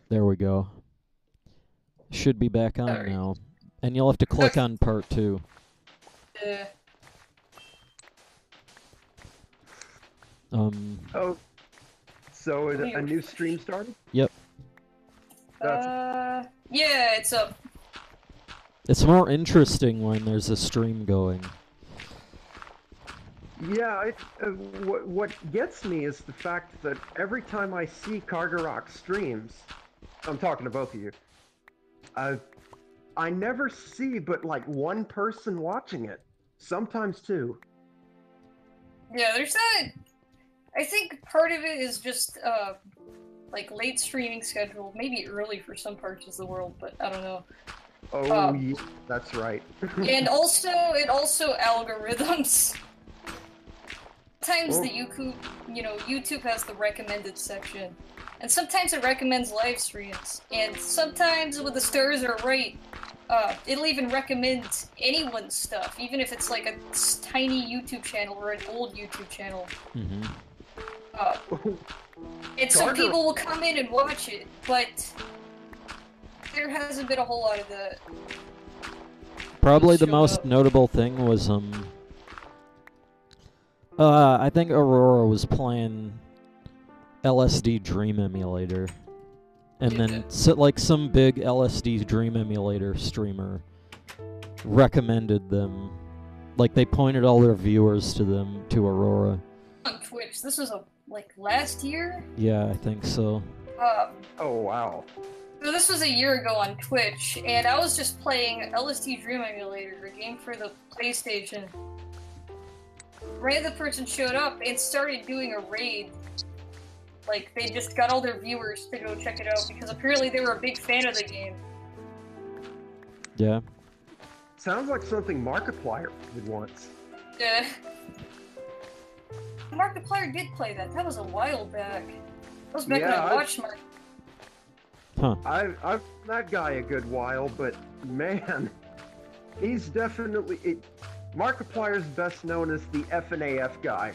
There we go. Should be back on Alright. now. And you'll have to click Okay. on part 2. Um, Oh, so Let me a new refresh. stream started? yep. That's Yeah, it's up. It's more interesting when there's a stream going. yeah. What gets me is the fact that every time I see Kargaroc streams, I'm talking to both of you. I never see but like one person watching it. Sometimes two. Yeah, there's that. I think part of it is just like late streaming schedule, maybe early for some parts of the world, but I don't know. Oh, yeah, that's right. And also, algorithms. Sometimes the YouTube has the recommended section, and sometimes it recommends live streams, and sometimes when the stars are right, it'll even recommend anyone's stuff, even if it's like a tiny YouTube channel or an old YouTube channel. Mm-hmm. And some people will come in and watch it, but there hasn't been a whole lot of that. Probably the most notable thing was I think Aurora was playing LSD Dream Emulator, and then like some big LSD Dream Emulator streamer recommended them, like they pointed all their viewers to Aurora. On Twitch, this was like last year. Yeah, I think so. Oh wow. So this was a year ago on Twitch, and I was just playing LSD Dream Emulator, a game for the PlayStation. Random person showed up and started doing a raid. Like, they just got all their viewers to go check it out, because apparently they were a big fan of the game. Yeah. Sounds like something Markiplier did once. Yeah. Markiplier did play that. That was a while back. That was back when I watched Mark. Huh. I've that guy a good while, but man, he's definitely Markiplier's best known as the FNAF guy.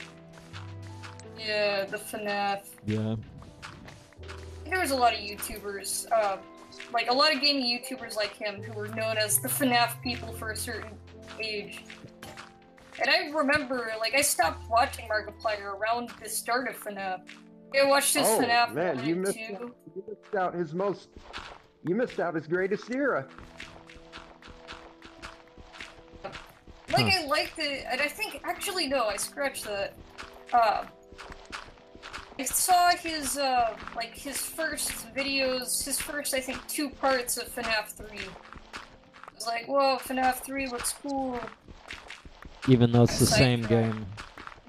Yeah, the FNAF. Yeah. There was a lot of YouTubers, like a lot of gaming YouTubers like him who were known as the FNAF people for a certain age. And I remember, like, I stopped watching Markiplier around the start of FNAF. I watched his FNAF man, 1 you and missed 2. you missed out his greatest era. Like, I liked it, and I think, actually, no, I scratched that. I saw his, like, his first videos, his first, I think, 2 parts of FNAF 3. I was like, whoa, FNAF 3 looks cool. Even though it's the same game.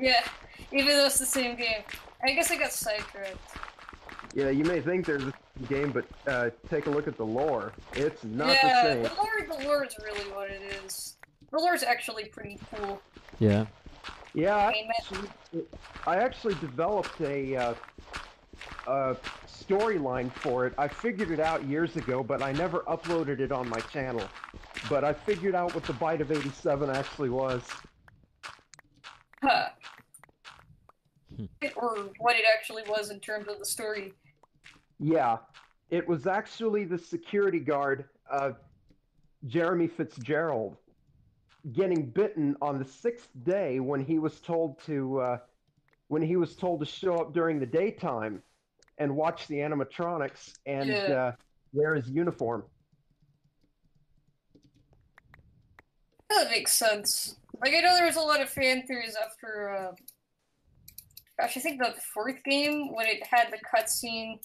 Yeah, even though it's the same game. I guess I got sidetracked. Yeah, you may think there's a game, but take a look at the lore. It's not the same. Yeah, the lore is really what it is. The lore is actually pretty cool. Yeah. Yeah, I actually developed a storyline for it. I figured it out years ago, but I never uploaded it on my channel. But I figured out what the Bite of 87 actually was. Huh. Or what it actually was in terms of the story. Yeah, it was actually the security guard, Jeremy Fitzgerald, getting bitten on the 6th day when he was told to show up during the daytime and watch the animatronics and wear his uniform. That makes sense. Like, I know there was a lot of fan theories after, gosh, I think the 4th game, when it had the cutscene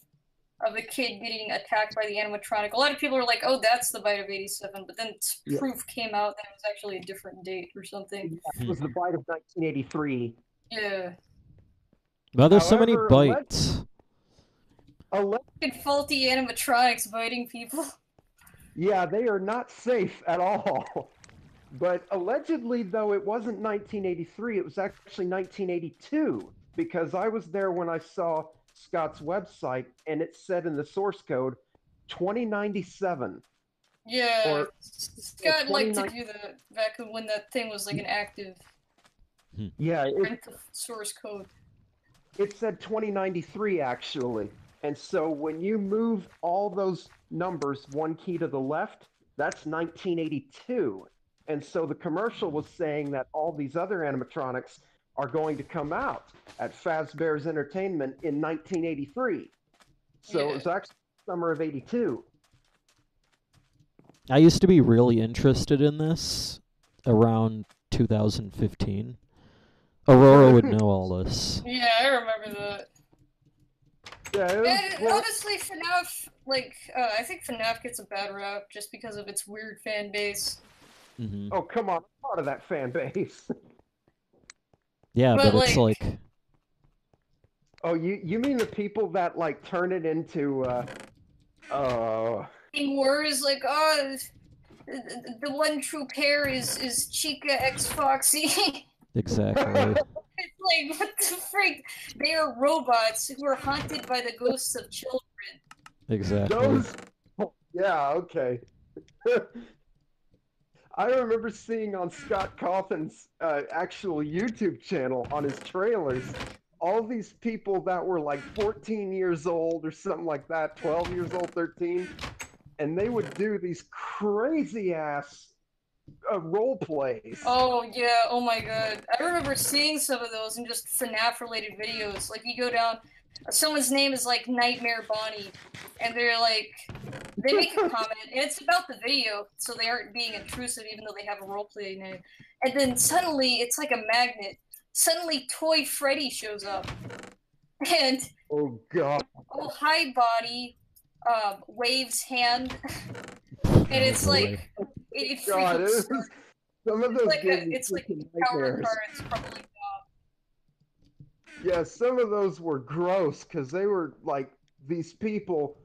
of the kid getting attacked by the animatronic. A lot of people are like, oh, that's the Bite of 87, but then proof came out that it was actually a different date or something. Yeah, it was the Bite of 1983. Yeah. Well, there's so many bites. Faulty animatronics biting people. Yeah, they are not safe at all. But allegedly, though, it wasn't 1983, it was actually 1982, because I was there when I saw Scott's website, and it said in the source code 2097. Yeah, Scott liked to do that back when that thing was like an active yeah, source code. It said 2093, actually. And so when you move all those numbers one key to the left, that's 1982. And so the commercial was saying that all these other animatronics are going to come out at Fazbear's Entertainment in 1983. So it was actually summer of 82. I used to be really interested in this around 2015. Aurora would know all this. Yeah, I remember that. Yeah, And honestly, FNAF, like, I think FNAF gets a bad rap just because of its weird fan base. Mm-hmm. Oh, come on, I'm part of that fan base. Yeah, but it's like... Oh, you mean the people that, like, turn it into, Wars, like, oh, the one true pair is Chica x Foxy. Exactly. It's like, what the freak? They are robots who are haunted by the ghosts of children. Exactly. Yeah, okay. I remember seeing on Scott Cawthon's actual YouTube channel on his trailers all these people that were like 14 years old or something like that, 12 years old, 13, and they would do these crazy ass role plays. Oh yeah, oh my god. I remember seeing some of those in just FNAF related videos. Like, you go down, someone's name is like Nightmare Bonnie, and they're like, they make a comment, and it's about the video, so they aren't being intrusive even though they have a roleplay name. And then suddenly, it's like a magnet. Suddenly, Toy Freddy shows up. And, oh god. oh hi Bonnie, waves hand. And it's like, it God, some of those it's like power cards probably. Yeah, some of those were gross because they were like these people,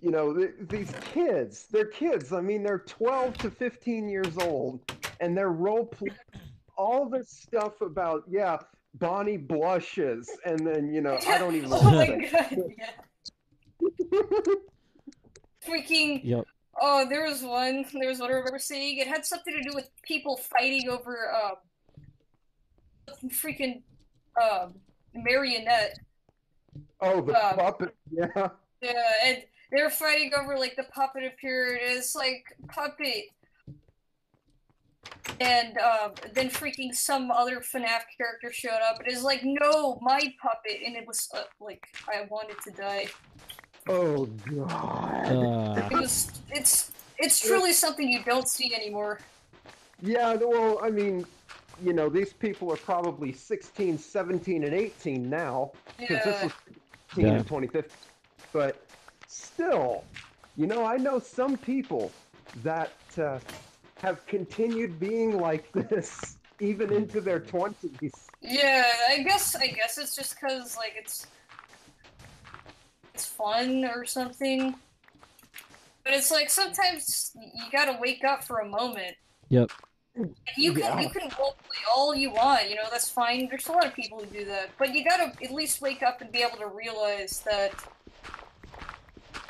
you know, these kids. They're kids. I mean, they're 12 to 15 years old, and they're role playing all this stuff about Bonnie blushes, and then I don't even. Oh my god! Yeah. Freaking. Yep. Oh, there was one I remember seeing. It had something to do with people fighting over freaking marionette. Oh, the puppet, yeah. Yeah, and they were fighting over like the puppet appeared. It's like puppet, and then freaking some other FNAF character showed up. And it's like, no, my puppet, and it was like I wanted to die. Oh god. It's truly something you don't see anymore. Yeah, well, I mean, these people are probably 16, 17, and 18 now. Because this was 16 in 2015. But still, I know some people that have continued being like this even into their 20s. Yeah, I guess it's just because, like, it's fun or something. But it's like sometimes you gotta wake up for a moment. Yep. You can roleplay all you want, that's fine. There's a lot of people who do that. But you gotta at least wake up and be able to realize that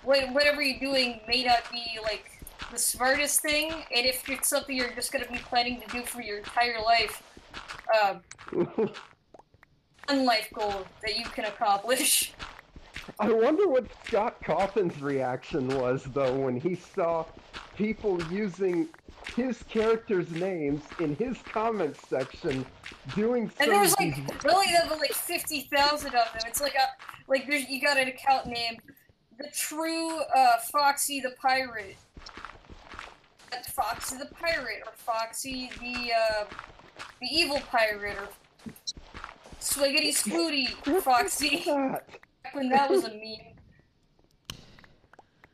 whatever you're doing may not be, like, the smartest thing, and if it's something you're just gonna be planning to do for your entire life, one life goal that you can accomplish. I wonder what Scott Cawthon's reaction was, though, when he saw people using his characters' names in his comment section, doing some. And there was like 50,000 of them. It's like you got an account name, the true Foxy the Pirate, Foxy the Pirate, or Foxy the evil pirate, or Swiggity Scooty Foxy. Back when that was a meme.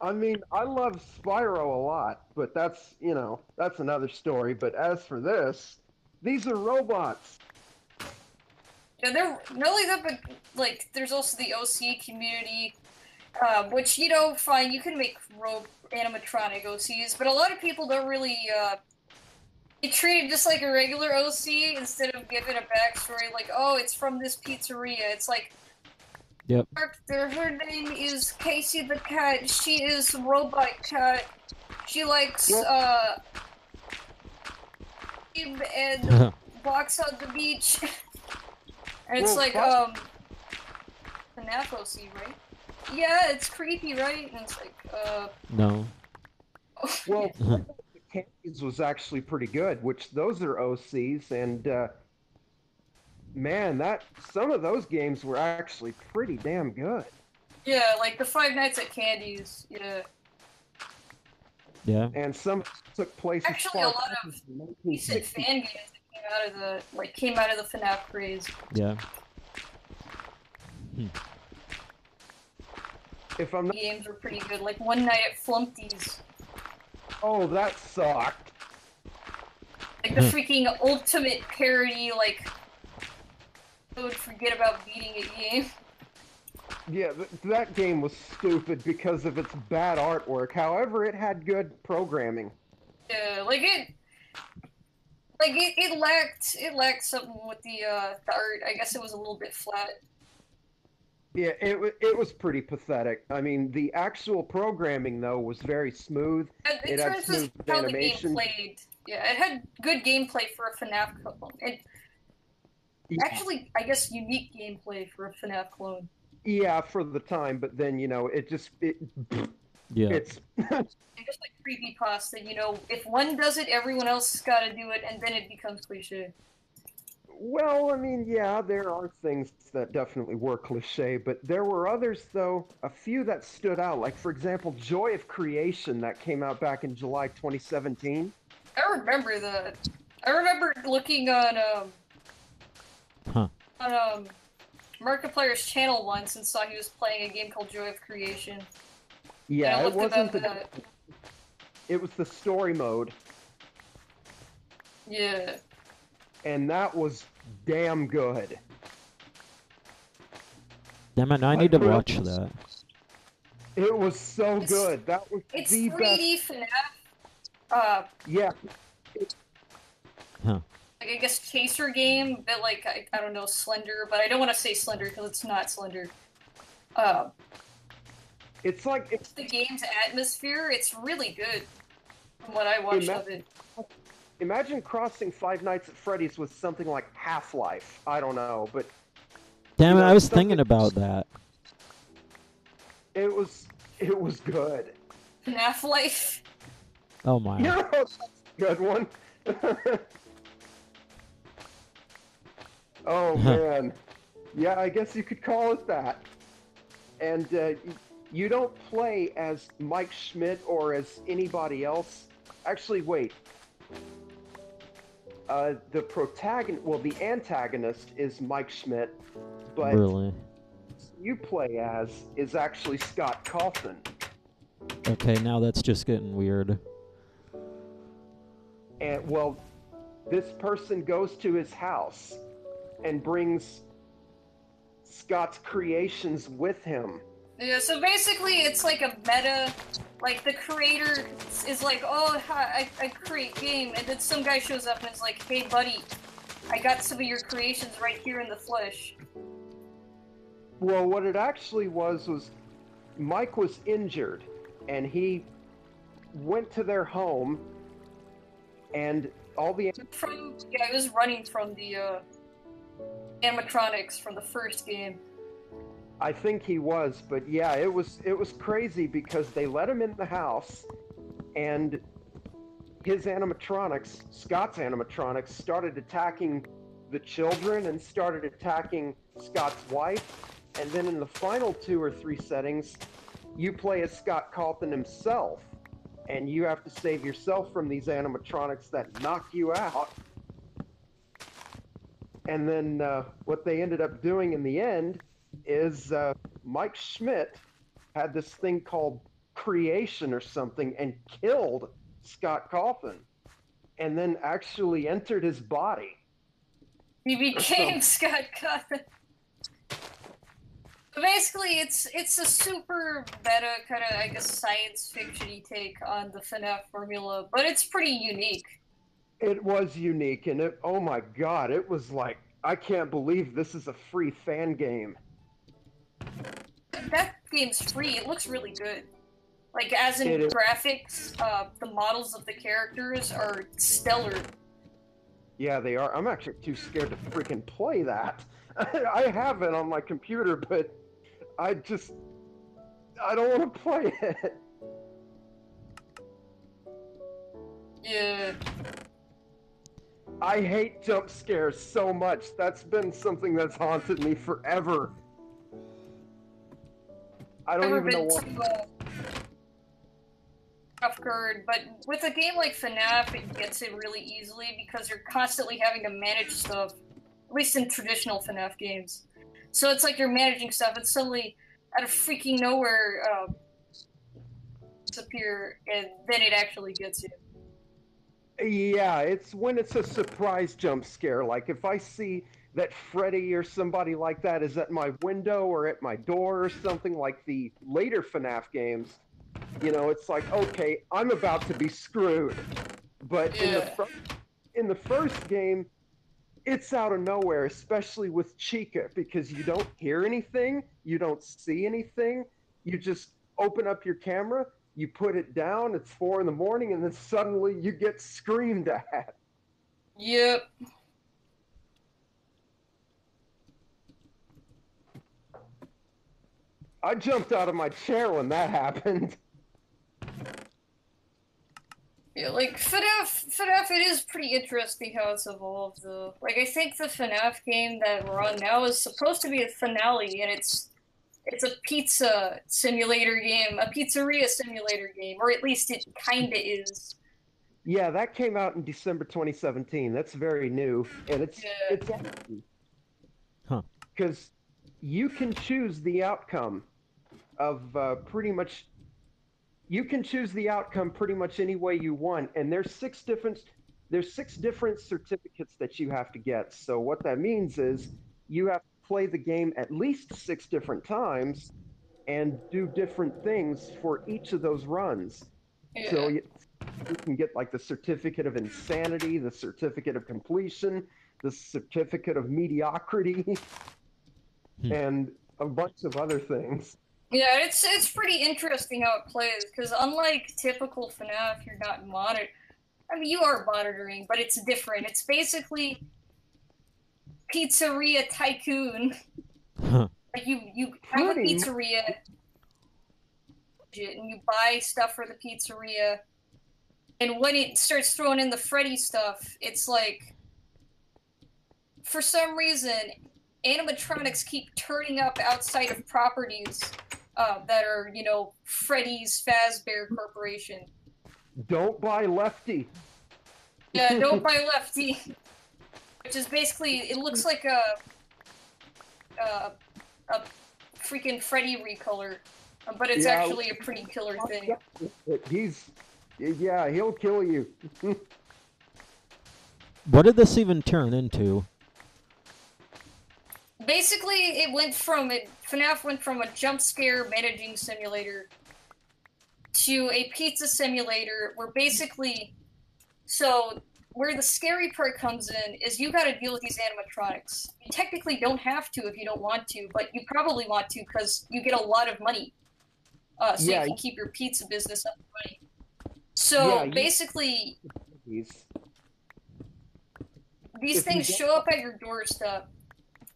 I mean, I love Spyro a lot, but that's another story. But as for this, these are robots. Yeah, they're not only that, but like there's also the OC community, which fine, you can make animatronic OCs, but a lot of people don't really they treat it just like a regular OC instead of giving a backstory like, oh, it's from this pizzeria. It's like, yep. Her name is Casey the cat. She is robot cat. She likes and walks on the beach. And it's FNAF OC, right? Yeah, it's creepy, right? And it's like, No. Well, the Candies was actually pretty good, which those are OCs, and man, that some of those games were actually pretty damn good. yeah, like the Five Nights at Candy's, yeah. Yeah. And some took place as Actually, a far lot back of as decent 1960. fan games that came out of the FNAF craze. Yeah. If I'm not, Games were pretty good, like One Night at Flumpty's. oh, that sucked. Like the freaking ultimate parody, like, I would forget about beating a game. Yeah, that game was stupid because of its bad artwork. However, it had good programming. Yeah, it lacked something with the art. I guess it was a little bit flat. Yeah, it was pretty pathetic. I mean, the actual programming though was very smooth. In It had terms smooth of how the game animation. played, yeah, it had good gameplay for a FNAF clone. Actually, I guess unique gameplay for a FNAF clone. Yeah, for the time, but then Yeah. it's And just like creepypasta, if one does it, everyone else has got to do it, and then it becomes cliche. well, I mean, yeah, there are things that definitely were cliche, but there were others though, a few that stood out. Like for example, Joy of Creation that came out back in July 2017. I remember that. I remember looking on Markiplier's channel once and saw he was playing a game called Joy of Creation. Yeah, it wasn't the... It was the story mode. Yeah. And that was damn good. Damn it, I need to watch that. It was so good. That was it's the 3D best. FNAF. Yeah. Huh. Like, I guess chaser game, a bit like, I don't know, Slender, but I don't want to say Slender because it's not Slender. It's like It's the game's atmosphere. It's really good from what I watched of it. Imagine crossing Five Nights at Freddy's with something like Half-Life. I don't know, but Damn it, know, I was something- thinking about that. it was good. FNAF Life. Oh my. Yeah, that's a good one. Oh man, yeah, I guess you could call it that. And you don't play as Mike Schmidt or as anybody else. Actually, wait. The protagonist, well, the antagonist is Mike Schmidt, but Really? you play as is actually Scott Cawthon. Okay, now that's just getting weird. And well, this person goes to his house and brings Scott's creations with him. Yeah, so basically it's like a meta, like the creator is like, oh, hi, I create game, and then some guy shows up and is like, hey buddy, I got some of your creations right here in the flesh. Well, what it actually was Mike was injured, and he went to their home, and all the Yeah, I was running from the animatronics from the first game. I think he was, but yeah, it was crazy because they let him in the house, and his animatronics, Scott's animatronics, started attacking the children and started attacking Scott's wife, and then in the final 2 or 3 settings, you play as Scott Cawthon himself, and you have to save yourself from these animatronics that knock you out. And then what they ended up doing in the end is Mike Schmidt had this thing called creation or something and killed Scott Cawthon and then actually entered his body. He became Scott Cawthon. But basically, it's a super meta kind of, I guess, science fiction-y take on the FNAF formula, but it's pretty unique. It was unique, and it, oh my god, it was like, I can't believe this is a free fan game. That game's free. It looks really good. Like, as in graphics, the models of the characters are stellar. Yeah, they are. I'm actually too scared to freaking play that. I have it on my computer, but I don't want to play it. Yeah. I hate jump scares so much. That's been something that's haunted me forever. I don't even know why. Off guard, but with a game like FNAF, it gets it really easily because you're constantly having to manage stuff. At least in traditional FNAF games. So it's like you're managing stuff, and suddenly, out of freaking nowhere, disappear, and then it actually gets you. Yeah, it's when it's a surprise jump scare. Like if I see that Freddy or somebody like that is at my window or at my door or something, like the later FNAF games, you know, it's like, okay, I'm about to be screwed. But in the first game, it's out of nowhere, especially with Chica, because you don't hear anything, you don't see anything, you just open up your camera, you put it down, it's 4 in the morning, and then suddenly you get screamed at. Yep. I jumped out of my chair when that happened. Yeah, like, FNAF, it is pretty interesting how it's evolved, though. Like, I think the FNAF game that we're on now is supposed to be a finale, and it's a pizza simulator game, a pizzeria simulator game, or at least it kinda is. Yeah, that came out in December 2017. That's very new, and it's awesome. Huh. Because you can choose the outcome of pretty much. You can choose the outcome pretty much any way you want, and there's six different certificates that you have to get. So what that means is you have to play the game at least 6 different times and do different things for each of those runs. Yeah. So you can get like the certificate of insanity, the certificate of completion, the certificate of mediocrity, and a bunch of other things. Yeah, it's pretty interesting how it plays, because unlike typical FNAF, you're not monitoring. I mean, you are monitoring, but it's different. It's basically Pizzeria Tycoon. Huh. Like you have a pizzeria, and you buy stuff for the pizzeria, and when it starts throwing in the Freddy stuff, it's like, for some reason, animatronics keep turning up outside of properties that are, you know, Freddy's Fazbear Corporation. Don't buy Lefty. Yeah, don't buy Lefty. Which is basically, it looks like a freaking Freddy recolor, but it's actually a pretty killer thing. He'll kill you. What did this even turn into? Basically, FNAF went from a jump scare managing simulator to a pizza simulator where basically, so where the scary part comes in is you gotta deal with these animatronics. You technically don't have to if you don't want to, but you probably want to because you get a lot of money. So you can keep your pizza business up and running. So basically, these things show up at your doorstep.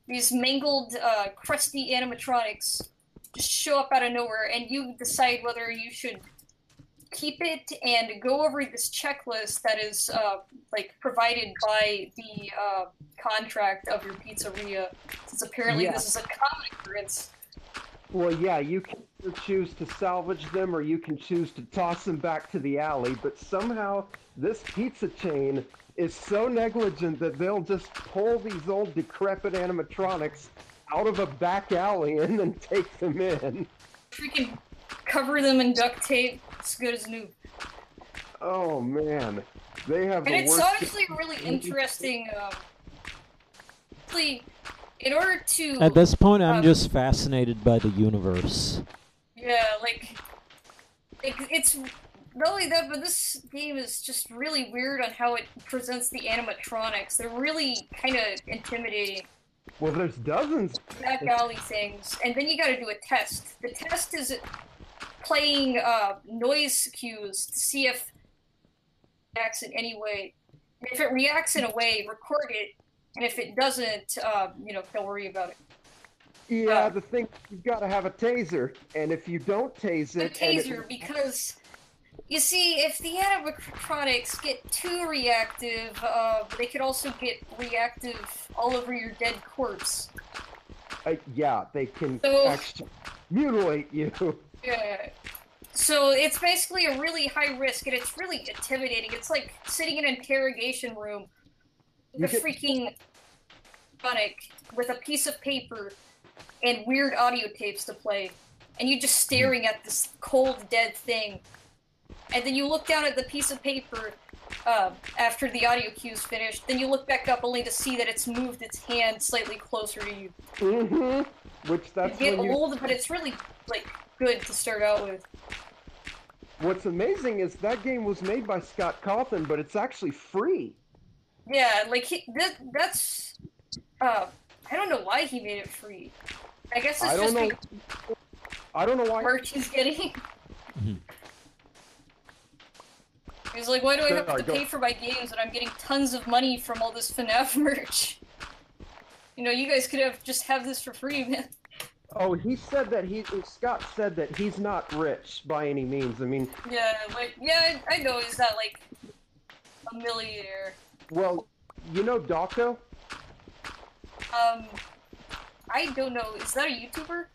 These mangled, crusty animatronics just show up out of nowhere, and you decide whether you should keep it and go over this checklist that is, like, provided by the contract of your pizzeria, since apparently this is a common occurrence. Well, yeah, you can choose to salvage them, or you can choose to toss them back to the alley, but somehow this pizza chain is so negligent that they'll just pull these old decrepit animatronics out of a back alley and then take them in. Freaking cover them in duct tape. It's good as new. Oh man, they have. And it's honestly really interesting. In order to. At this point, I'm just fascinated by the universe. Yeah, like it's. Not only that, but this game is just really weird on how it presents the animatronics. They're really kind of intimidating. Well, there's dozens. Back alley things. And then you gotta do a test. The test is playing noise cues to see if it reacts in any way. And if it reacts in a way, record it. And if it doesn't, you know, don't worry about it. Yeah, the thing, you've got to have a taser, and if you don't tase A it, and taser, because you see, if the animatronics get too reactive, they could also get reactive all over your dead corpse. yeah, they can So- actually mutilate you. Yeah. So it's basically a really high risk, and it's really intimidating. It's like sitting in an interrogation room with a freaking phonic with a piece of paper and weird audio tapes to play, and you just staring at this cold, dead thing. And then you look down at the piece of paper after the audio cue's finished. Then you look back up only to see that it's moved its hand slightly closer to you. Mm-hmm. Which that's You get when you... old, but it's really like good to start out with. What's amazing is that game was made by Scott Cawthon, but it's actually free. Yeah, like that's I don't know why he made it free. I guess it's just because I don't know why. merch he's getting. He's like, why do I have to pay for my games when I'm getting tons of money from all this FNAF merch? You know, you guys could have this for free, man. Oh, he said that Scott said that he's not rich by any means. I mean... Yeah, like, yeah, I know he's not, like, a millionaire. Well, you know Dawko? I don't know. Is that a YouTuber?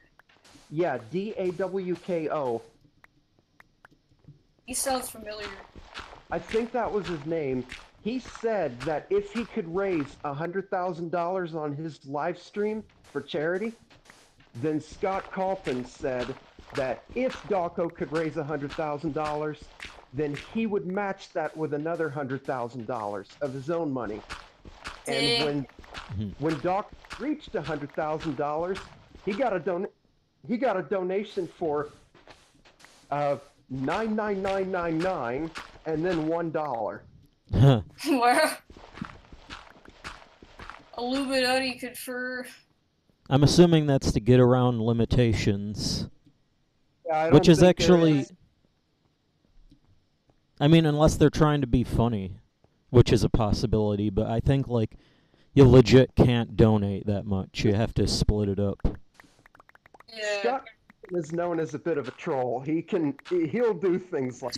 Yeah, Dawko. He sounds familiar. I think that was his name. He said that if he could raise $100,000 on his live stream for charity, then Scott Cawthon said that if Dawko could raise $100,000, then he would match that with another $100,000 of his own money. And when Doc reached $100,000, he got a donation for $99999 and then $1. Wow. Illuminati confer. I'm assuming that's to get around limitations. Yeah, which is actually... I mean, unless they're trying to be funny, which is a possibility, but I think, like, you legit can't donate that much. You have to split it up. Yeah. Scott is known as a bit of a troll. He'll do things like...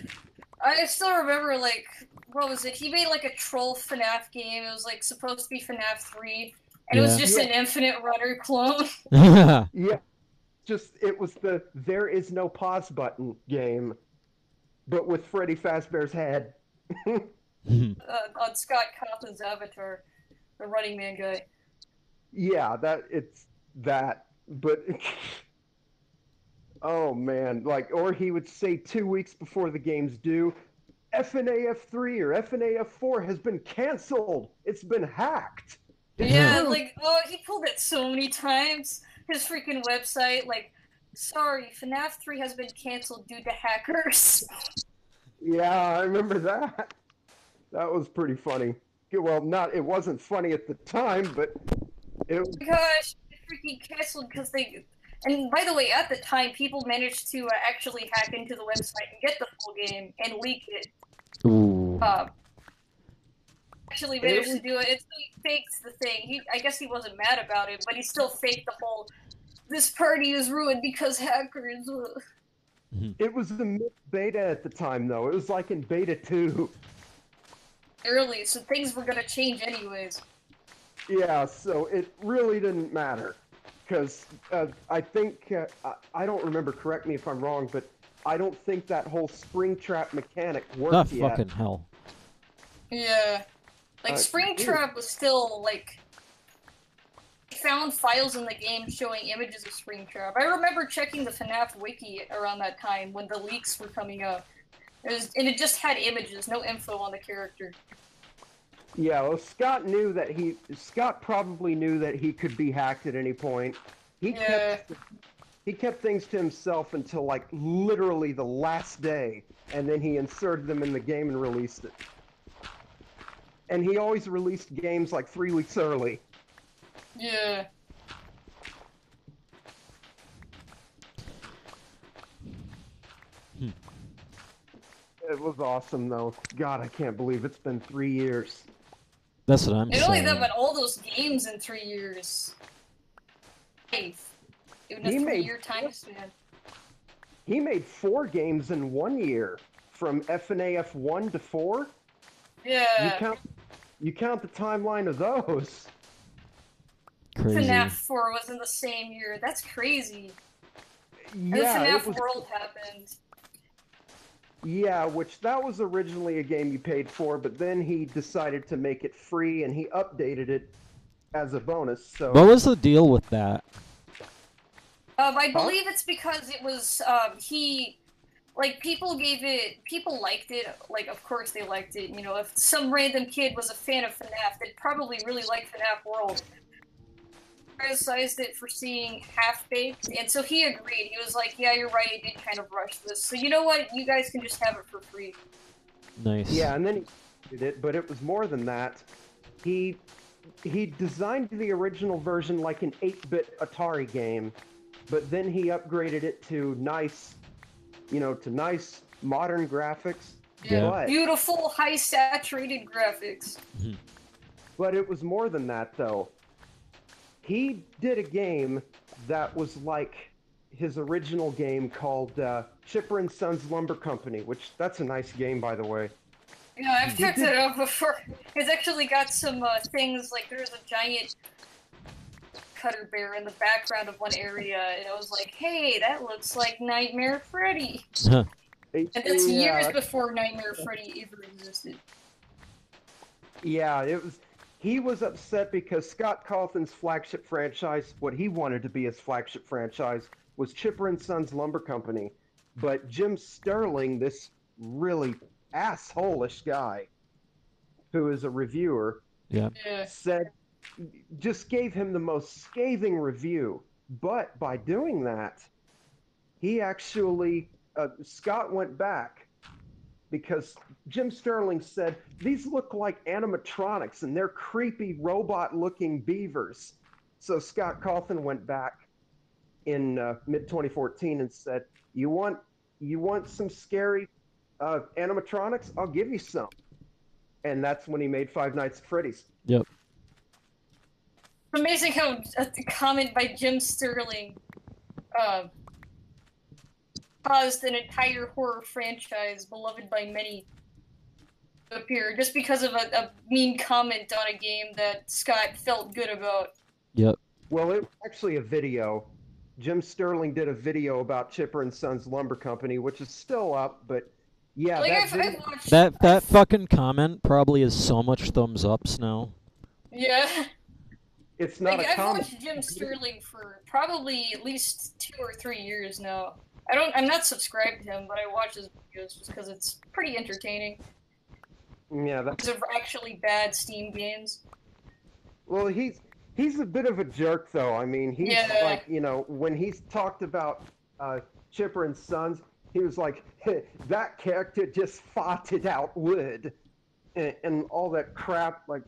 I still remember, like, what was it? He made, like, a troll FNAF game. It was, like, supposed to be FNAF 3. And it was just an Infinite Runner clone. Yeah. It was the There Is No Pause Button game, but with Freddy Fazbear's head. On Scott Cawthon's avatar, the Running Man guy. Yeah, it's that, but... Oh man, like, or he would say 2 weeks before the game's due, FNAF 3 or FNAF 4 has been canceled. It's been hacked. Yeah, like, oh, he pulled it so many times. His freaking website, like, sorry, FNAF 3 has been canceled due to hackers. Yeah, I remember that. That was pretty funny. Well, it wasn't funny at the time, but it was... Gosh, it freaking canceled because they... And by the way, at the time, people managed to actually hack into the website and get the full game and leak it. Ooh. Actually managed to do it. It's he faked the thing. I guess he wasn't mad about it, but he still faked the whole. This party is ruined because hackers. It was the mid-beta at the time, though. It was like in beta 2. Early, so things were gonna change anyways. Yeah, so it really didn't matter. Because I think, I don't remember, correct me if I'm wrong, but I don't think that whole Springtrap mechanic worked yet. Fucking hell. Yeah. Like, Springtrap was still, like... found files in the game showing images of Springtrap. I remember checking the FNAF wiki around that time when the leaks were coming out. And it just had images, no info on the character. Yeah, well, Scott probably knew that he could be hacked at any point. He kept things to himself until, like, literally the last day, and then he inserted them in the game and released it. And he always released games, like, 3 weeks early. Yeah. It was awesome, though. God, I can't believe it's been 3 years. That's what I'm saying. Not only that, but all those games in 3 years. in a He made 3-year time span. He made 4 games in 1 year, from FNAF 1 to 4. Yeah. You count the timeline of those. Crazy. FNAF 4 was in the same year. That's crazy. And Yeah, then it FNAF was. World happened. Yeah, which that was originally a game you paid for, but then he decided to make it free and he updated it as a bonus. So What was the deal with that? I believe it's because it was people liked it. Like, of course they liked it. You know, if some random kid was a fan of FNAF, they'd probably really like FNAF World. Criticized it for seeing half-baked, and so he agreed. He was like, yeah, you're right, I did kind of rush this. So you know what? You guys can just have it for free. Nice. yeah, and then he did it, but it was more than that. He designed the original version like an 8-bit Atari game, but then he upgraded it to nice modern graphics. Yeah. But, Beautiful, high saturated graphics. but it was more than that, though. He did a game that was like his original game called Chipper and Sons Lumber Company, which that's a nice game, by the way. Yeah, I've checked it out before. It's actually got some things, like there's a giant cutter bear in the background of one area, and I was like, hey, that looks like Nightmare Freddy. And that's years before Nightmare Freddy ever existed. Yeah, he was upset because Scott Cawthon's flagship franchise, what he wanted to be his flagship franchise, was Chipper and Sons Lumber Company. But Jim Sterling, this really asshole-ish guy, who is a reviewer, Yeah. just gave him the most scathing review. But by doing that, he actually, Scott went back because Jim Sterling said, these look like animatronics and they're creepy robot-looking beavers. So Scott Cawthon went back in mid-2014 and said, you want some scary animatronics? I'll give you some. And that's when he made Five Nights at Freddy's. Yep. Amazing how a comment by Jim Sterling caused an entire horror franchise beloved by many to appear just because of a mean comment on a game that Scott felt good about. Yep. Well, it was actually a video. Jim Sterling did a video about Chipper and Sons Lumber Company, which is still up, but yeah, Like, that I've video... watched... That fucking comment probably has so much thumbs ups now. Yeah. It's not Like, a I've comment. watched Jim Sterling for probably at least 2 or 3 years now. I'm not subscribed to him, but I watch his videos just because it's pretty entertaining. Yeah, that's... These are actually bad Steam games. Well, he's a bit of a jerk, though. I mean, he's like, you know, when he's talked about Chipper and Sons, he was like, hey, that character just farted out wood, and all that crap, like,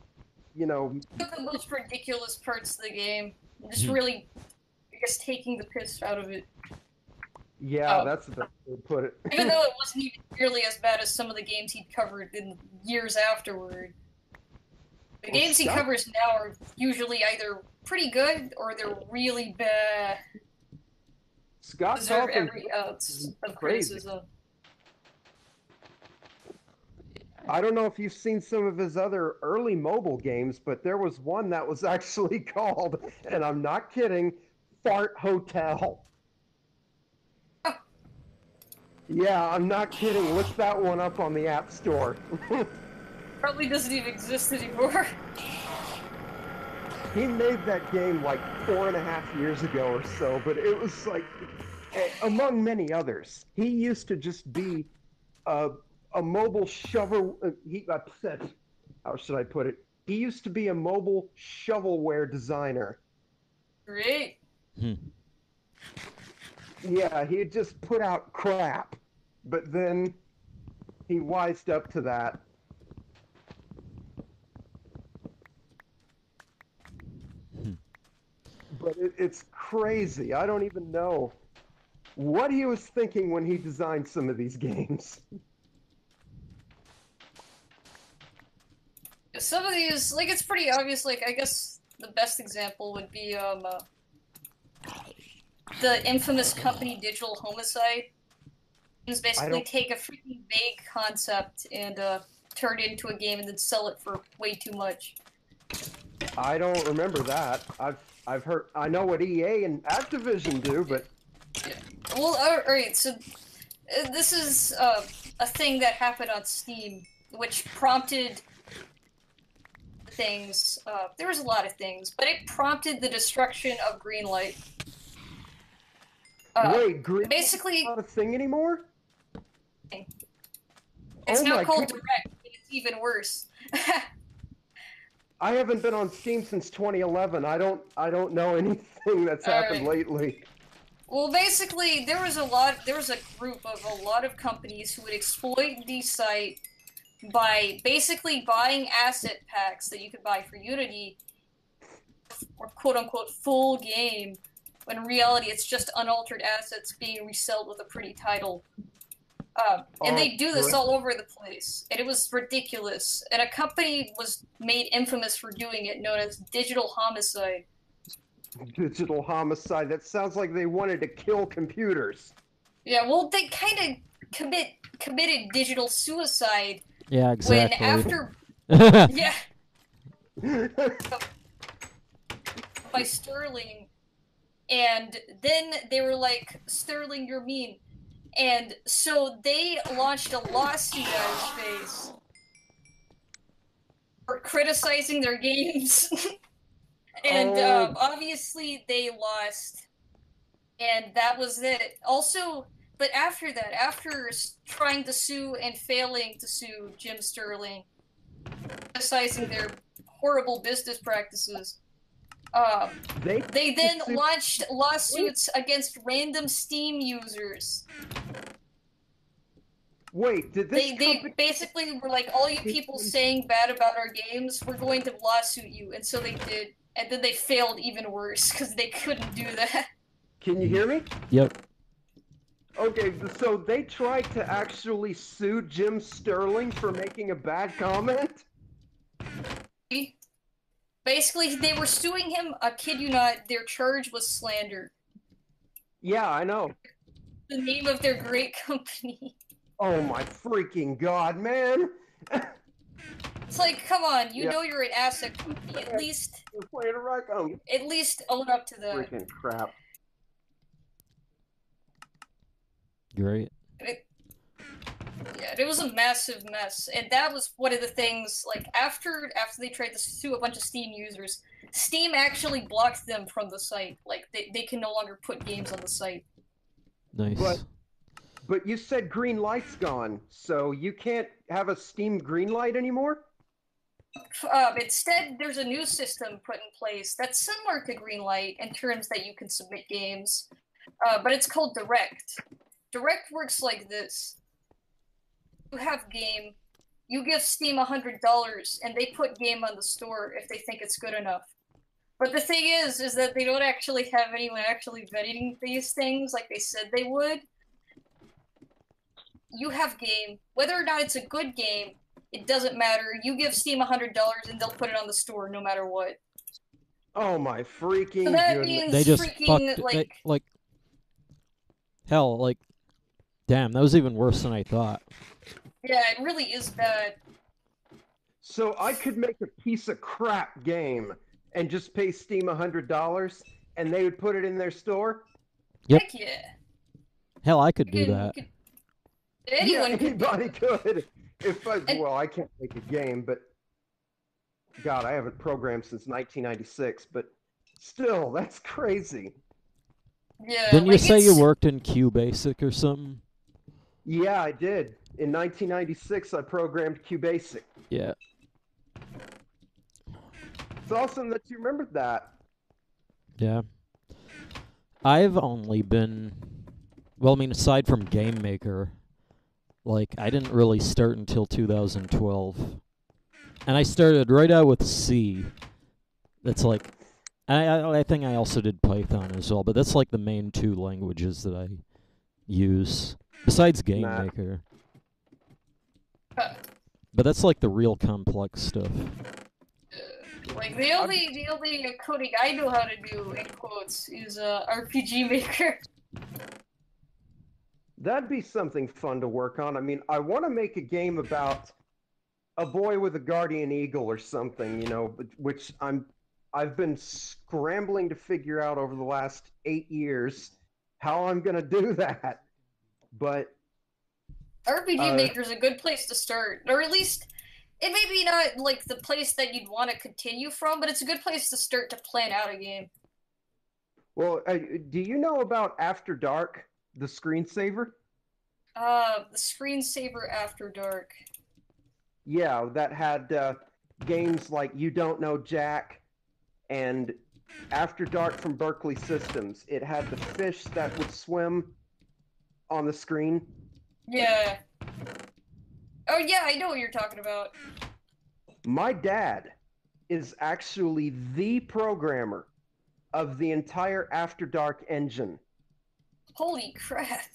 you know... The most ridiculous parts of the game. Just really, I guess, taking the piss out of it. Yeah, that's the best way to put it. Even though it wasn't even nearly as bad as some of the games he'd covered in years afterward. The games he covers now are usually either pretty good or they're really bad. Scott deserve Cawthon every ounce of crazy. criticism. I don't know if you've seen some of his other early mobile games, but there was one that was actually called, and I'm not kidding, Fart Hotel. Yeah, I'm not kidding. Look that one up on the App Store. Probably doesn't even exist anymore. He made that game like 4.5 years ago or so, but it was like, among many others, he used to just be a mobile shovel. How should I put it? He used to be a mobile shovelware designer. Great. Yeah, he had just put out crap, but then he wised up to that. But it's crazy. I don't even know what he was thinking when he designed some of these games. Some of these, like, it's pretty obvious. Like, I guess the best example would be the infamous company Digital Homicide. Games basically take a freaking vague concept and turn it into a game and then sell it for way too much. I don't remember that. I've heard. I know what EA and Activision do, but well, alright. So this is a thing that happened on Steam, which prompted things. There was a lot of things, but it prompted the destruction of Greenlight. Wait, Greenlight basically not a thing anymore? It's now called Direct, and it's even worse. I haven't been on Steam since 2011. I don't know anything that's happened lately. Well, basically, there was a group of a lot of companies who would exploit the site by basically buying asset packs that you could buy for Unity, or quote-unquote full game, when in reality it's just unaltered assets being resold with a pretty title. And they do this all over the place, and it was ridiculous. And a company was made infamous for doing it, known as Digital Homicide. Digital Homicide. That sounds like they wanted to kill computers. Yeah, well, they kind of committed digital suicide. Yeah, exactly. When after, yeah, by Sterling, and then they were like, "Sterling, you're mean." And so they launched a lawsuit at his face for criticizing their games. And obviously they lost. And that was it. Also, but after that, after trying to sue and failing to sue Jim Sterling, criticizing their horrible business practices, they then launched lawsuits against random Steam users. Wait, did this They basically were like, all you people saying bad about our games, we're going to lawsuit you. And so they did. And then they failed even worse, because they couldn't do that. Can you hear me? Yep. Okay, so they tried to actually sue Jim Sterling for making a bad comment? Basically, they were suing him, I kid you not, their charge was slander. Yeah, I know. The name of their great company. Oh my freaking god, man! It's like, come on, you know you're an asset company, at least own up to the... Freaking crap. Great. Yeah, it was a massive mess, and that was one of the things, like, after they tried to sue a bunch of Steam users, Steam actually blocked them from the site. Like, they can no longer put games on the site. Nice. But you said Greenlight's gone, so you can't have a Steam Greenlight anymore? Instead, there's a new system put in place that's similar to Greenlight in terms that you can submit games, but it's called Direct. Direct works like this. You have game, you give Steam $100, and they put game on the store if they think it's good enough. But the thing is that they don't actually have anyone actually vetting these things like they said they would. You have game, whether or not it's a good game, it doesn't matter. You give Steam $100 and they'll put it on the store no matter what. Oh my freaking so that goodness. means they just freaking, fucked, hell, like, damn, that was even worse than I thought. Yeah, it really is bad. So I could make a piece of crap game and just pay Steam $100 and they would put it in their store? Yep. Heck yeah. Hell, I could do that. Anybody could. Well, I can't make a game, but God, I haven't programmed since 1996, but still, that's crazy. Yeah. Didn't you say you worked in QBasic or something? Yeah, I did. In 1996, I programmed QBasic. Yeah. It's awesome that you remembered that. Yeah. I've only been... Well, I mean, aside from Game Maker, like, I didn't really start until 2012. And I started right out with C. That's like... I think I also did Python as well, but that's like the main two languages that I use. Besides Game Maker. But that's like the real complex stuff. Like the only coding I know how to do in quotes is RPG Maker. That'd be something fun to work on. I mean, I want to make a game about a boy with a guardian eagle or something, you know, which I've been scrambling to figure out over the last 8 years how I'm gonna do that. But RPG Maker is a good place to start, or at least it may be not like the place that you'd want to continue from, but it's a good place to start to plan out a game. well, do you know about After Dark, the screensaver? The screensaver After Dark. Yeah, that had games like You Don't Know Jack and After Dark from Berkeley Systems. It had the fish that would swim on the screen. Yeah. Oh yeah, I know what you're talking about. My dad is actually the programmer of the entire After Dark engine. Holy crap.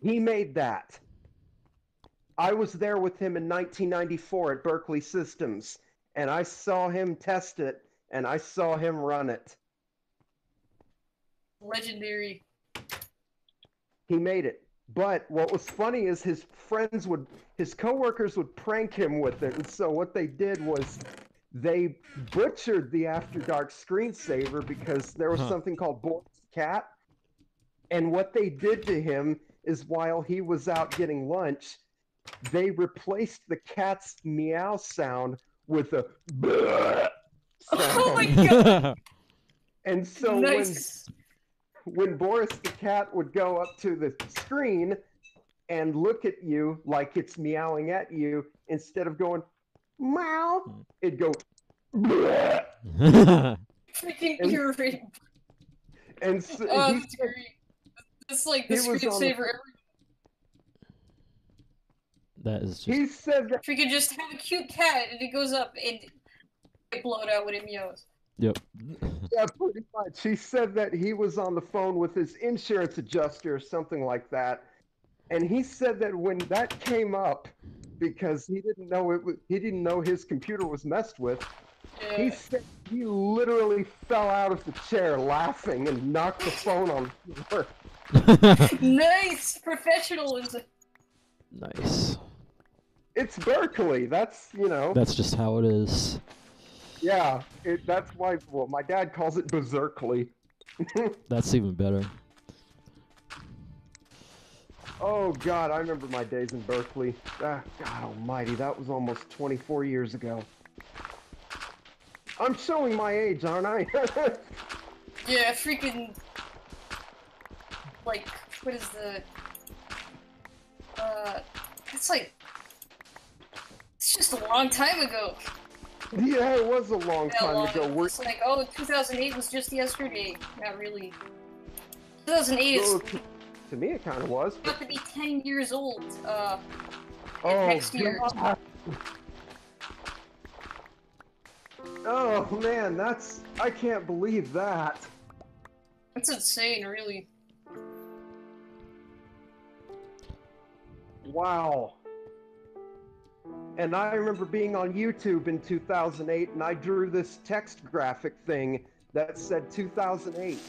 He made that. I was there with him in 1994 at Berkeley Systems, and I saw him test it, and I saw him run it. Legendary. He made it. But what was funny is his coworkers would prank him with it, and so what they did was they butchered the After Dark screensaver because there was something called Boris Cat, and what they did to him is while he was out getting lunch, they replaced the cat's meow sound with a sound. Oh my god! And so nice. when Boris the cat would go up to the screen and look at you like it's meowing at you, instead of going meow, it'd go freaking earring. And so it's like the screensaver. That is just... He said that If we could just have a cute cat and it goes up and get blown out when it meows. Yep. Yeah, pretty much. He said that he was on the phone with his insurance adjuster or something like that, and he said that when that came up, because he didn't know his computer was messed with. Yeah. He said he literally fell out of the chair laughing and knocked the phone on the floor. Nice professionalism. Nice. It's Berkeley. That's, you know. That's just how it is. Yeah, that's why. Well, my dad calls it berserkly. That's even better. Oh God, I remember my days in Berkeley. Ah, God Almighty, that was almost 24 years ago. I'm showing my age, aren't I? Yeah, freaking. Like, what is the? It's like. It's just a long time ago. Yeah, it was a long time ago. It's like, oh, 2008 was just yesterday. Not really. 2008 is. To me, it kind of was. About to be 10 years old. Next year. God. Oh man, I can't believe that. That's insane, really. Wow. And I remember being on YouTube in 2008, and I drew this text graphic thing that said 2008.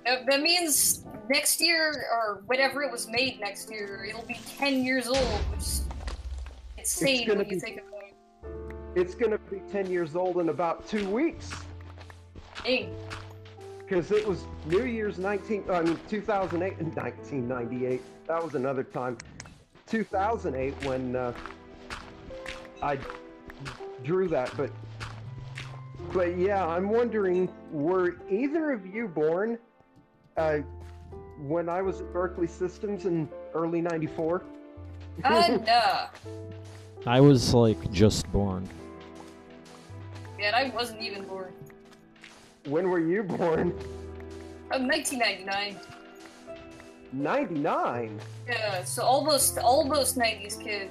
That means next year, or whenever it was made next year, it'll be 10 years old, which is insane when you think about it. It's gonna be 10 years old in about 2 weeks. Dang. Because it was New Year's 2008 and 1998. That was another time. 2008 when I drew that, but yeah, I'm wondering, were either of you born when I was at Berkeley Systems in early '94? Nah. I was like just born. Yeah, and I wasn't even born. When were you born? 1999. 99? Yeah, so almost 90s kid.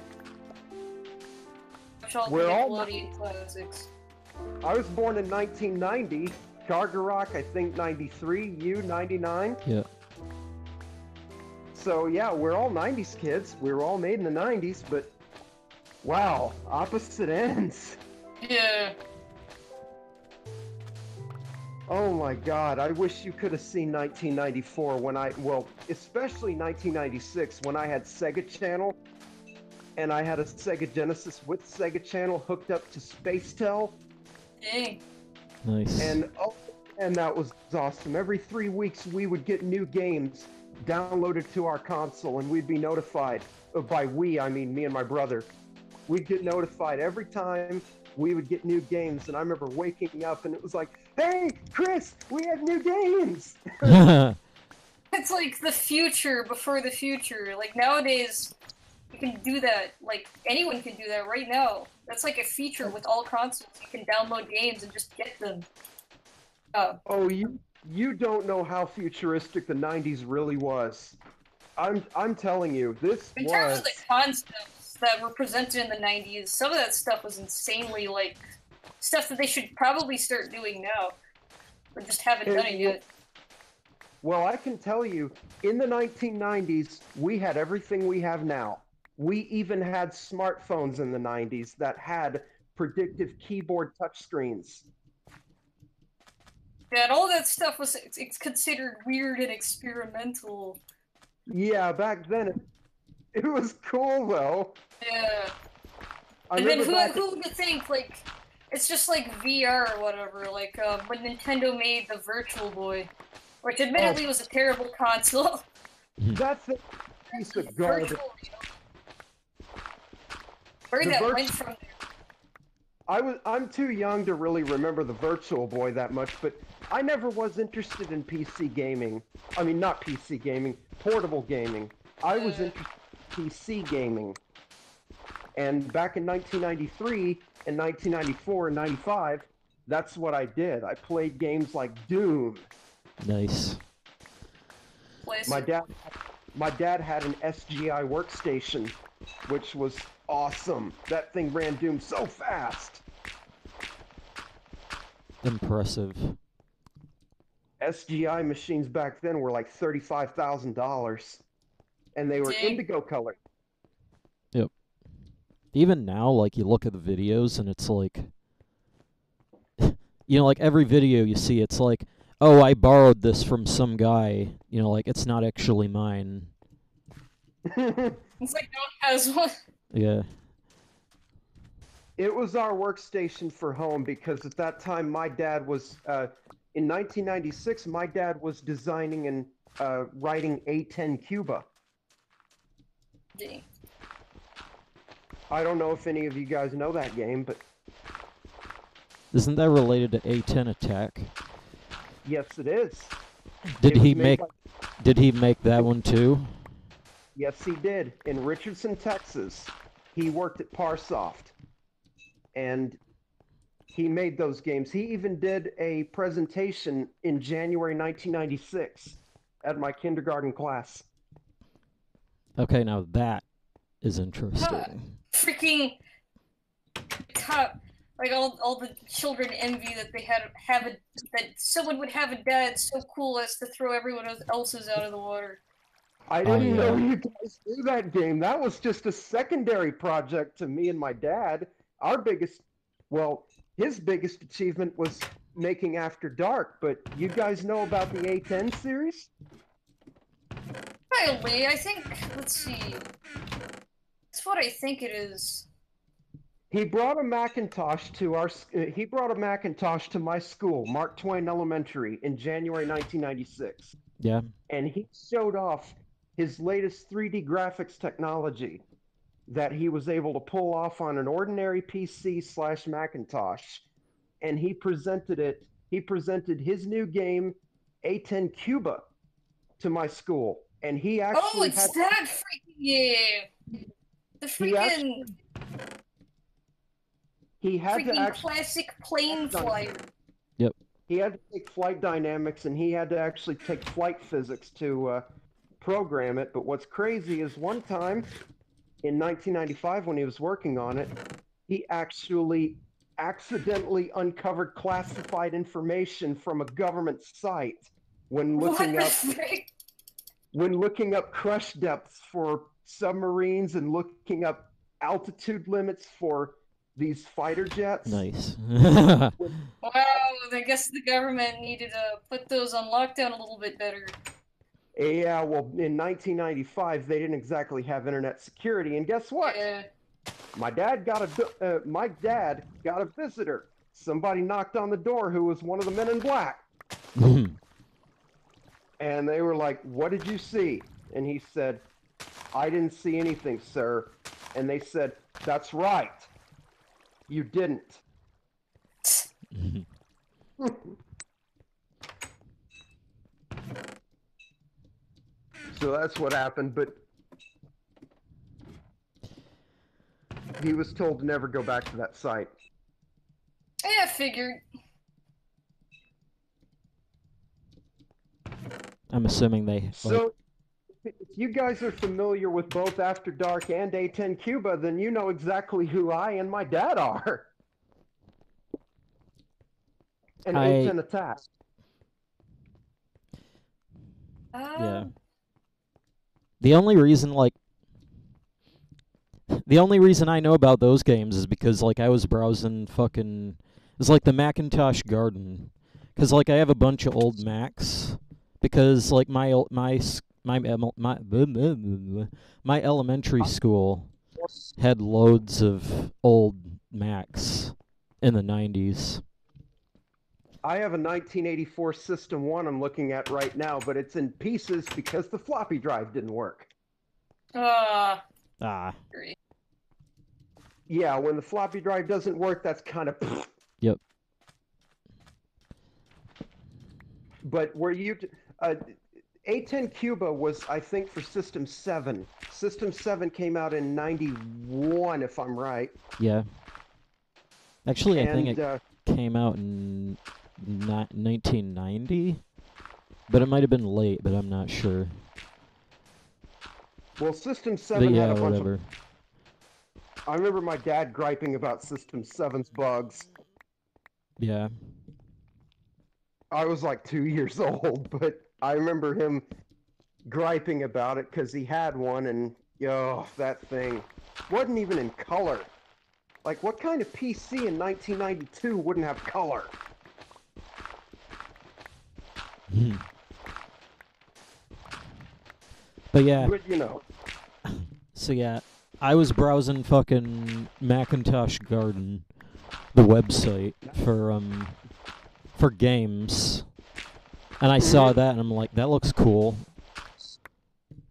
We're all Nickelodeon classics. I was born in 1990. Kargaroc, I think 93. You 99. Yeah. So yeah, we're all 90s kids. We were all made in the 90s, but wow, opposite ends. Yeah. Oh my God, I wish you could have seen 1994 when well, especially 1996 when I had Sega Channel and I had a Sega Genesis with Sega Channel hooked up to Spacetel. Dang. Nice. And that was awesome. Every 3 weeks we would get new games downloaded to our console and we'd be notified. By we, I mean me and my brother. We'd get notified every time we would get new games, and I remember waking up and it was like, hey, Chris, we have new games! It's like the future before the future. Like, nowadays, you can do that. Like, anyone can do that right now. That's like a feature with all consoles. You can download games and just get them. Oh, you don't know how futuristic the 90s really was. I'm telling you, In terms of the concepts that were presented in the 90s, some of that stuff was insanely, like, stuff that they should probably start doing now. But just haven't done it yet. Well, I can tell you, in the 1990s, we had everything we have now. We even had smartphones in the 90s that had predictive keyboard touchscreens. Yeah, and all that stuff was it's considered weird and experimental. Yeah, back then it was cool though. Yeah. And then who would think, like, it's just like VR or whatever, like when Nintendo made the Virtual Boy, which admittedly was a terrible console. That's a piece of garbage. Where that went from there. I'm too young to really remember the Virtual Boy that much, but I never was interested in PC gaming. I mean, not PC gaming, portable gaming. I was interested in PC gaming. And back in 1993 and 1994 and 95, that's what I did. I played games like Doom. Nice. My dad had an SGI workstation, which was awesome. That thing ran Doom so fast. Impressive. SGI machines back then were like $35,000, and they were indigo colored. Yep. Even now, like, you look at the videos and it's like, you know, like every video you see, it's like, oh, I borrowed this from some guy. You know, like, it's not actually mine. It's like no one has one. Yeah. It was our workstation for home because at that time my dad was, in 1996, my dad was designing and writing A10 Cuba. Dang. I don't know if any of you guys know that game, but... Isn't that related to A10 Attack? Yes, it is. Did he make that one too? Yes, he did. In Richardson, Texas. He worked at Parsoft. And he made those games. He even did a presentation in January 1996 at my kindergarten class. Okay, now that is interesting. Freaking like all the children envy that they that someone would have a dad so cool as to throw everyone else's out of the water. I didn't know you guys knew that game. That was just a secondary project to me and my dad. Our biggest, well, his biggest achievement was making After Dark, but you guys know about the A10 series? Mildly, I think, let's see. That's what I think it is. He brought a Macintosh to my school, Mark Twain Elementary, in January 1996. Yeah. And he showed off his latest 3D graphics technology that he was able to pull off on an ordinary PC / Macintosh. And he presented his new game, A10 Cuba, to my school. And he actually Oh, it's that freaking game! The freaking... He had freaking to actually... classic plane flyer. Yep. He had to take flight dynamics, and he had to actually take flight physics to program it. But what's crazy is one time, in 1995, when he was working on it, he actually accidentally uncovered classified information from a government site when looking up crush depths for submarines and looking up altitude limits for these fighter jets. Nice. Wow, I guess the government needed to put those on lockdown a little bit better. Yeah, well, in 1995, they didn't exactly have internet security, and guess what? Yeah. My dad got a visitor. Somebody knocked on the door who was one of the men in black. And they were like, "What did you see?" And he said, "I didn't see anything, sir." And they said, "That's right. You didn't." So that's what happened, but he was told to never go back to that site. Yeah, figured. I'm assuming they. So, if you guys are familiar with both After Dark and A10 Cuba, then you know exactly who I and my dad are. And A10 Attack. Yeah. The only reason I know about those games is because like I was browsing fucking. It's like the Macintosh Garden, because like I have a bunch of old Macs, because like my elementary school had loads of old Macs in the 90s. I have a 1984 System 1 I'm looking at right now, but it's in pieces because the floppy drive didn't work. Great. Yeah, when the floppy drive doesn't work, that's kind of... Yep. But were you... A10 Cuba was, I think, for System 7. System 7 came out in 91, if I'm right. Yeah. Actually, I think it came out in 1990, but it might have been late, but I'm not sure. Well, System 7 but yeah, had a bunch whatever. of... I remember my dad griping about System 7's bugs. Yeah. I was like 2 years old, but I remember him griping about it because he had one, and that thing wasn't even in color. Like, what kind of PC in 1992 wouldn't have color? But yeah. But, you know. So yeah, I was browsing fucking Macintosh Garden, the website for games, and I saw that and I'm like, that looks cool.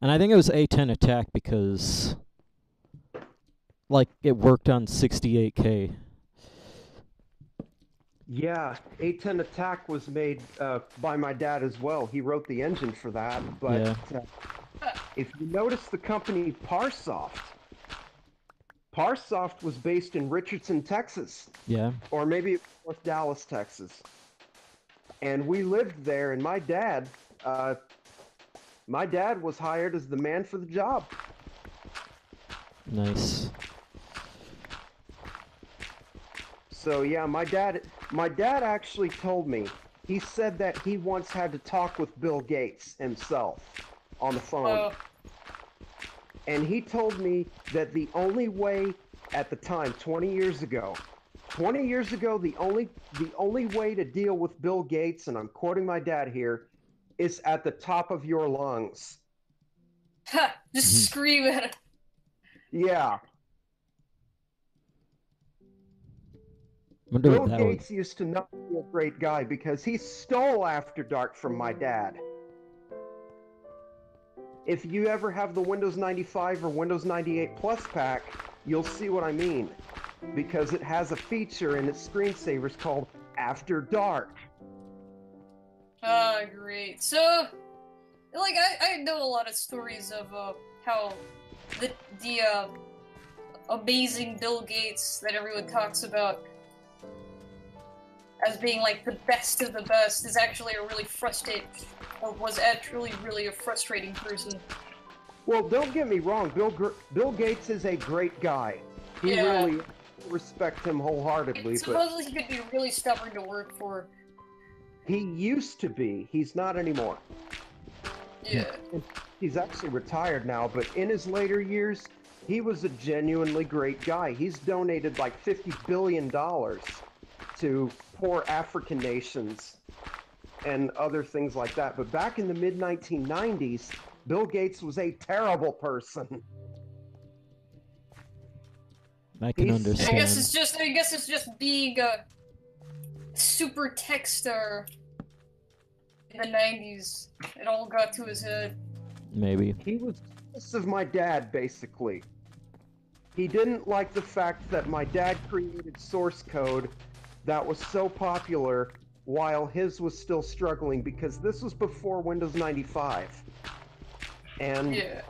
And I think it was A10 Attack because like it worked on 68K. Yeah, A10 Attack was made by my dad as well. He wrote the engine for that, but if you notice the company Parsoft was based in Richardson, Texas. Yeah. Or maybe North Dallas, Texas. And we lived there, and my dad was hired as the man for the job. Nice. So yeah, my dad actually told me, he said that he once had to talk with Bill Gates himself on the phone. And he told me that the only way at the time, 20 years ago, the only way to deal with Bill Gates, and I'm quoting my dad here, is at the top of your lungs. Ha! Just scream at him. Yeah. Wonder Bill what that Gates used to not be a great guy because he stole After Dark from my dad. If you ever have the Windows 95 or Windows 98 Plus pack, you'll see what I mean. Because it has a feature in its screensavers called After Dark. Great. So, like, I know a lot of stories of how the amazing Bill Gates that everyone talks about as being like the best of the best is actually a really frustrating, or was actually really a frustrating person. Well, don't get me wrong, Bill Gates is a great guy. He really respect him wholeheartedly. Supposedly he could be really stubborn to work for. He used to be. He's not anymore. Yeah. He's actually retired now, but in his later years, he was a genuinely great guy. He's donated like $50 billion to poor African nations and other things like that. But back in the mid-1990s, Bill Gates was a terrible person. I can He's- understand. I guess it's just being a super tech star in the 90s. It all got to his head. Maybe. He was jealous of my dad, basically. He didn't like the fact that my dad created source code that was so popular while his was still struggling, because this was before Windows 95. And Yeah.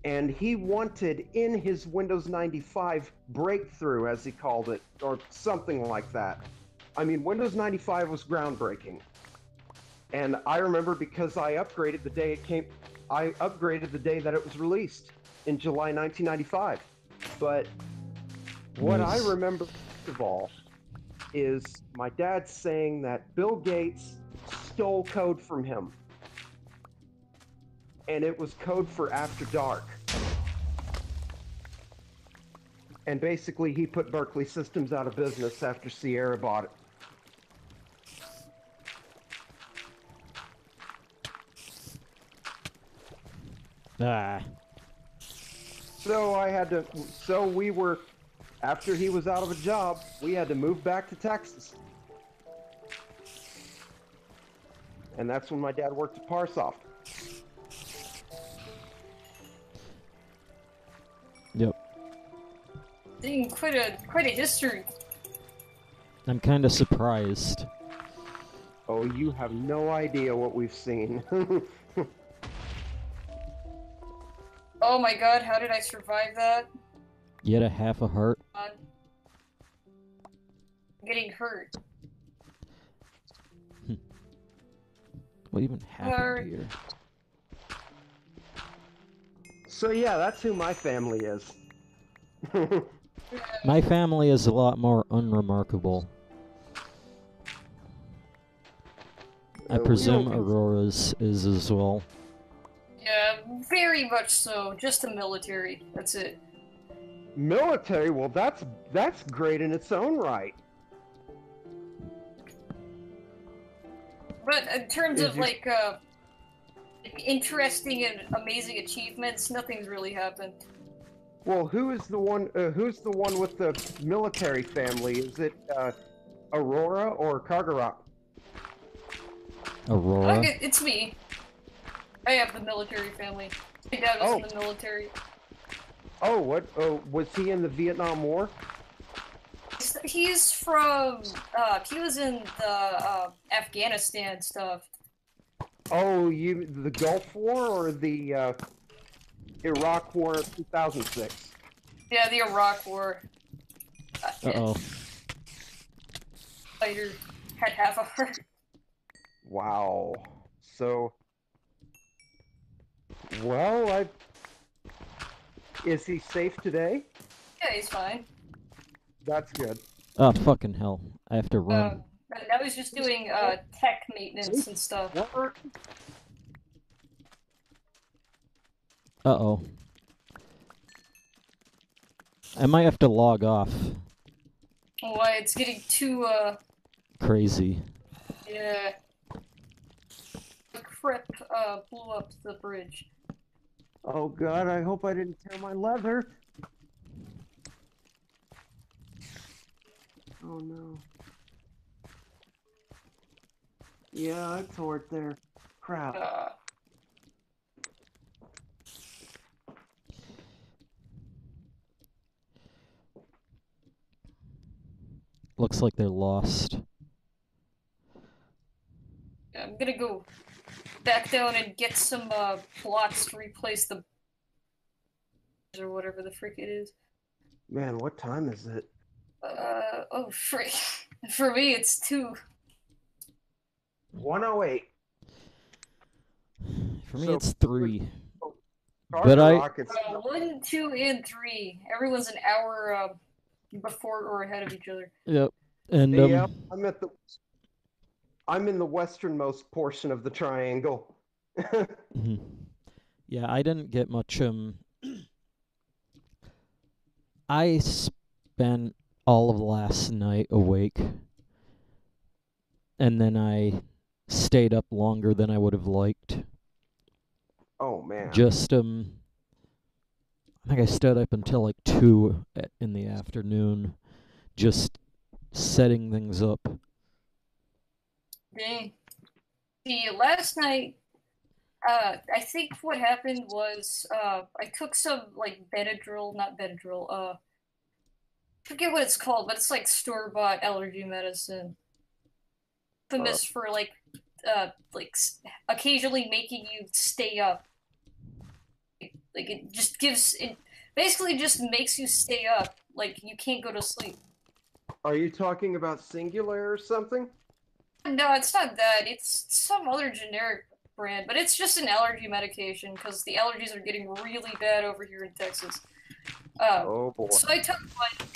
and he wanted in his Windows 95 breakthrough, as he called it, or something like that. I mean, Windows 95 was groundbreaking. And I remember because I upgraded the day that it was released in July 1995. But what I Nice. remember most of all is my dad saying that Bill Gates stole code from him. And it was code for After Dark. And basically he put Berkeley Systems out of business after Sierra bought it. Ah. After he was out of a job, we had to move back to Texas. And that's when my dad worked at Parsoft. Yep. Dang, quite a history. I'm kind of surprised. Oh, you have no idea what we've seen. Oh my god, how did I survive that? You had a half a heart. I'm getting hurt. What even happened here? So yeah, that's who my family is. My family is a lot more unremarkable. I We presume don't- Aurora's is as well. Yeah, very much so. Just the military. That's it. Military? Well, that's great in its own right. But in terms Is of your- like interesting and amazing achievements, nothing's really happened. Well, who's the one with the military family? Is it Aurora or Kargaroc? Aurora? Okay, it's me. I have the military family. My dad was in the military. Oh, what? Oh, was he in the Vietnam War? He's from. He was in the Afghanistan stuff. Oh, the Gulf War or the Iraq War of 2006? Yeah, the Iraq War. Uh-oh. Fighter had half a heart. Wow. So, well, is he safe today? Yeah, he's fine. That's good. Oh, fucking hell. I have to run. Now he's just doing tech maintenance and stuff. What? Uh-oh. I might have to log off. Why, it's getting too, Crazy. yeah. The crip, blew up the bridge. Oh God, I hope I didn't tear my leather. Oh no. Yeah, I tore it there. Crap. Looks like they're lost. I'm gonna go back down and get some, blocks to replace the or whatever the frick it is. Man, what time is it? Oh frick. For me, it's 2. 1:08. For me, So- it's 3. But I- 1, 2, and 3. Everyone's an hour, before or ahead of each other. Yep. And, Yeah, I'm in the westernmost portion of the triangle. mhm. Yeah, I didn't get much, I spent all of last night awake, and then I stayed up longer than I would have liked. Oh man. Just I think I stayed up until like 2 in the afternoon, just setting things up. Dang. See, last night, I think what happened was, I took some, like, Benadryl, not Benadryl, I forget what it's called, but it's like store-bought allergy medicine. Famous for, like, occasionally making you stay up. Like, it just gives, it basically just makes you stay up, like, you can't go to sleep. Are you talking about Singular or something? No, it's not that. It's some other generic brand, but it's just an allergy medication because the allergies are getting really bad over here in Texas. Oh boy. So I took one,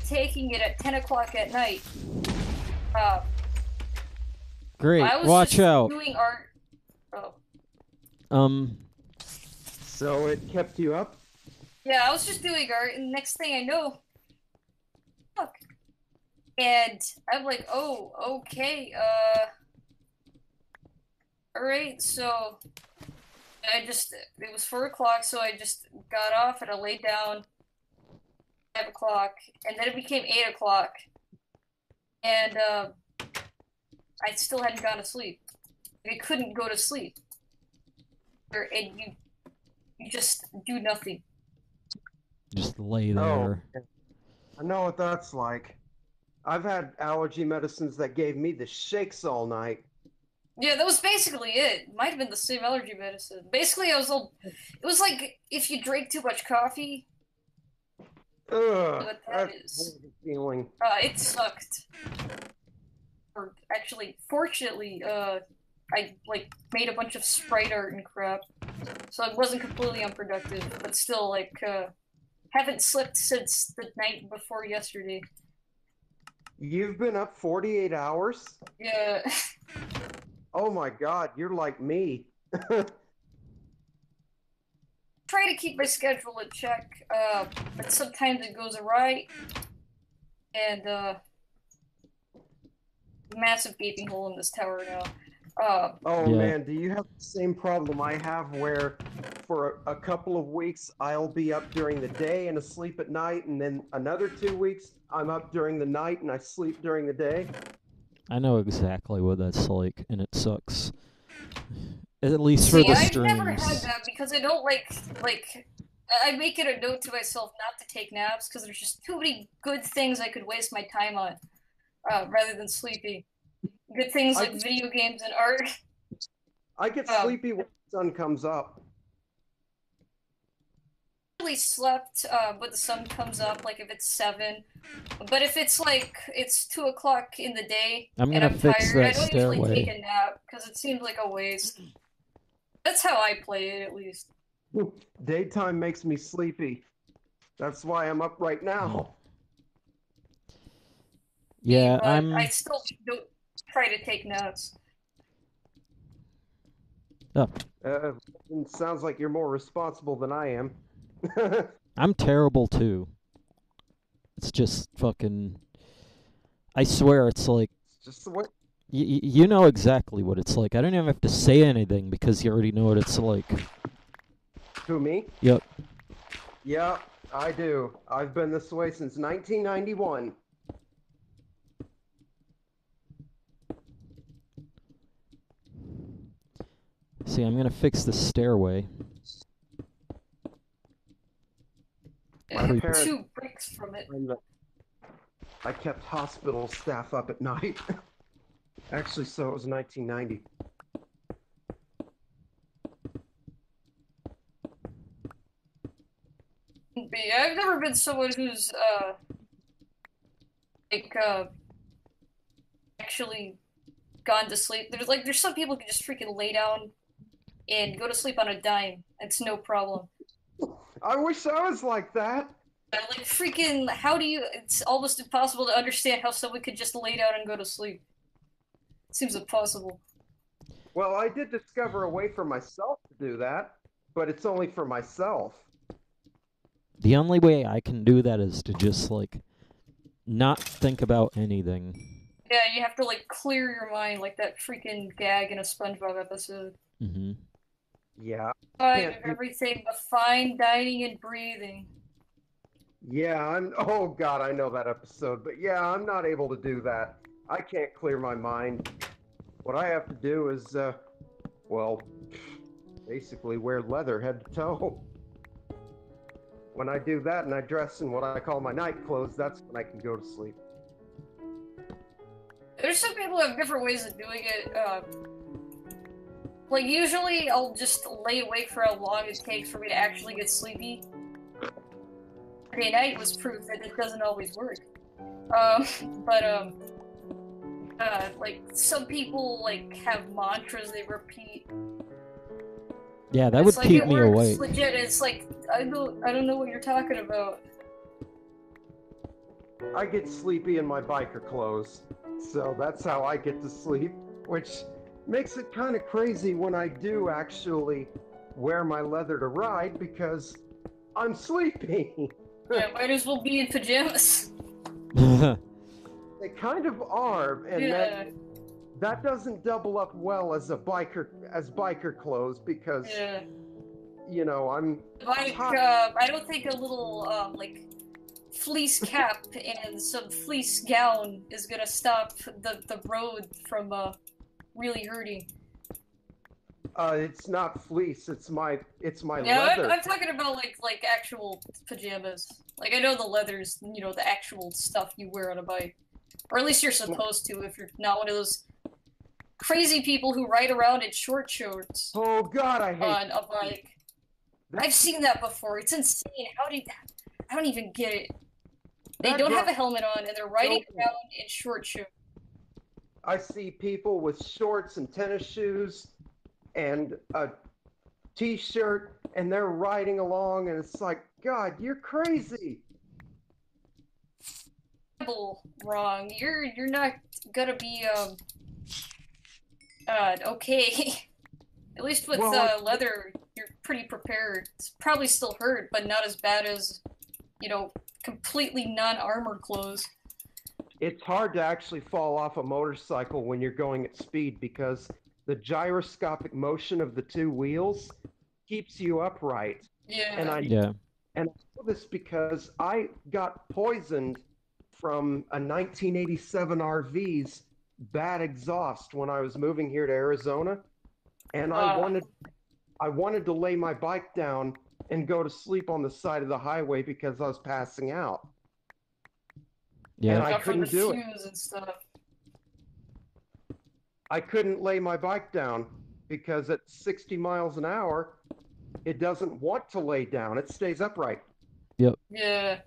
taking it at 10 o'clock at night. Great, I was watch just out. doing art. Oh. So it kept you up? Yeah, I was just doing art, and the next thing I know, fuck. And I'm like, oh, okay, alright, so it was 4 o'clock, so I just got off and I laid down 5 o'clock, and then it became 8 o'clock, and, I still hadn't gone to sleep. I couldn't go to sleep. And you just do nothing. Just lay there. Oh, I know what that's like. I've had allergy medicines that gave me the shakes all night. Yeah, that was basically it. Might have been the same allergy medicine. Basically, it was like if you drank too much coffee. Ugh, What that that's is. a horrible feeling. It sucked. Or actually, fortunately, I like made a bunch of sprite art and crap, so I wasn't completely unproductive. But still, like, haven't slept since the night before yesterday. You've been up 48 hours? Yeah. Oh my god, you're like me. Try to keep my schedule in check, but sometimes it goes awry, and massive gaping hole in this tower now. Oh Yeah. man, do you have the same problem I have where for a couple of weeks I'll be up during the day and asleep at night, and then another 2 weeks I'm up during the night and I sleep during the day? I know exactly what that's like, and it sucks. At least for the I've streams. never had that because I don't like, I make it a note to myself not to take naps because there's just too many good things I could waste my time on, rather than sleeping. Good things like video games and art. I get sleepy when the sun comes up. Really slept when the sun comes up, like if it's 7. But if it's like it's 2 o'clock in the day I'm and gonna I'm fix tired, I that don't usually stairway. take a nap because it seems like a waste. That's how I play it, at least. Daytime makes me sleepy. That's why I'm up right now. Yeah, But I still don't try to take naps. Oh, It sounds like you're more responsible than I am. I'm terrible too. It's just fucking. I swear, it's like. It's just the way. You know exactly what it's like. I don't even have to say anything because you already know what it's like. Who, me? Yep. Yeah, I do. I've been this way since 1991. See, I'm gonna fix the stairway. My parents, 2 bricks from it. I kept hospital staff up at night. Actually, so it was 1990. But yeah, I've never been someone who's actually gone to sleep. There's some people who can just freaking lay down and go to sleep on a dime. It's no problem. I wish I was like that. Like freaking, it's almost impossible to understand how someone could just lay down and go to sleep. It seems impossible. Well, I did discover a way for myself to do that, but it's only for myself. The only way I can do that is to just, like, not think about anything. Yeah, you have to, like, clear your mind like that freaking gag in a SpongeBob episode. Mm-hmm. Yeah. Mind of everything but fine dining and breathing. Yeah, oh God, I know that episode, but yeah, I'm not able to do that. I can't clear my mind. What I have to do is, well, basically wear leather head to toe. When I do that and I dress in what I call my night clothes, that's when I can go to sleep. There's some people who have different ways of doing it. Like, usually I'll just lay awake for how long it takes for me to actually get sleepy. Okay, night was proof that it doesn't always work. Like, some people, like, have mantras they repeat. Yeah, that would like, keep it me works awake. legit. It's like, I don't know what you're talking about. I get sleepy in my biker clothes, so that's how I get to sleep, which makes it kind of crazy when I do actually wear my leather to ride because I'm sleepy. Yeah, might as well be in pajamas. They kind of are, and Yeah. that doesn't double up well as biker clothes because Yeah. you know I'm Like, hot. I don't think a little, like, fleece cap and some fleece gown is gonna stop the road from, really hurting. It's not fleece. It's my Yeah, leather. I'm talking about, like actual pajamas. Like, I know the leather's, you know, the actual stuff you wear on a bike. Or at least you're supposed to if you're not one of those crazy people who ride around in short shorts Oh God, I hate on a bike. I've seen that before. It's insane. I don't even get it. They don't have a helmet on and they're riding around in short shorts. I see people with shorts and tennis shoes and a t-shirt and they're riding along and it's like, God, you're crazy. Wrong. You're not gonna be okay. At least with leather, you're pretty prepared. It's probably still hurt, but not as bad as, you know, completely non-armored clothes. It's hard to actually fall off a motorcycle when you're going at speed because the gyroscopic motion of the two wheels keeps you upright. Yeah. And I know this because I got poisoned from a 1987 RV's bad exhaust when I was moving here to Arizona, and I wanted to lay my bike down and go to sleep on the side of the highway because I was passing out. Yeah. And I couldn't do it. And stuff. I couldn't lay my bike down because at 60 miles an hour, it doesn't want to lay down. It stays upright. Yep. Yeah.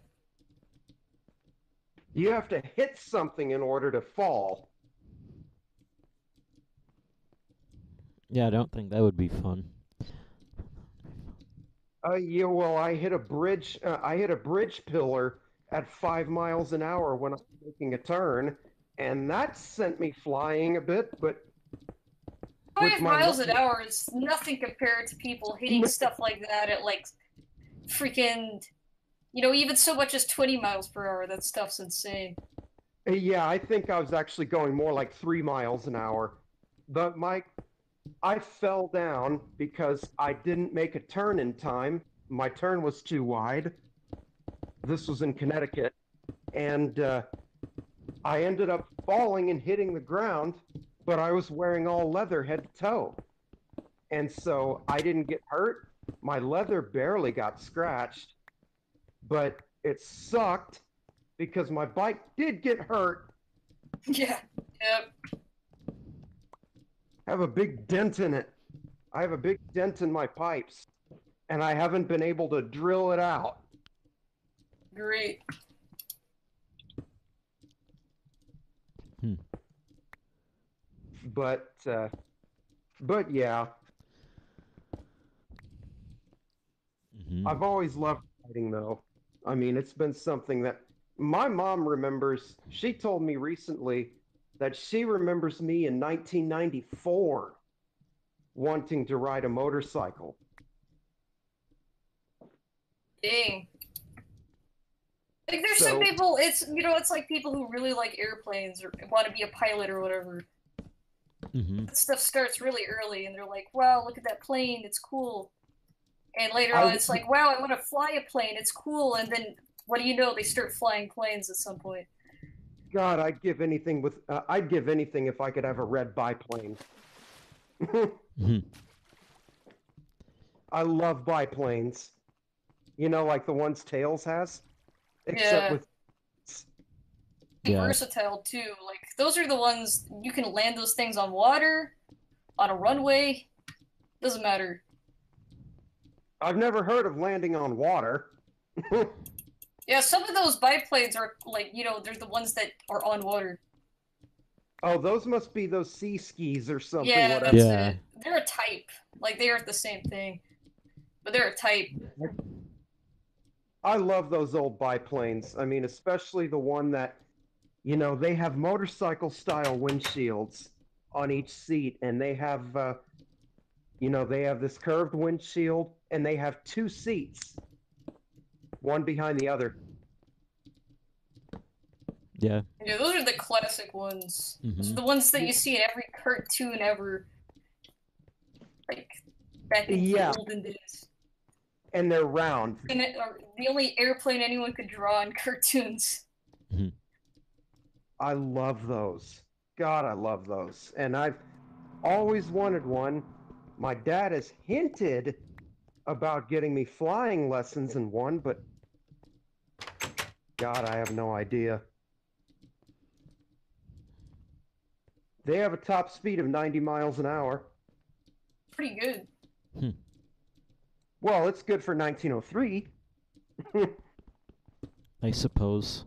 You have to hit something in order to fall. Yeah, I don't think that would be fun. Yeah, well, I hit a bridge pillar at 5 miles an hour when I was making a turn, and that sent me flying a bit, but 5 miles an hour is nothing compared to people hitting stuff like that at, like, freaking, you know, even so much as 20 miles per hour. That stuff's insane. Yeah, I think I was actually going more like 3 miles an hour. But I fell down because I didn't make a turn in time. My turn was too wide. This was in Connecticut. And I ended up falling and hitting the ground, but I was wearing all leather head to toe. And so I didn't get hurt. My leather barely got scratched, but it sucked because my bike did get hurt. Yeah. Yep. I have a big dent in it. I have a big dent in my pipes, and I haven't been able to drill it out. Great. But yeah. Mm-hmm. I've always loved riding, though. I mean, it's been something that my mom remembers. She told me recently that she remembers me in 1994 wanting to ride a motorcycle. Dang. Like, there's some people, it's like people who really like airplanes or want to be a pilot or whatever. That stuff starts really early, and they're like, wow, look at that plane, it's cool. And later on, it's like, wow, I want to fly a plane, it's cool. And then, what do you know, they start flying planes at some point. God, I'd give anything if I could have a red biplane. I love biplanes. You know, like the ones Tails has? Except with... versatile, too. Like, those are the ones, you can land those things on water, on a runway, doesn't matter. I've never heard of landing on water. Yeah, some of those biplanes are, like, they're the ones that are on water. Oh, those must be those sea skis or something. Yeah, that's it. They're a type. Like, they aren't the same thing. But they're a type. I love those old biplanes. I mean, especially the one that, they have motorcycle-style windshields on each seat, and they have, they have this curved windshield, and they have 2 seats, one behind the other. Yeah. Yeah, those are the classic ones. Those are the ones that you see in every cartoon ever. Like, back in the olden days. And they're round. And the only airplane anyone could draw in cartoons. I love those. God, I love those. And I've always wanted one. My dad has hinted about getting me flying lessons in one, but God, I have no idea. They have a top speed of 90 miles an hour. Pretty good. Well, it's good for 1903. I suppose.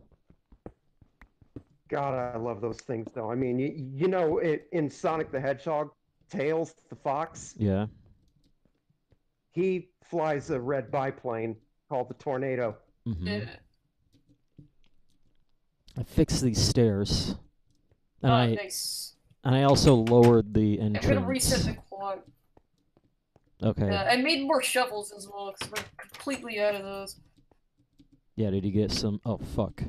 God, I love those things, though. I mean, in Sonic the Hedgehog, Tails the fox. Yeah. He flies a red biplane called the Tornado. Yeah. I fixed these stairs. And nice. And I also lowered the entrance. I'm gonna reset the clock. Okay. I made more shovels as well, because we're completely out of those. Yeah, did you get some... Oh, fuck.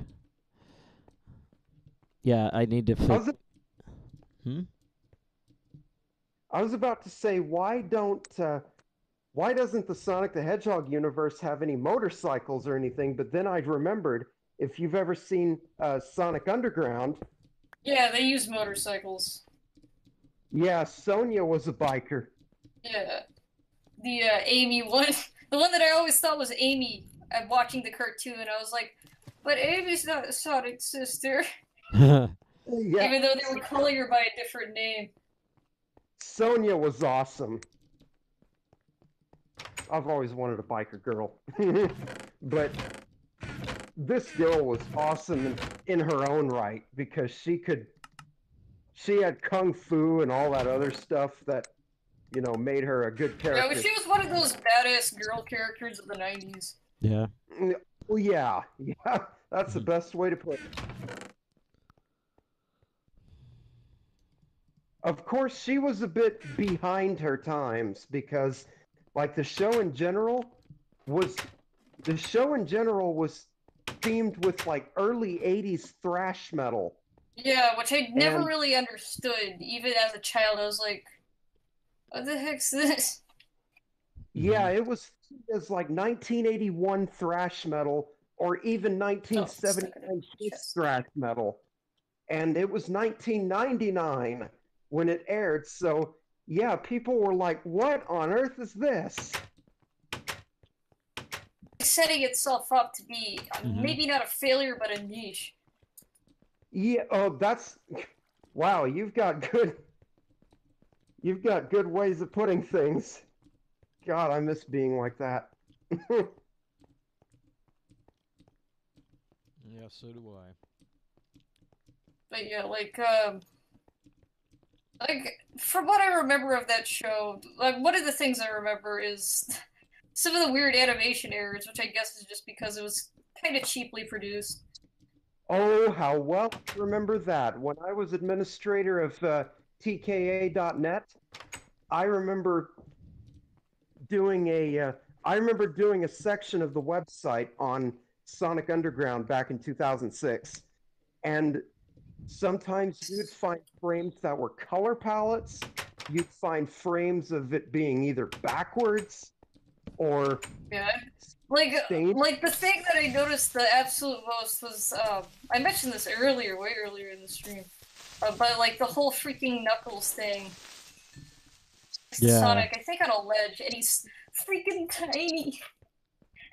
Yeah, I need to fix... I was about to say, why doesn't the Sonic the Hedgehog universe have any motorcycles or anything? But then I remembered, if you've ever seen Sonic Underground... Yeah, they use motorcycles. Yeah, Sonia was a biker. Yeah. The Amy one. The one that I always thought was Amy watching the cartoon. I was like, but Amy's not Sonic's sister. Yeah. Even though they were calling her by a different name. Sonia was awesome. I've always wanted a biker girl. But this girl was awesome in her own right, because she had kung fu and all that other stuff that, made her a good character. Yeah, but she was one of those badass girl characters of the 90s. Yeah. Well, yeah. That's the best way to put it. Of course, she was a bit behind her times, because, like, the show in general was themed with, like, early 80s thrash metal. Yeah, which I never really understood. Even as a child, I was like, what the heck's this? Yeah, it was as like 1981 thrash metal, or even 1979 thrash metal. And it was 1999 when it aired, so yeah, people were like, what on earth is this? Setting itself up to be maybe not a failure, but a niche. Yeah, that's... Wow, you've got good ways of putting things. God, I miss being like that. Yeah, so do I. But yeah, like from what I remember of that show, like, one of the things I remember is some of the weird animation errors, which I guess is just because it was kind of cheaply produced. Oh, how well I remember that. When I was administrator of TKA.net, I remember doing a section of the website on Sonic Underground back in 2006, and sometimes you'd find frames that were color palettes. You'd find frames of it being either backwards or Yeah. Like stained. the thing that I noticed the absolute most was I mentioned this earlier, way earlier in the stream, but like the whole freaking Knuckles thing. Yeah. Sonic, I think on a ledge, and he's freaking tiny,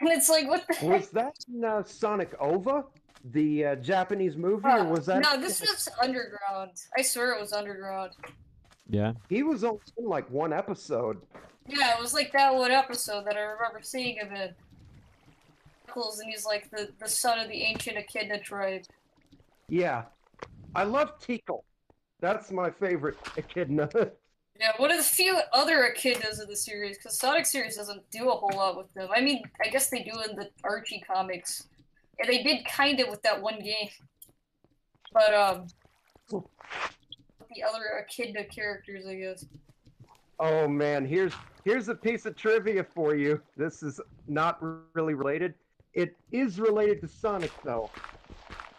and it's like, what the Was heck? that in Sonic OVA, the Japanese movie, or was that? No, this was Underground. I swear it was Underground. Yeah. He was only in like one episode. Yeah, it was like that one episode that I remember seeing him in. Knuckles, and he's like the son of the ancient Echidna tribe. Yeah, I love Tickle. That's my favorite Echidna. Yeah, one of the few other echidnas in the series, because Sonic series doesn't do a whole lot with them. I mean, I guess they do in the Archie comics. And they did kind of with that one game. But, the other echidna characters, I guess. Oh man, here's a piece of trivia for you. This is not really related. It is related to Sonic though.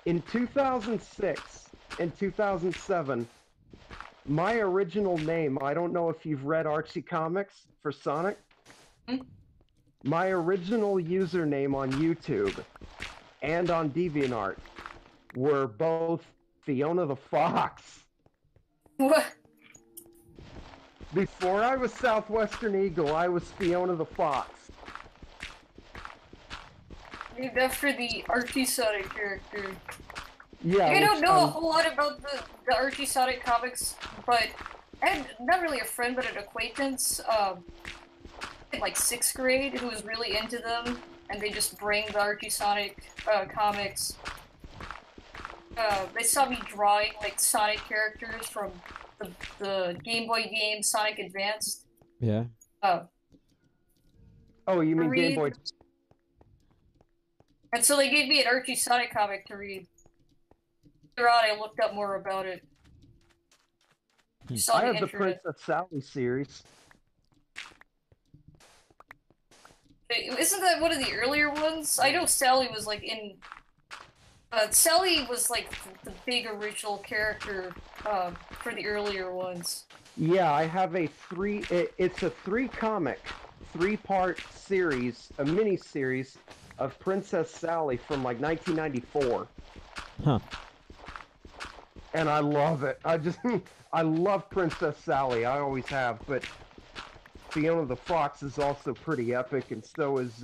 In 2006 and 2007, my original name, I don't know if you've read Archie comics for Sonic. My original username on YouTube and on DeviantArt were both Fiona the Fox. What? Before I was Southwestern Eagle, I was Fiona the Fox. Named after the Archie Sonic character. Yeah. I don't know a whole lot about the Archie Sonic comics, but I had not really a friend, but an acquaintance, in like 6th grade, who was really into them, and they just bring the Archie Sonic comics. They saw me drawing like Sonic characters from the Game Boy game Sonic Advance. Yeah. Oh, you mean Game Boy? And so they gave me an Archie Sonic comic to read. Later on, I looked up more about it. I have the Princess Sally series. Isn't that one of the earlier ones? I know Sally was like in. Sally was like the big original character for the earlier ones. Yeah, I have a it's a 3-comic, 3-part series, a mini series of Princess Sally from like 1994. Huh. And I love it. I love Princess Sally. I always have, but Fiona the Fox is also pretty epic, and so is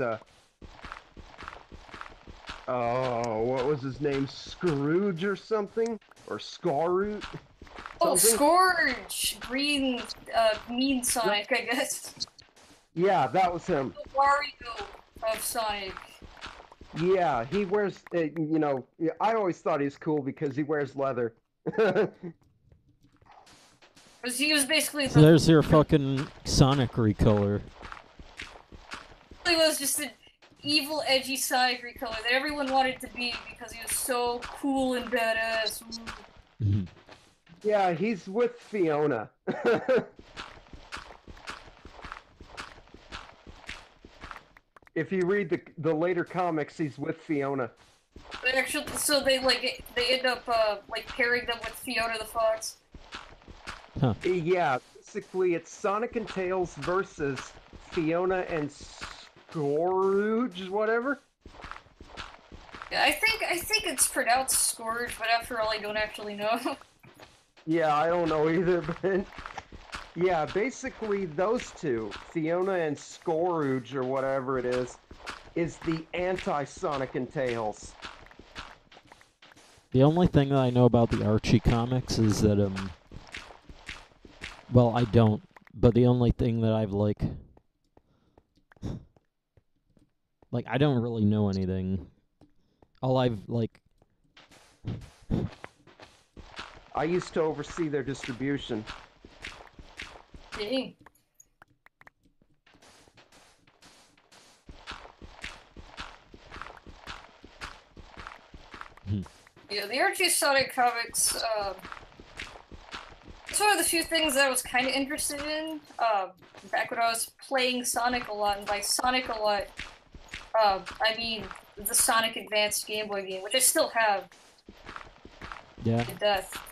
what was his name? Scrooge or something? Or Scaroot? Oh, Scourge! Green, mean Sonic, I guess. Yeah, that was him. The Wario of Sonic. Yeah, he wears, you know, I always thought he was cool because he wears leather. Because he was basically So there's your fucking Sonic recolor. He was just an evil, edgy Sonic recolor that everyone wanted to be because he was so cool and badass. Mm-hmm. Yeah, he's with Fiona. If you read the later comics, he's with Fiona. Actually, so they end up like pairing them with Fiona the Fox. Huh. Yeah, basically it's Sonic and Tails versus Fiona and Scourge, whatever. Yeah, I think it's pronounced Scourge, but after all, I don't actually know. Yeah, I don't know either, but yeah, basically those two, Fiona and Scourge or whatever it is the anti-Sonic and Tails. The only thing that I know about the Archie comics is that, well, I don't, but the only thing that I've, like, I don't really know anything. All I've, like... I used to oversee their distribution. Dang. Yeah, the Archie Sonic comics, it's one of the few things that I was kind of interested in, back when I was playing Sonic a lot, and by Sonic a lot, I mean the Sonic Advance Game Boy game, which I still have Yeah. to death.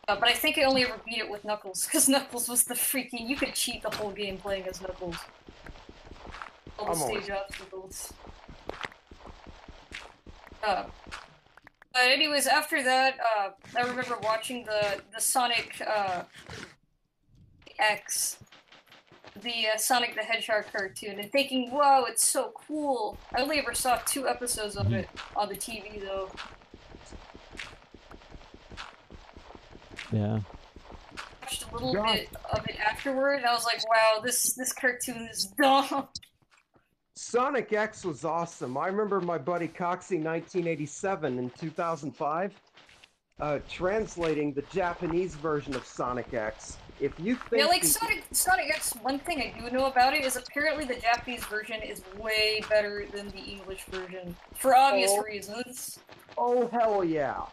But I think I only ever beat it with Knuckles, because Knuckles was the freaking... You could cheat the whole game playing as Knuckles. All the stage obstacles. But anyways, after that, I remember watching the Sonic X, the Sonic the Hedgehog cartoon, and thinking, wow, it's so cool. I only ever saw 2 episodes of it on the TV, though. Yeah. Watched a little bit of it afterward, and I was like, wow, this cartoon is dumb. Sonic X was awesome. I remember my buddy Coxie 1987 and 2005 translating the Japanese version of Sonic X. If you think Yeah, like Sonic X, one thing I do know about it is apparently the Japanese version is way better than the English version, for obvious reasons. Oh, hell yeah.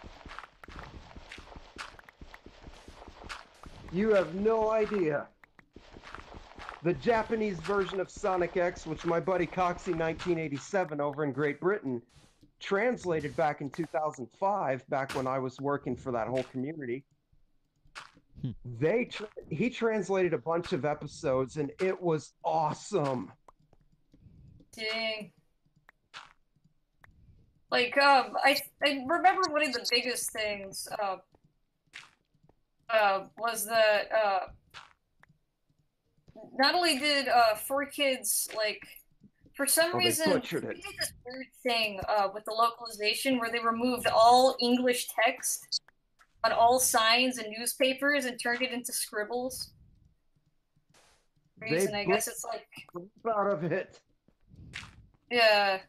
You have no idea. The Japanese version of Sonic X, which my buddy Coxie 1987 over in Great Britain translated back in 2005, back when I was working for that whole community, he translated a bunch of episodes, and it was awesome. Dang. Like, I remember one of the biggest things, was that, not only did 4Kids, like, for some reason, they did this weird thing with the localization where they removed all English text on all signs and newspapers and turned it into scribbles. Reason, I guess it's like out of it. Yeah.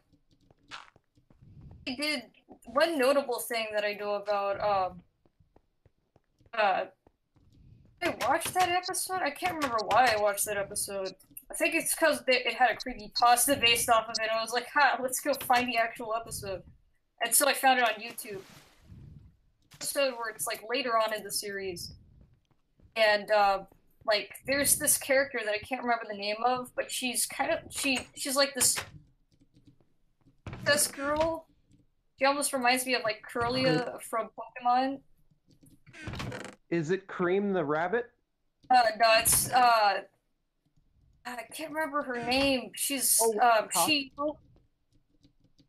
They did one notable thing that I know about. I watched that episode? I can't remember why I watched that episode. I think it's because it had a creepypasta based off of it, and I was like, ha, let's go find the actual episode. And so I found it on YouTube. Episode where it's like later on in the series. And, like, there's this character that I can't remember the name of, but she's kind of, she's like this girl. She almost reminds me of, like, Curlia from Pokemon. Is it Cream the Rabbit? No, it's, I can't remember her name. She's, Cosmo?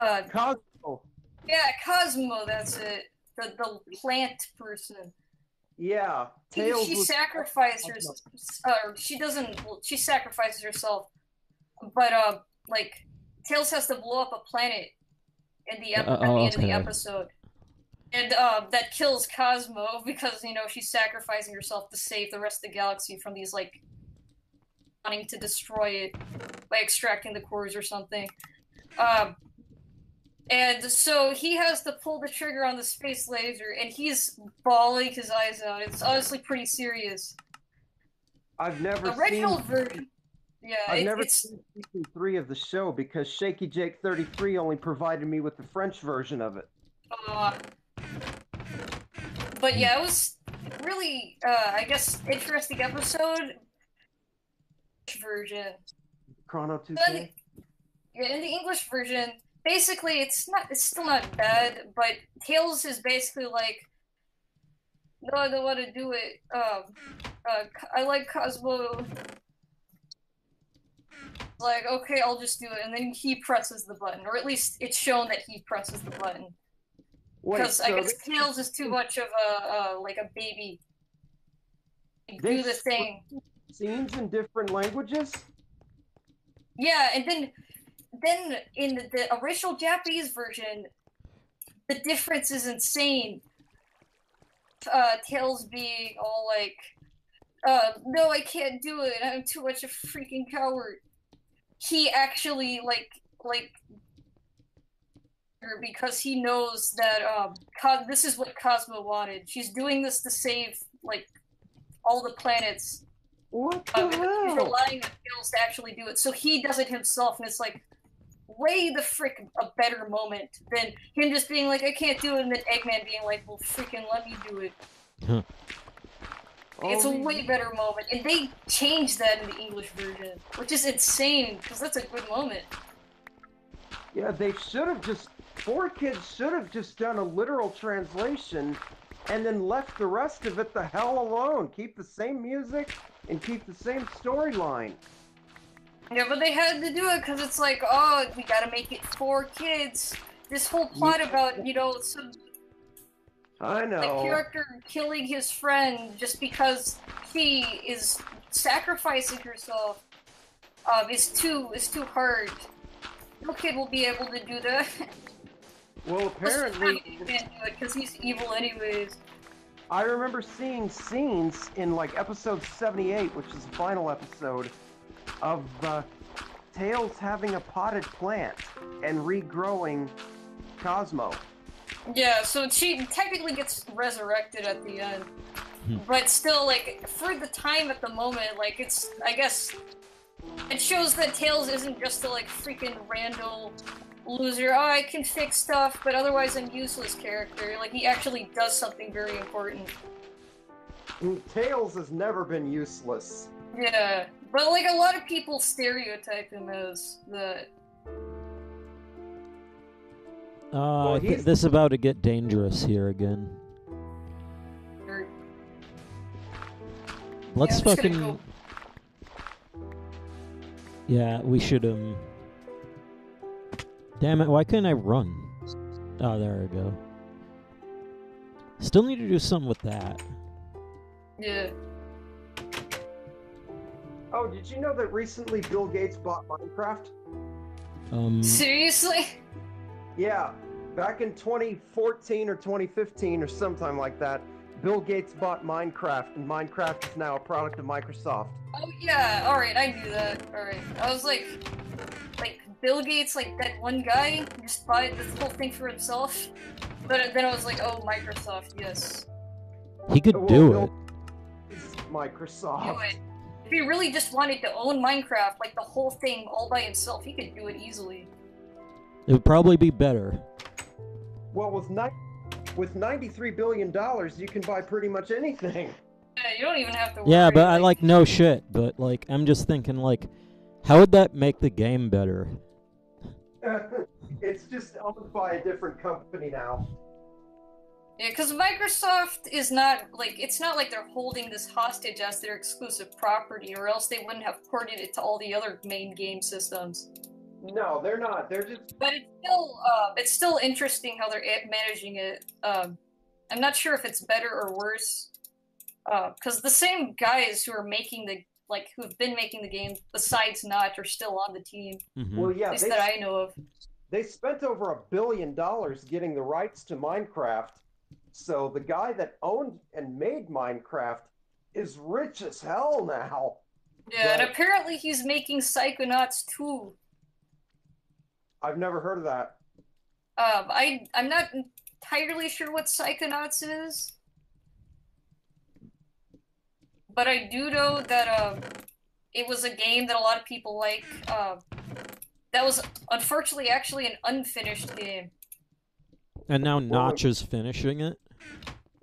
Yeah, Cosmo, that's it. The plant person. Yeah. She sacrifices herself. She sacrifices herself. But, like, Tails has to blow up a planet at the end of the episode. And, that kills Cosmo because, you know, she's sacrificing herself to save the rest of the galaxy from these, like, wanting to destroy it by extracting the cores or something. And so he has to pull the trigger on the space laser, and he's bawling his eyes out. It's honestly pretty serious. I've never original version. Yeah, I've never seen season 3 of the show because Shaky Jake 33 only provided me with the French version of it. But yeah, it was really, I guess, interesting episode. Version. Chrono 2K? Yeah, in the English version, basically, it's still not bad, but Tails is basically like, no, I don't want to do it. I like Cosmo. Like, okay, I'll just do it, and then he presses the button, or at least it's shown that he presses the button. Because I guess Tails is too much of like a baby. Do the thing. Scenes in different languages? Yeah, and then in the original Japanese version, the difference is insane. Tails being all like, no, I can't do it, I'm too much a freaking coward. He actually, like, because he knows that, this is what Cosmo wanted. She's doing this to save, like, all the planets. What the hell? He's relying on Tails to actually do it, so he does it himself, and it's like, way the frick a better moment than him just being like, I can't do it, and then Eggman being like, well, freaking let me do it. It's a way better moment, and they changed that in the English version, which is insane, because that's a good moment. Yeah, they should have just... 4Kids should have just done a literal translation and then left the rest of it the hell alone. Keep the same music and keep the same storyline. Yeah, but they had to do it because it's like, oh, we gotta make it 4Kids. This whole plot about, you know, some I know. like character killing his friend just because she is sacrificing herself is too hard. No kid will be able to do that. Well, apparently... He can't do it because he's evil anyways. I remember seeing scenes in, like, episode 78, which is the final episode, of Tails having a potted plant and regrowing Cosmo. Yeah, so she technically gets resurrected at the end. But still, like, for the time at the moment, like, it's, I guess, it shows that Tails isn't just a, like, freaking random loser, oh, I can fix stuff, but otherwise I'm useless character. Like, he actually does something very important. Tails has never been useless. Yeah, but, like, a lot of people stereotype him as that. Well, this is about to get dangerous here again. Let's fucking... Go. Yeah, we should, Damn it, why couldn't I run? Oh, there we go. Still need to do something with that. Yeah. Oh, did you know that recently Bill Gates bought Minecraft? Seriously? Yeah, back in 2014 or 2015 or sometime like that, Bill Gates bought Minecraft, and Minecraft is now a product of Microsoft. Oh yeah, alright, I knew that. Alright. I was like, Bill Gates, like, that one guy, just bought this whole thing for himself. But then I was like, oh, Microsoft, yes. He could do it. Microsoft. Do it. If he really just wanted to own Minecraft, like the whole thing all by himself, he could do it easily. It would probably be better. Well, with $93 billion, you can buy pretty much anything. Yeah, you don't even have to worry. Yeah, but I like no shit. But like, I'm just thinking like, how would that make the game better? It's just owned by a different company now. Yeah, because Microsoft is not, like, it's not like they're holding this hostage as their exclusive property, or else they wouldn't have ported it to all the other main game systems. No, they're not. They're just... But it's still interesting how they're managing it. I'm not sure if it's better or worse. Because the same guys who are making the, like, who've been making the game, besides Notch, are still on the team. Mm-hmm. Well, yeah, At least that I know of. They spent over $1 billion getting the rights to Minecraft, so the guy that owned and made Minecraft is rich as hell now. Yeah, and apparently he's making Psychonauts 2. I've never heard of that. I'm not entirely sure what Psychonauts is, but I do know that it was a game that a lot of people like. That was unfortunately actually an unfinished game. And now Notch is finishing it?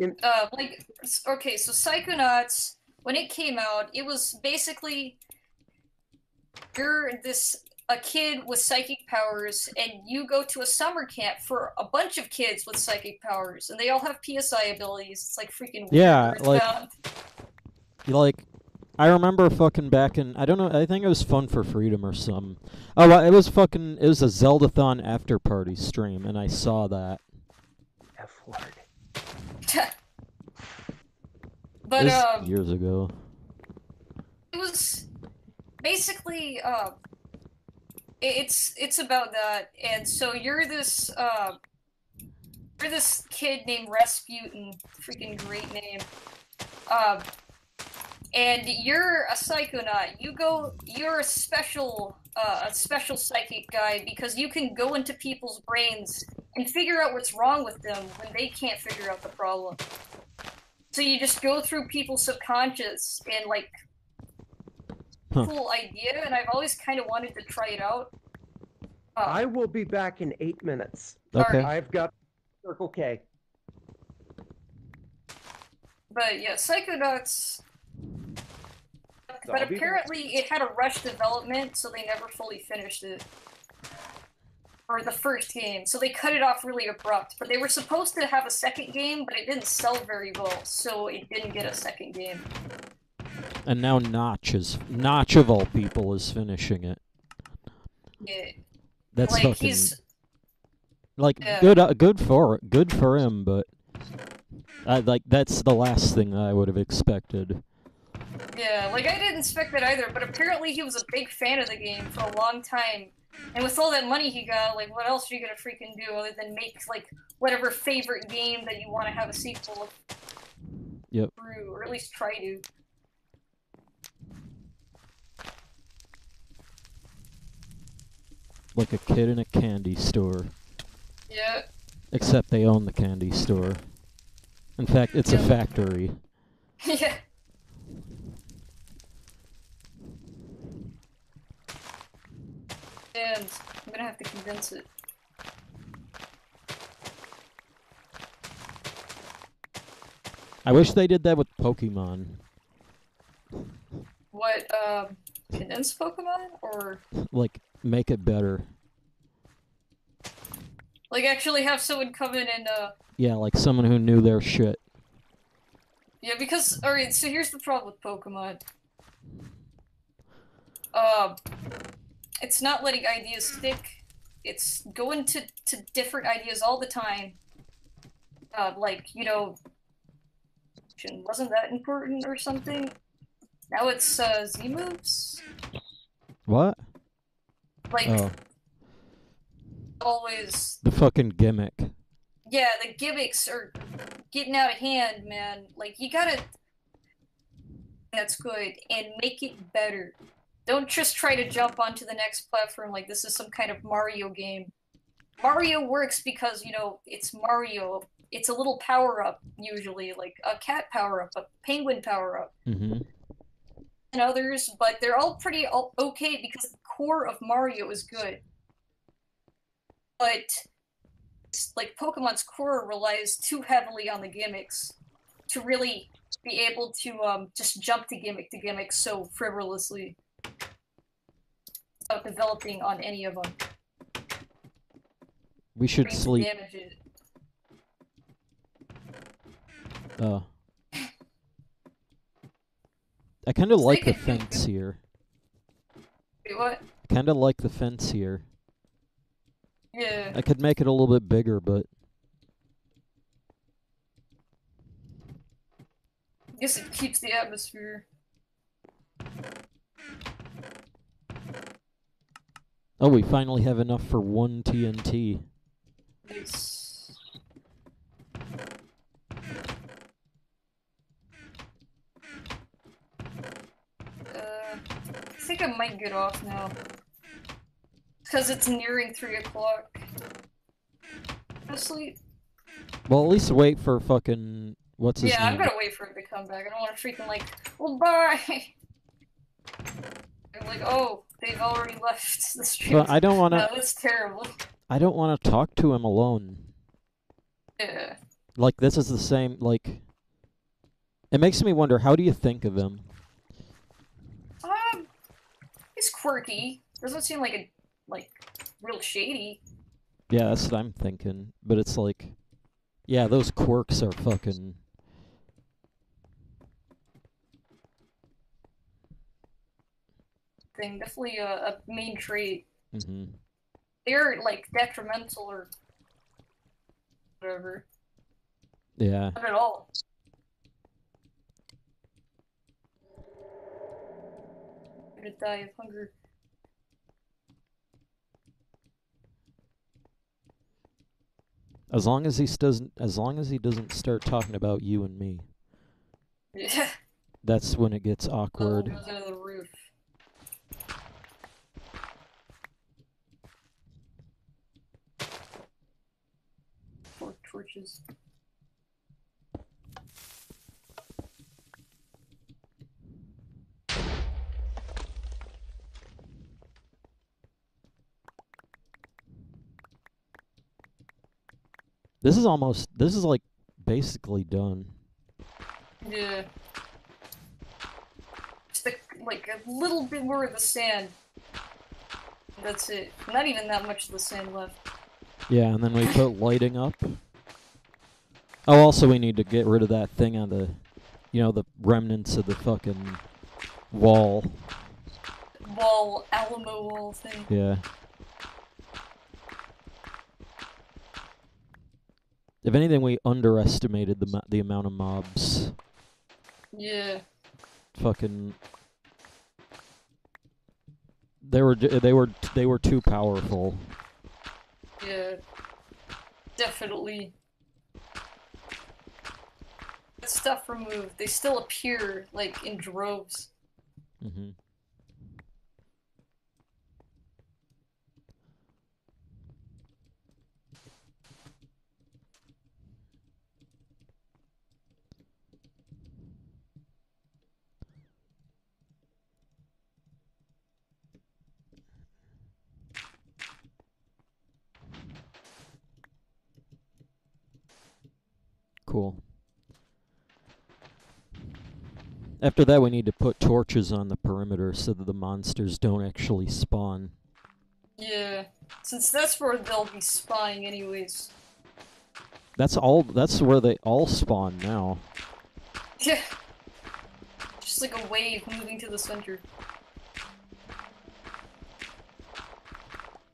Okay, so Psychonauts, when it came out, it was basically you're a kid with psychic powers, and you go to a summer camp for a bunch of kids with psychic powers, and they all have PSI abilities. It's like freaking weird. Yeah, like, I remember fucking back in, I don't know, I think it was Fun for Freedom or some. Oh, it was a Zeldathon after party stream, and I saw that. F-word. But, This years ago. It was basically, it's about that, and so you're this kid named Rasputin, freaking great name, and you're a psychonaut. You're a special psychic guy because you can go into people's brains and figure out what's wrong with them when they can't figure out the problem. So you just go through people's subconscious and, like, cool idea, and I've always kind of wanted to try it out. I will be back in 8 minutes. Okay. I've got Circle K. But yeah, Psychonauts. But apparently it had a rush development, so they never fully finished it. or the first game, so they cut it off really abrupt. But they were supposed to have a second game, but it didn't sell very well, so it didn't get a second game. And now Notch of all people is finishing it. Yeah. That's Like, fucking he's... like Yeah. good for him, but like that's the last thing I would have expected. Yeah, like, I didn't expect that either, but apparently he was a big fan of the game for a long time. And with all that money he got, like, what else are you gonna freaking do other than make, like, whatever favorite game that you want to have a sequel Yep. through, or at least try to. Like a kid in a candy store. Yeah. Except they own the candy store. In fact, it's a factory. Yeah. And I'm gonna have to condense it. I wish they did that with Pokemon. What, condense Pokemon? Or, Like, make it better. like, actually have someone come in and, Yeah, like someone who knew their shit. yeah, because, alright, so here's the problem with Pokemon. It's not letting ideas stick. It's going to different ideas all the time. Like, you know, wasn't that important or something? Now it's, Z moves? What? Like, Oh, always... the fucking gimmick. Yeah, the gimmicks are getting out of hand, man. Like, you gotta... That's good, and make it better. Don't just try to jump onto the next platform like this is some kind of Mario game. Mario works because, you know, it's Mario. It's a little power-up, usually, like a cat power-up, a penguin power-up, Mm-hmm. and others, but they're all pretty okay because the core of Mario is good. But, like, Pokemon's core relies too heavily on the gimmicks to really be able to just jump to gimmick so frivolously without developing on any of them. We should Brings sleep. damage it. I kind of So like they the could do fence here. Wait, what? Kind of like the fence here. Yeah. I could make it a little bit bigger, but I guess it keeps the atmosphere. oh, we finally have enough for one TNT. Nice. I think I might get off now. Because it's nearing 3 o'clock. Go sleep. Well, at least wait for fucking what's his Yeah, I'm name? gonna wait for him to come back. I don't want to freaking like, well, bye! I'm like, oh, they've already left the street. But I don't want to. No, that's terrible. I don't want to talk to him alone. Yeah. Like this is the same. Like it makes me wonder. How do you think of him? He's quirky. Doesn't seem like a, real shady. Yeah, that's what I'm thinking. But it's like, yeah, those quirks are fucking. Thing. Definitely a main trait. Mm-hmm. They're, like, detrimental or whatever. Yeah. Not at all. I'm gonna die of hunger. As long as he doesn't start talking about you and me. Yeah. That's when it gets Level awkward. goes out of the roof. Four torches. This is like basically done. Yeah. Just like a little bit more of the sand. that's it. Not even that much of the sand left. Yeah, and then we put lighting up. Oh, also we need to get rid of that thing on the, you know, the remnants of the fucking wall. Alamo wall thing. Yeah. If anything, we underestimated the amount of mobs. Yeah. Fucking. They were too powerful. Yeah. Definitely. That stuff removed, they still appear like in droves. Mm-hmm. Cool. After that, we need to put torches on the perimeter so that the monsters don't actually spawn. Yeah, since that's where they'll be spawning anyways. That's where they all spawn now. Yeah. Just like a wave moving to the center.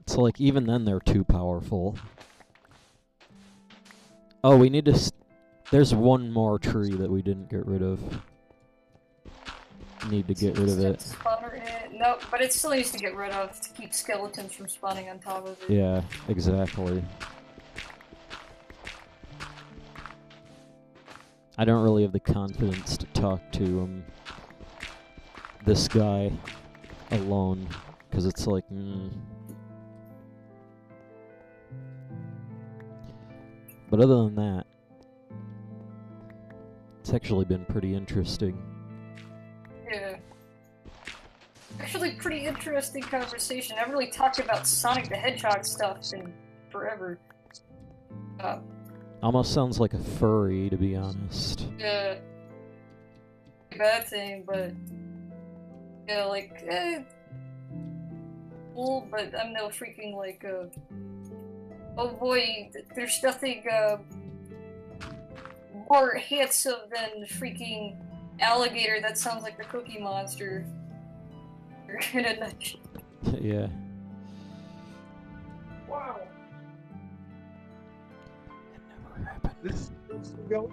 It's like, even then they're too powerful. Oh, we need to... There's one more tree that we didn't get rid of. Need to get rid of it. Spawner in it. No, but it still needs to get rid of to keep skeletons from spawning on top of it. Yeah, exactly. I don't really have the confidence to talk to this guy alone, because it's like, But other than that, it's actually been pretty interesting. Yeah. Actually, pretty interesting conversation. I haven't really talked about Sonic the Hedgehog stuff in forever. Almost sounds like a furry, to be honest. Yeah. Bad thing, but yeah, like, cool, but I'm no freaking like, oh boy, there's nothing, more handsome than freaking alligator that sounds like the Cookie Monster. In a nutshell. Yeah. Wow. It never happened. This is going.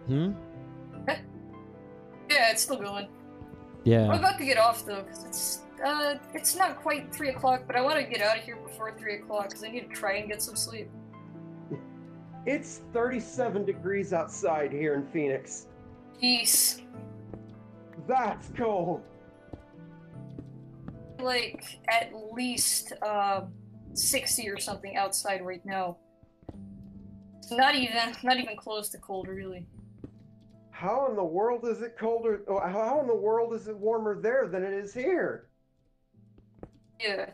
Hmm? Yeah, it's still going. Yeah. I'm about to get off though, because it's not quite 3 o'clock, but I want to get out of here before 3 o'clock, because I need to try and get some sleep. It's 37 degrees outside here in Phoenix. Peace. That's cold. Like, at least, 60 or something outside right now. It's not even close to cold, really. How in the world is it colder? How in the world is it warmer there than it is here? Yeah.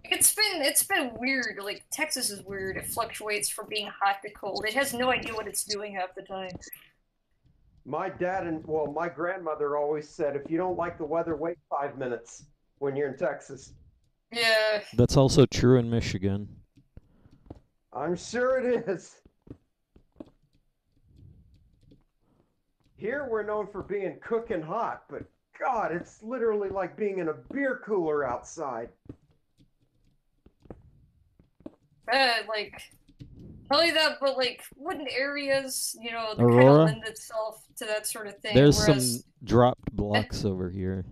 It's been weird. Like, Texas is weird. It fluctuates from being hot to cold. It has no idea what it's doing half the time. My dad and, well, my grandmother always said, if you don't like the weather, wait 5 minutes when you're in Texas. Yeah. That's also true in Michigan. I'm sure it is. Here we're known for being cooking hot, but God, it's literally like being in a beer cooler outside. Like, not only that, but like wooden areas, you know, that kind Aurora? of lend itself to that sort of thing. There's whereas, some dropped blocks over here.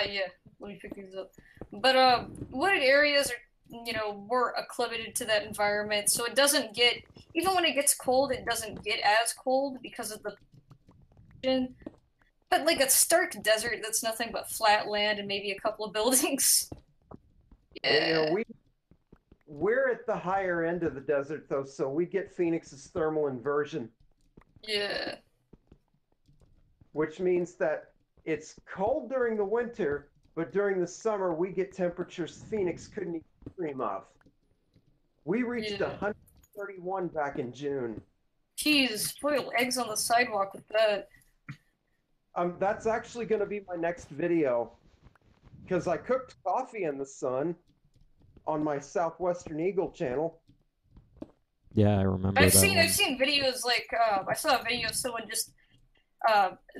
yeah, let me pick these up. But wooded areas are, you know, more acclimated to that environment, so it doesn't get, even when it gets cold, it doesn't get as cold because of the. But like a stark desert that's nothing but flat land and maybe a couple of buildings. Yeah. You know, we're at the higher end of the desert, though, so we get Phoenix's thermal inversion. Yeah. Which means that it's cold during the winter, but during the summer we get temperatures Phoenix couldn't even dream of. We reached 131 back in June. Jeez, boiled eggs on the sidewalk with that. That's actually going to be my next video. Because I cooked coffee in the sun on my Southwestern Eagle channel. Yeah, I remember I've that seen one. I've seen videos like I saw a video of someone just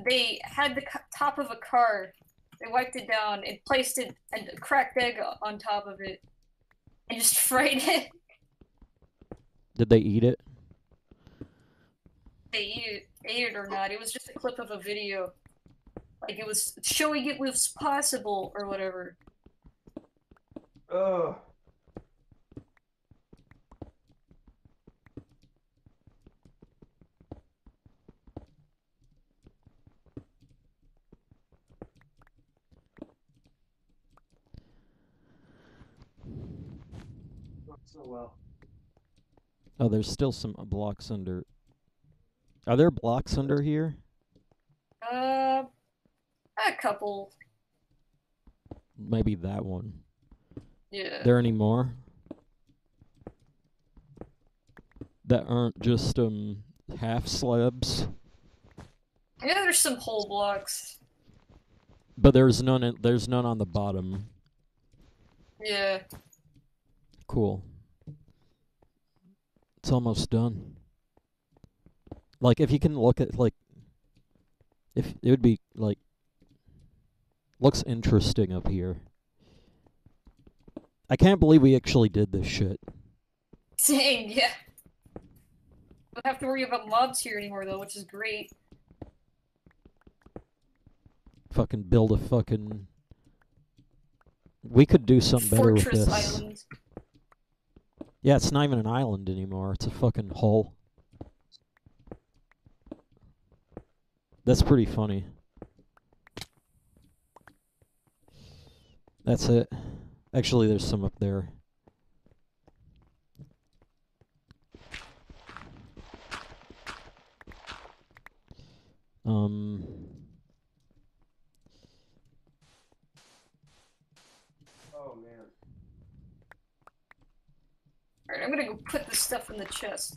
they had the top of a car, they wiped it down and placed it and a cracked egg on top of it and just fried it. Did they eat it? They ate it or not. It was just a clip of a video. Like it was showing it was possible or whatever. Ugh. Not so well. Oh, there's still some blocks under. Are there blocks under here? A couple. Maybe that one. Yeah. There any more? That aren't just half slabs? Yeah, there's some whole blocks. But there's none on the bottom. Yeah. Cool. It's almost done. Like, if you can look at, like, if it would be, like, looks interesting up here. I can't believe we actually did this shit. Same, yeah. Don't have to worry about mobs here anymore, though, which is great. Fucking build a fucking... We could do something better with Fortress this. Island. Yeah, it's not even an island anymore. It's a fucking hull. That's pretty funny. That's it. Actually, there's some up there. Oh man. Alright, I'm gonna go put this stuff in the chest.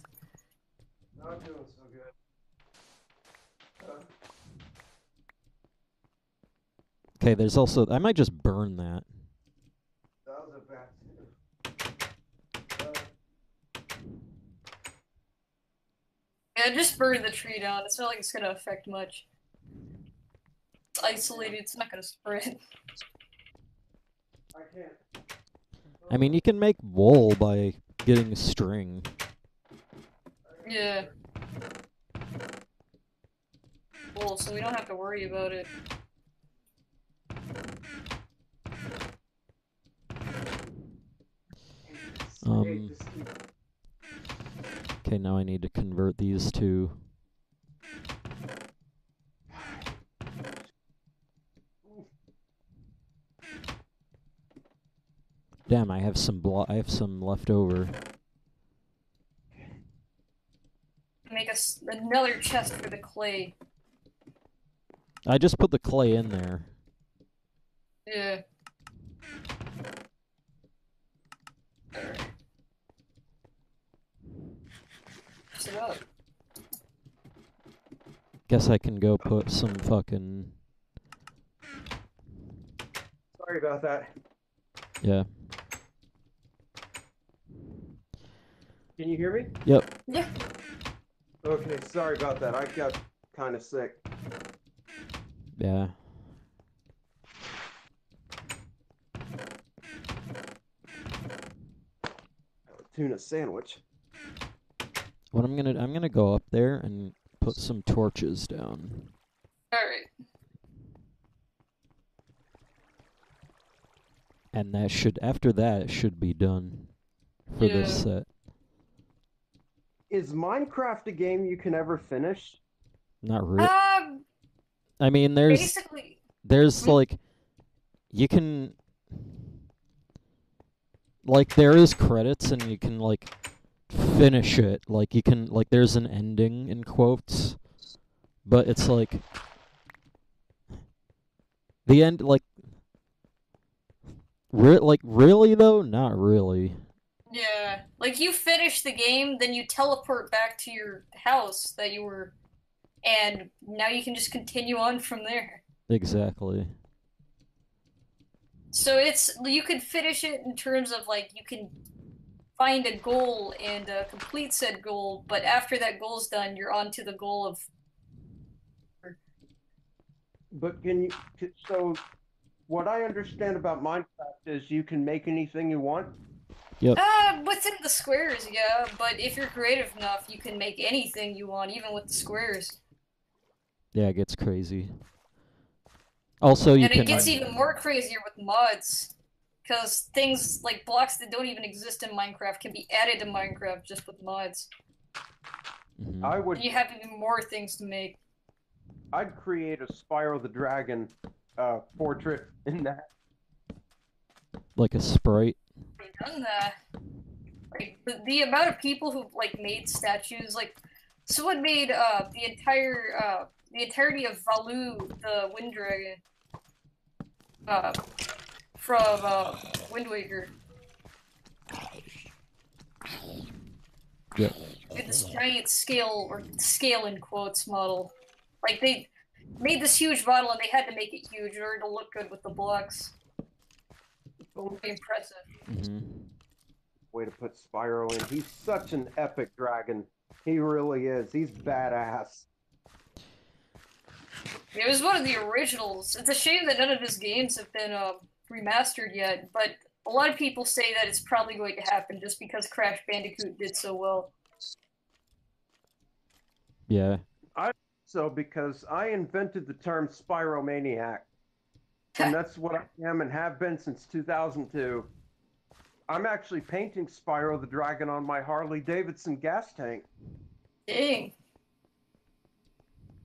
Not doing so good. Okay, there's also... I might just burn that. That was a bad Yeah, just burn the tree down. It's not like it's gonna affect much. It's isolated, it's not gonna spread. I can't. I mean, you can make wool by getting string. Yeah. Cool, so we don't have to worry about it. Okay, now I need to convert these to... Damn, I have some left over. Make us another chest for the clay. I just put the clay in there. Yeah. Alright. Fix it up. Guess I can go put some fucking... Sorry about that. Yeah. Can you hear me? Yep. Yeah. Okay, sorry about that. I got kind of sick. Yeah. Tuna sandwich. What I'm gonna go up there and put some torches down. Alright. And that should, after that, it should be done for this set. Is Minecraft a game you can ever finish? Not really. I mean, Basically. there's like, you can, like, there is credits and you can, like, finish it. Like, you can, like, there's an ending, in quotes. But it's like, the end, like, really though? Not really. Yeah. Like, you finish the game, then you teleport back to your house that you were and now you can just continue on from there. Exactly. So you could finish it in terms of like you can find a goal and complete said goal, but after that goal's done, you're on to the goal of. But so what I understand about Minecraft is you can make anything you want. Yep. Within the squares, yeah, but if you're creative enough, you can make anything you want, even with the squares. Yeah, it gets crazy. Also, you And can. it gets even more crazier with mods, because things like blocks that don't even exist in Minecraft can be added to Minecraft just with mods. Mhm. And you have even more things to make. I'd create a Spyro the Dragon portrait in that. Like a sprite. They've done that. Like the amount of people who like made statues, like someone made the entirety of Valu, the Wind Dragon, from Wind Waker. Yep. This giant scale in quotes model. Like they made this huge model and they had to make it huge in order to look good with the blocks. Very impressive. Mhm. Way to put Spyro in. He's such an epic dragon. He really is. He's badass. It was one of the originals. It's a shame that none of his games have been remastered yet, but a lot of people say that it's probably going to happen just because Crash Bandicoot did so well. Yeah. So because I invented the term Spyromaniac, and that's what I am and have been since 2002. I'm actually painting Spyro the Dragon on my Harley Davidson gas tank. Dang.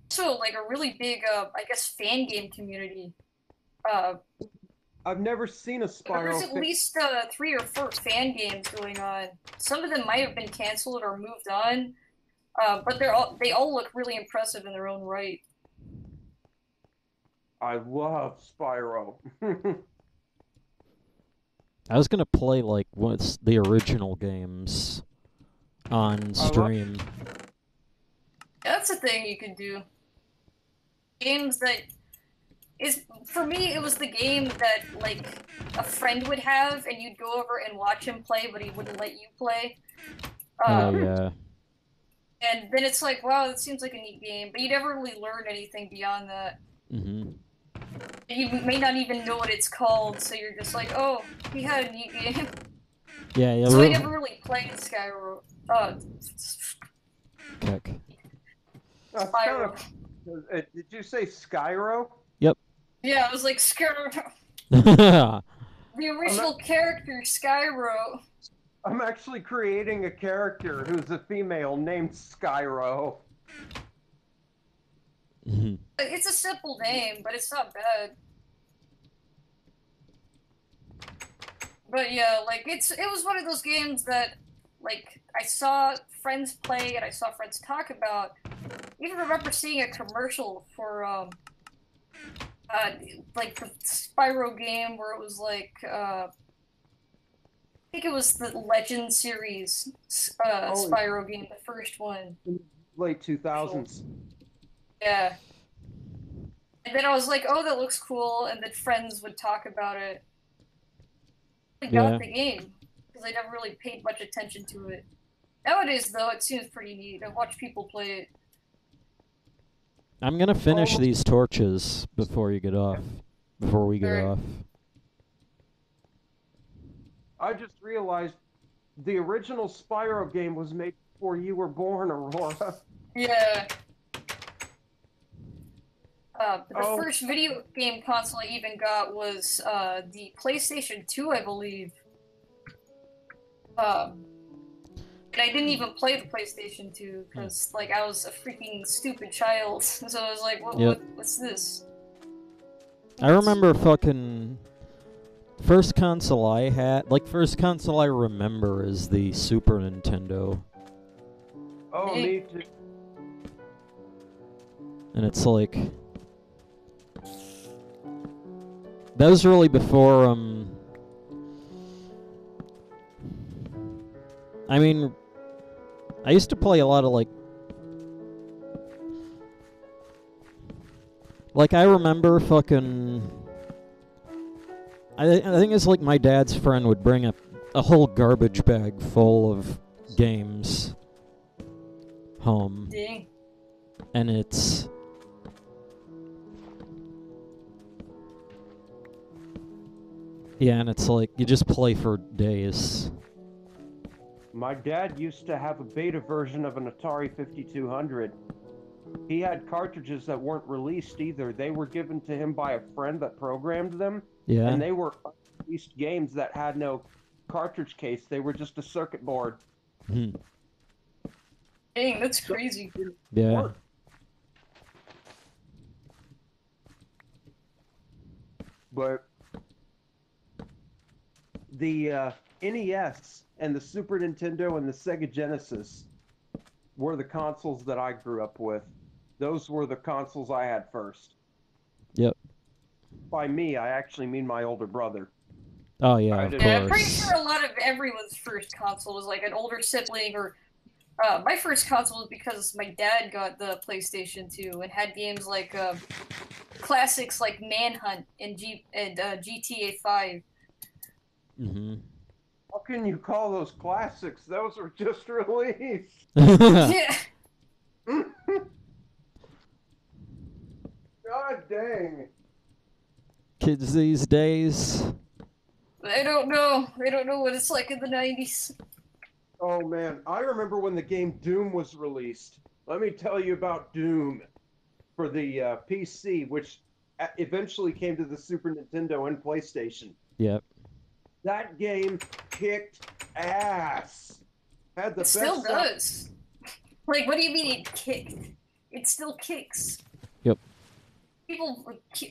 So, like a really big, I guess, fan game community. I've never seen a Spyro. There's at least 3 or 4 fan games going on. Some of them might have been canceled or moved on, but they all look really impressive in their own right. I love Spyro. I was gonna play like what's the original games on stream. That's a thing you could do. Games that for me, it was the game that like a friend would have, and you'd go over and watch him play, but he wouldn't let you play. Oh yeah. And then it's like, wow, that seems like a neat game, but you never really learn anything beyond that. Mhm. You may not even know what it's called, so you're just like, oh, he had a neat game. Yeah, yeah. So I never really played Skyrim. Heck. Spyro. Did you say Skyro? Yep. Yeah, I was like, Skyro. Yeah. The original character, Skyro. I'm actually creating a character who's a female named Skyro. It's a simple name, but it's not bad. But yeah, like it was one of those games that like I saw friends play and I saw friends talk about. I even remember seeing a commercial for like the Spyro game where it was like I think it was the Legend series Spyro game, the first one. Late 2000s. Yeah. And then I was like, oh, that looks cool, and then friends would talk about it. I got the game, because I never really paid much attention to it. Nowadays, though, it seems pretty neat. I watch people play it. I'm gonna finish these torches before you get off. Before we get off. I just realized the original Spyro game was made before you were born, Aurora. Yeah. The first video game console I even got was the PlayStation 2, I believe. And I didn't even play the PlayStation 2 because, like, I was a freaking stupid child. So I was like, what's this? I remember fucking first console I had. Like, first console I remember is the Super Nintendo. Oh, me too. And it's like that was really before I mean, I used to play a lot of like Like, I remember fucking... I think it's like my dad's friend would bring a whole garbage bag full of games home. Dang. And it's... Yeah, and it's like, you just play for days. My dad used to have a beta version of an Atari 5200. He had cartridges that weren't released either. They were given to him by a friend that programmed them. Yeah. And they were unreleased games that had no cartridge case. They were just a circuit board. Hmm. Dang, that's crazy. Yeah. But the NES and the Super Nintendo and the Sega Genesis were the consoles that I grew up with. Those were the consoles I had first. Yep. By me, I actually mean my older brother. Oh, yeah, of Yeah, I'm pretty course. sure a lot of everyone's first console was like an older sibling, or my first console was because my dad got the PlayStation 2 and had games like classics like Manhunt and GTA 5. Mm-hmm. How can you call those classics? Those were just released. Yeah. God dang. Kids these days. They don't know. They don't know what it's like in the 90s. Oh man, I remember when the game Doom was released. Let me tell you about Doom for the PC, which eventually came to the Super Nintendo and PlayStation. Yep. That game kicked ass. Had the It best still sound- does. Like, what do you mean it kicked? It still kicks. Yep. People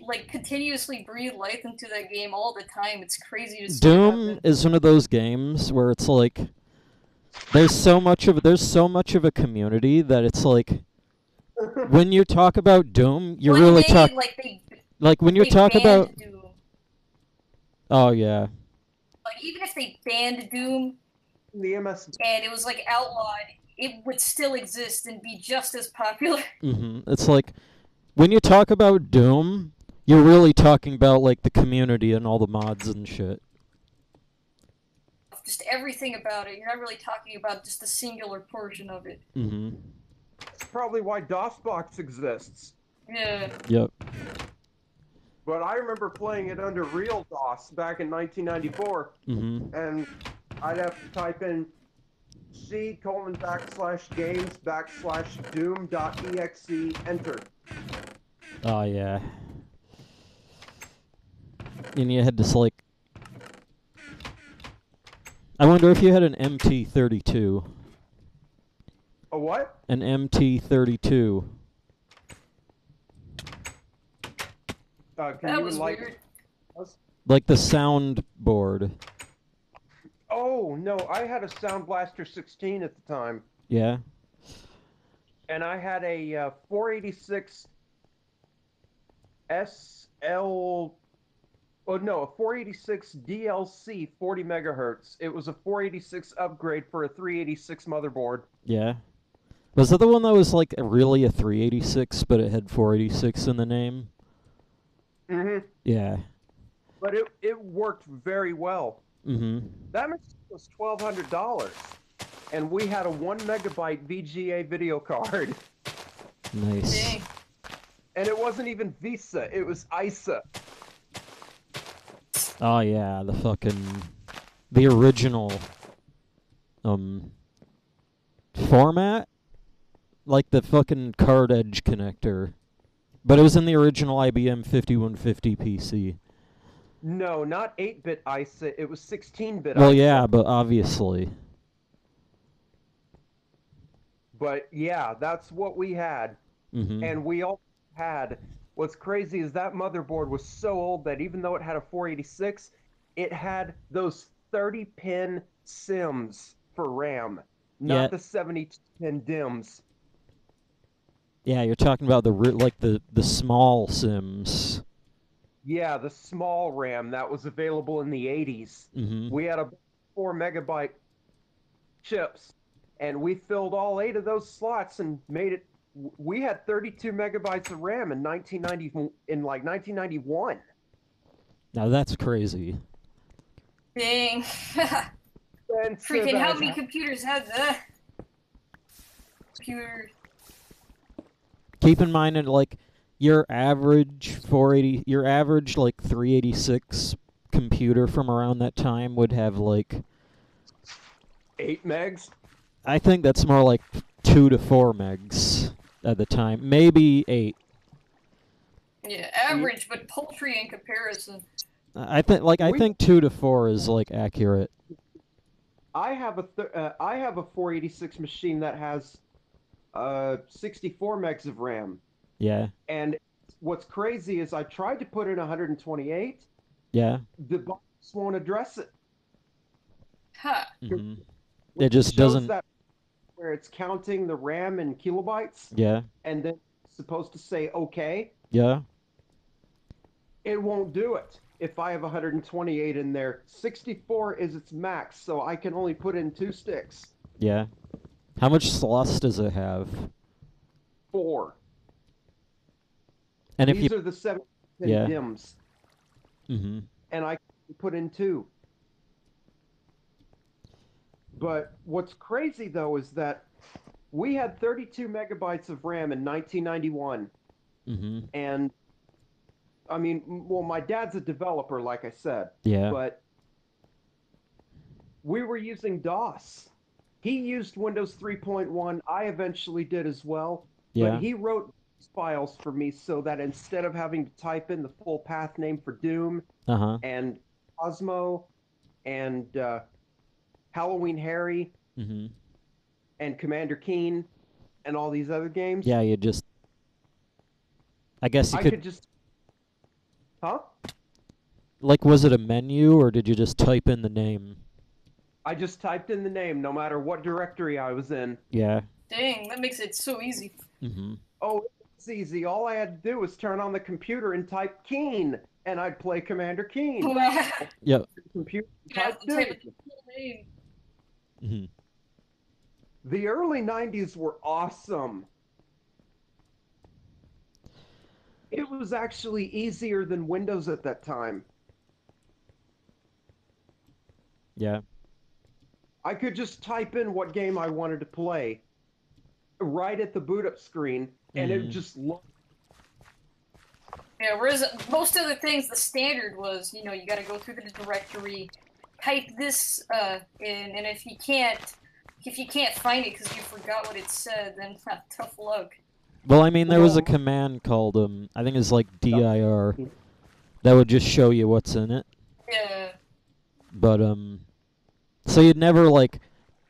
like continuously breathe life into that game all the time. It's crazy to see. Doom is one of those games where it's like there's so much of a community that it's like when you talk about Doom, you're really talking like when you talk about Doom. Oh yeah. Like even if they banned Doom the MS and it was like outlawed, it would still exist and be just as popular. Mm-hmm. It's like when you talk about Doom, you're really talking about like the community and all the mods and shit. Just everything about it. You're not really talking about just a singular portion of it. Mm-hmm. That's probably why DOSBox exists. Yeah. Yep. But I remember playing it under real DOS back in 1994, Mm-hmm. and I'd have to type in C:\games/doom.exe, enter. Oh yeah. And you had this like I wonder if you had an MT32. A what? An MT32. Can That you was enlighten weird. us? Like the sound board. Oh, no, I had a Sound Blaster 16 at the time. Yeah. And I had a 486 SL... Oh, no, a 486 DLC 40 megahertz. It was a 486 upgrade for a 386 motherboard. Yeah. Was that the one that was like really a 386, but it had 486 in the name? Mm-hmm. Yeah. But it worked very well. Mm-hmm. That machine was $1,200. And we had a 1 megabyte VGA video card. Nice. Dang. And it wasn't even Visa, it was ISA. Oh yeah, the original format, like the fucking card edge connector, but it was in the original IBM 5150 PC. No, not 8-bit ISA, it was 16-bit Well, ISA. yeah, but obviously. But yeah, that's what we had. Mm-hmm. And we all had... What's crazy is that motherboard was so old that even though it had a 486, it had those 30-pin SIMs for RAM, not the 72-pin DIMMs. Yeah, you're talking about the small Sims. Yeah, the small RAM that was available in the 80s. Mm-hmm. We had a 4 megabyte chips, and we filled all 8 of those slots and made it we had 32 megabytes of RAM in 1991. Now that's crazy. Dang. Freaking, how many computers had that? Computer. Keep in mind that like your average 480, your average like 386 computer from around that time would have like 8 megs? I think that's more like 2 to 4 megs at the time, maybe 8. Yeah, average, but paltry in comparison. I think 2 to 4 is like accurate. I have a 486 machine that has 64 megs of RAM. Yeah. And what's crazy is I tried to put in 128. Yeah. The box won't address it. Huh. Mm-hmm. It just doesn't. That where it's counting the RAM in kilobytes. Yeah. And then it's supposed to say okay. Yeah. It won't do it. If I have 128 in there, 64 is its max, so I can only put in 2 sticks. Yeah. How much slots does it have? 4. And These if you are the 7 yeah. DIMMs. Mm-hmm. And I can put in 2. But what's crazy though is that we had 32 megabytes of RAM in 1991. Mm-hmm. And I mean, well, my dad's a developer, like I said. Yeah. But we were using DOS. He used Windows 3.1. I eventually did as well. Yeah. But he wrote files for me so that instead of having to type in the full path name for Doom and Cosmo and Halloween Harry and Commander Keen and all these other games. Yeah, you just... I guess you could just... Huh? Like, was it a menu, or did you just type in the name? I just typed in the name, no matter what directory I was in. Yeah. Dang, that makes it so easy. Mm-hmm. Oh, it's easy. All I had to do was turn on the computer and type Keen, and I'd play Commander Keen. Yep. Computer type Mm-hmm. The early 90s were awesome. It was actually easier than Windows at that time. Yeah. I could just type in what game I wanted to play right at the boot up screen, and it just looked. Yeah, whereas most of the things, the standard was, you know, you got to go through the directory, type this in, and if you can't find it because you forgot what it said, then tough luck. Well, I mean, there was a command called, I think it's like dir, that would just show you what's in it. Yeah. But, so you'd never, like,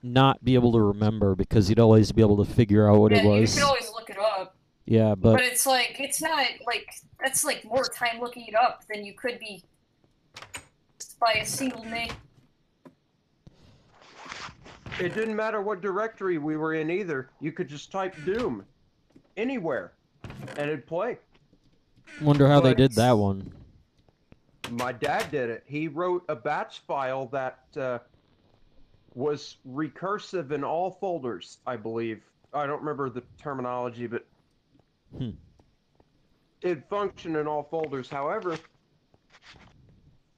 not be able to remember because you'd always be able to figure out what it was. You could always look it up. Yeah, but it's like, it's not, like, that's, like, more time looking it up than you could be by a single name. It didn't matter what directory we were in either. You could just type Doom anywhere, and it'd play. Wonder how they did that one. My dad did it. He wrote a batch file that was recursive in all folders, I believe. I don't remember the terminology, but it functioned in all folders. However,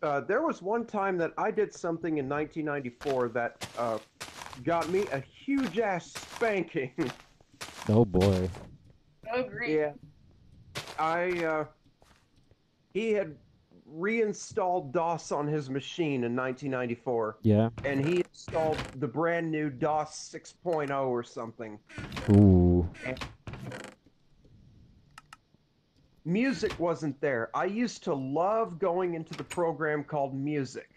there was one time that I did something in 1994 that got me a huge-ass spanking. Oh, boy. Oh, great. Yeah. He had reinstalled DOS on his machine in 1994. Yeah. And he installed the brand new DOS 6.0 or something. Ooh. And music wasn't there. I used to love going into the program called Music,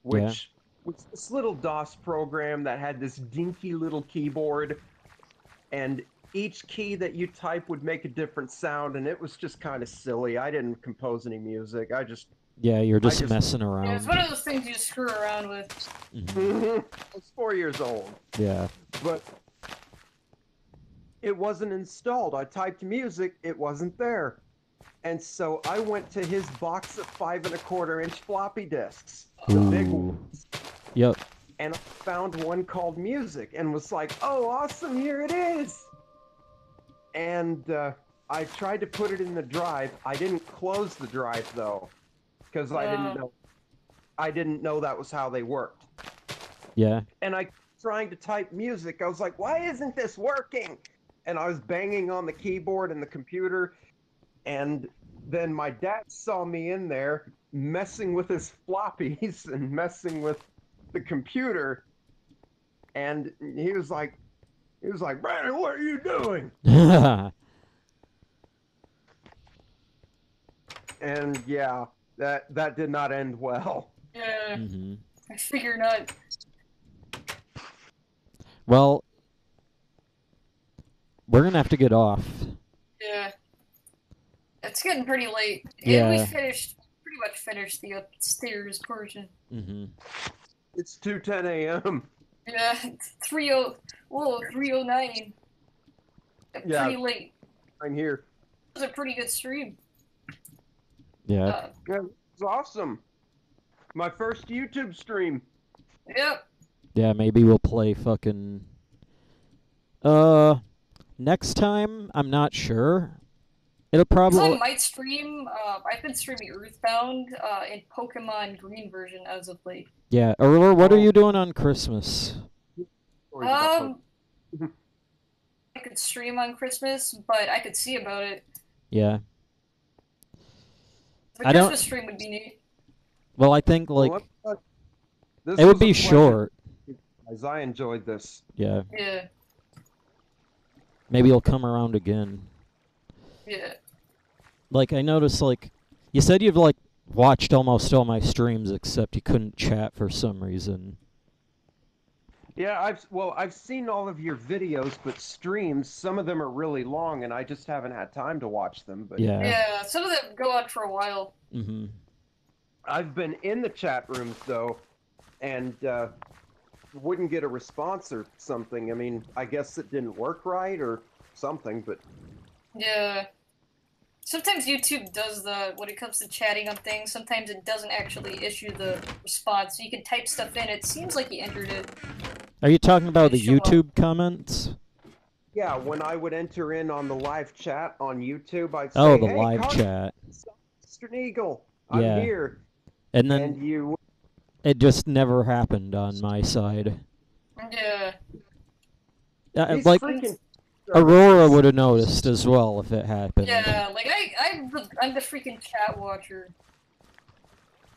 which was this little DOS program that had this dinky little keyboard, and each key that you type would make a different sound, and it was just kind of silly. I didn't compose any music. Yeah, you're just messing around. Yeah, it's one of those things you just screw around with. I was 4 years old. Yeah. But it wasn't installed. I typed music, it wasn't there. And so I went to his box of 5 1/4-inch floppy disks, the big ones. Yep. And I found one called Music and was like, oh, awesome, here it is. and I tried to put it in the drive. I didn't close the drive though, because I didn't know that was how they worked. Yeah. And I trying to type music. I was like, why isn't this working? And I was banging on the keyboard and the computer. And then my dad saw me in there messing with his floppies and messing with the computer. And he was like, Brandon, what are you doing? And yeah, that did not end well. Yeah. Mm-hmm. I figure not. Well, we're gonna have to get off. Yeah. It's getting pretty late. Yeah. We pretty much finished the upstairs portion. Mm-hmm. It's 2:10 a.m. Yeah, 3:09. Yeah. Pretty late. I'm here. It was a pretty good stream. Yeah. Yeah, it was awesome. My first YouTube stream. Yep. Yeah, maybe we'll play fucking... next time? I'm not sure. It'll probably... I might stream, I've been streaming Earthbound, in Pokemon Green version as of late. Yeah. Aurora, what are you doing on Christmas? I could stream on Christmas, but I could see about it. Yeah. The I don't- Christmas stream would be neat. Well, I think, like, This it would was a be pleasure, short. As I enjoyed this. Yeah. Yeah. Maybe you'll come around again. Yeah. Like, I noticed, like, you said you've, like, watched almost all my streams, except you couldn't chat for some reason. Yeah, I've seen all of your videos, but streams, some of them are really long, and I just haven't had time to watch them. But Yeah. Yeah, some of them go on for a while. Mm-hmm. I've been in the chat rooms though, and wouldn't get a response or something. I mean, I guess it didn't work right or something, but Yeah. Sometimes YouTube does when it comes to chatting on things, sometimes it doesn't actually issue the response. So you can type stuff in, it seems like you entered it. Are you talking about the Show up. YouTube comments? yeah, when I would enter in on the live chat on YouTube, I'd say, Oh, the hey, live chat. Mr. Eagle, I'm Yeah. here. And then And you, it just never happened on my side. Yeah. these Like, freaking Aurora would have noticed as well if it happened. Yeah, like I'm the freaking chat watcher.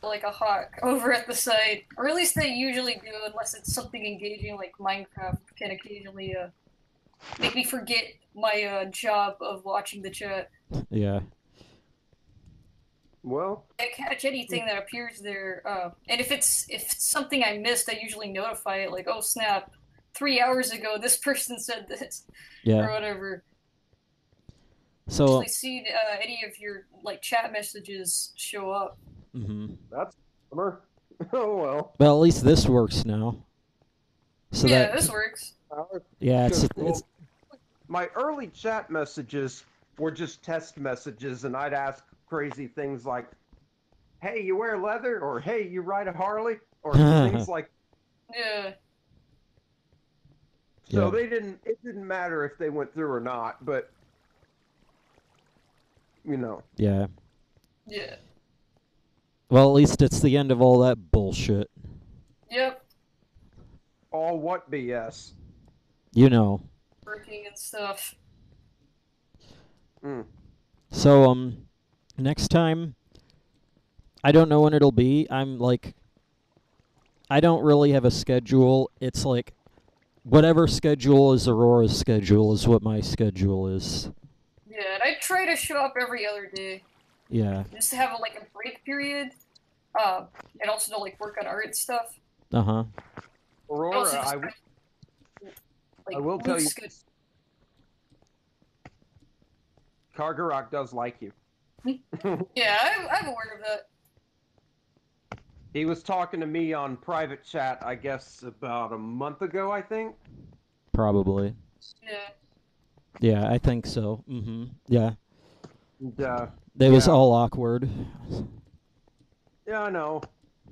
Like a hawk over at the site. Or at least they usually do, unless it's something engaging like Minecraft can occasionally make me forget my job of watching the chat. Yeah. Well, I catch anything that appears there, and if it's something I missed, I usually notify it, like, oh snap, 3 hours ago this person said this, or Yeah. whatever. So, Usually see any of your like chat messages show up. mhm. that's a bummer. Oh well. Well, at least this works now. So Yeah, that, this works. yeah, it's My early chat messages were just test messages, and I'd ask crazy things like, "Hey, you wear leather?" or "Hey, you ride a Harley?" or things like. Yeah. So Yeah. it didn't matter if they went through or not, but you know. yeah. Yeah. Well, at least it's the end of all that bullshit. Yep. All what BS? You know. Working and stuff. Mm. So, next time, I don't know when it'll be. I'm like, I don't really have a schedule. It's like, whatever schedule is Aurora's schedule is what my schedule is. Yeah, and I try to show up every other day. Yeah. Just to have like a break period. And also to like work on art and stuff. Uh-huh. Aurora, Also just, I will tell you, loose Kargaroc does like you. Yeah, I'm aware of that. He was talking to me on private chat, I guess, about a month ago, I think. Probably. Yeah. Yeah, I think so. Mm-hmm. Yeah. And, It was yeah. all awkward. Yeah, I know,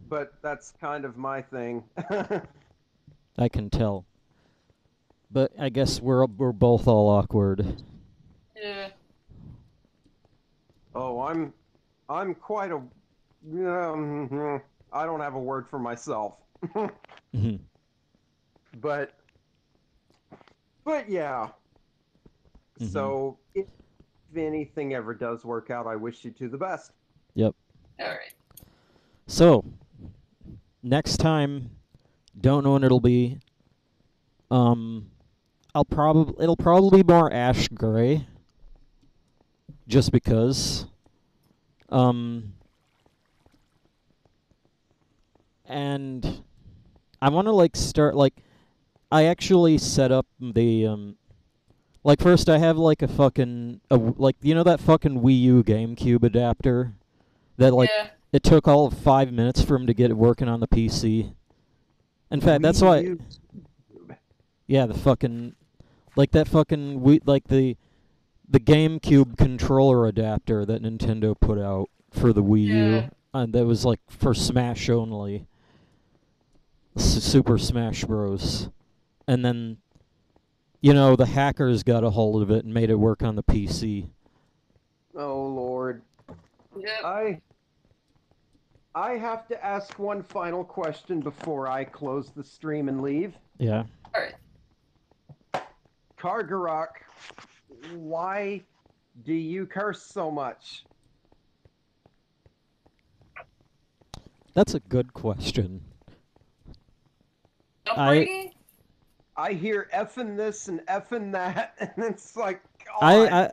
but that's kind of my thing. I can tell. But I guess we're both all awkward. Oh, I'm quite a. I don't have a word for myself. Mhm. But yeah. Mhm. So if anything ever does work out, I wish you two the best. Yep. All right. So, next time, don't know when it'll be. Um, it'll probably be more ash gray, just because. Um, and I want to like start like I actually set up the like first I have like a fucking like you know that fucking Wii U GameCube adapter that like Yeah. it took all of 5 minutes for him to get it working on the PC. In fact, that's why. Yeah, the fucking like that fucking like the GameCube controller adapter that Nintendo put out for the Wii Yeah. U, and that was like for Smash only, Super Smash Bros. And then you know the hackers got a hold of it and made it work on the PC. Oh Lord. Yep. I have to ask one final question before I close the stream and leave. Yeah. All right. Kargaroc, why do you curse so much? That's a good question. Upbringing? I hear effing this and effing that, and it's like, God.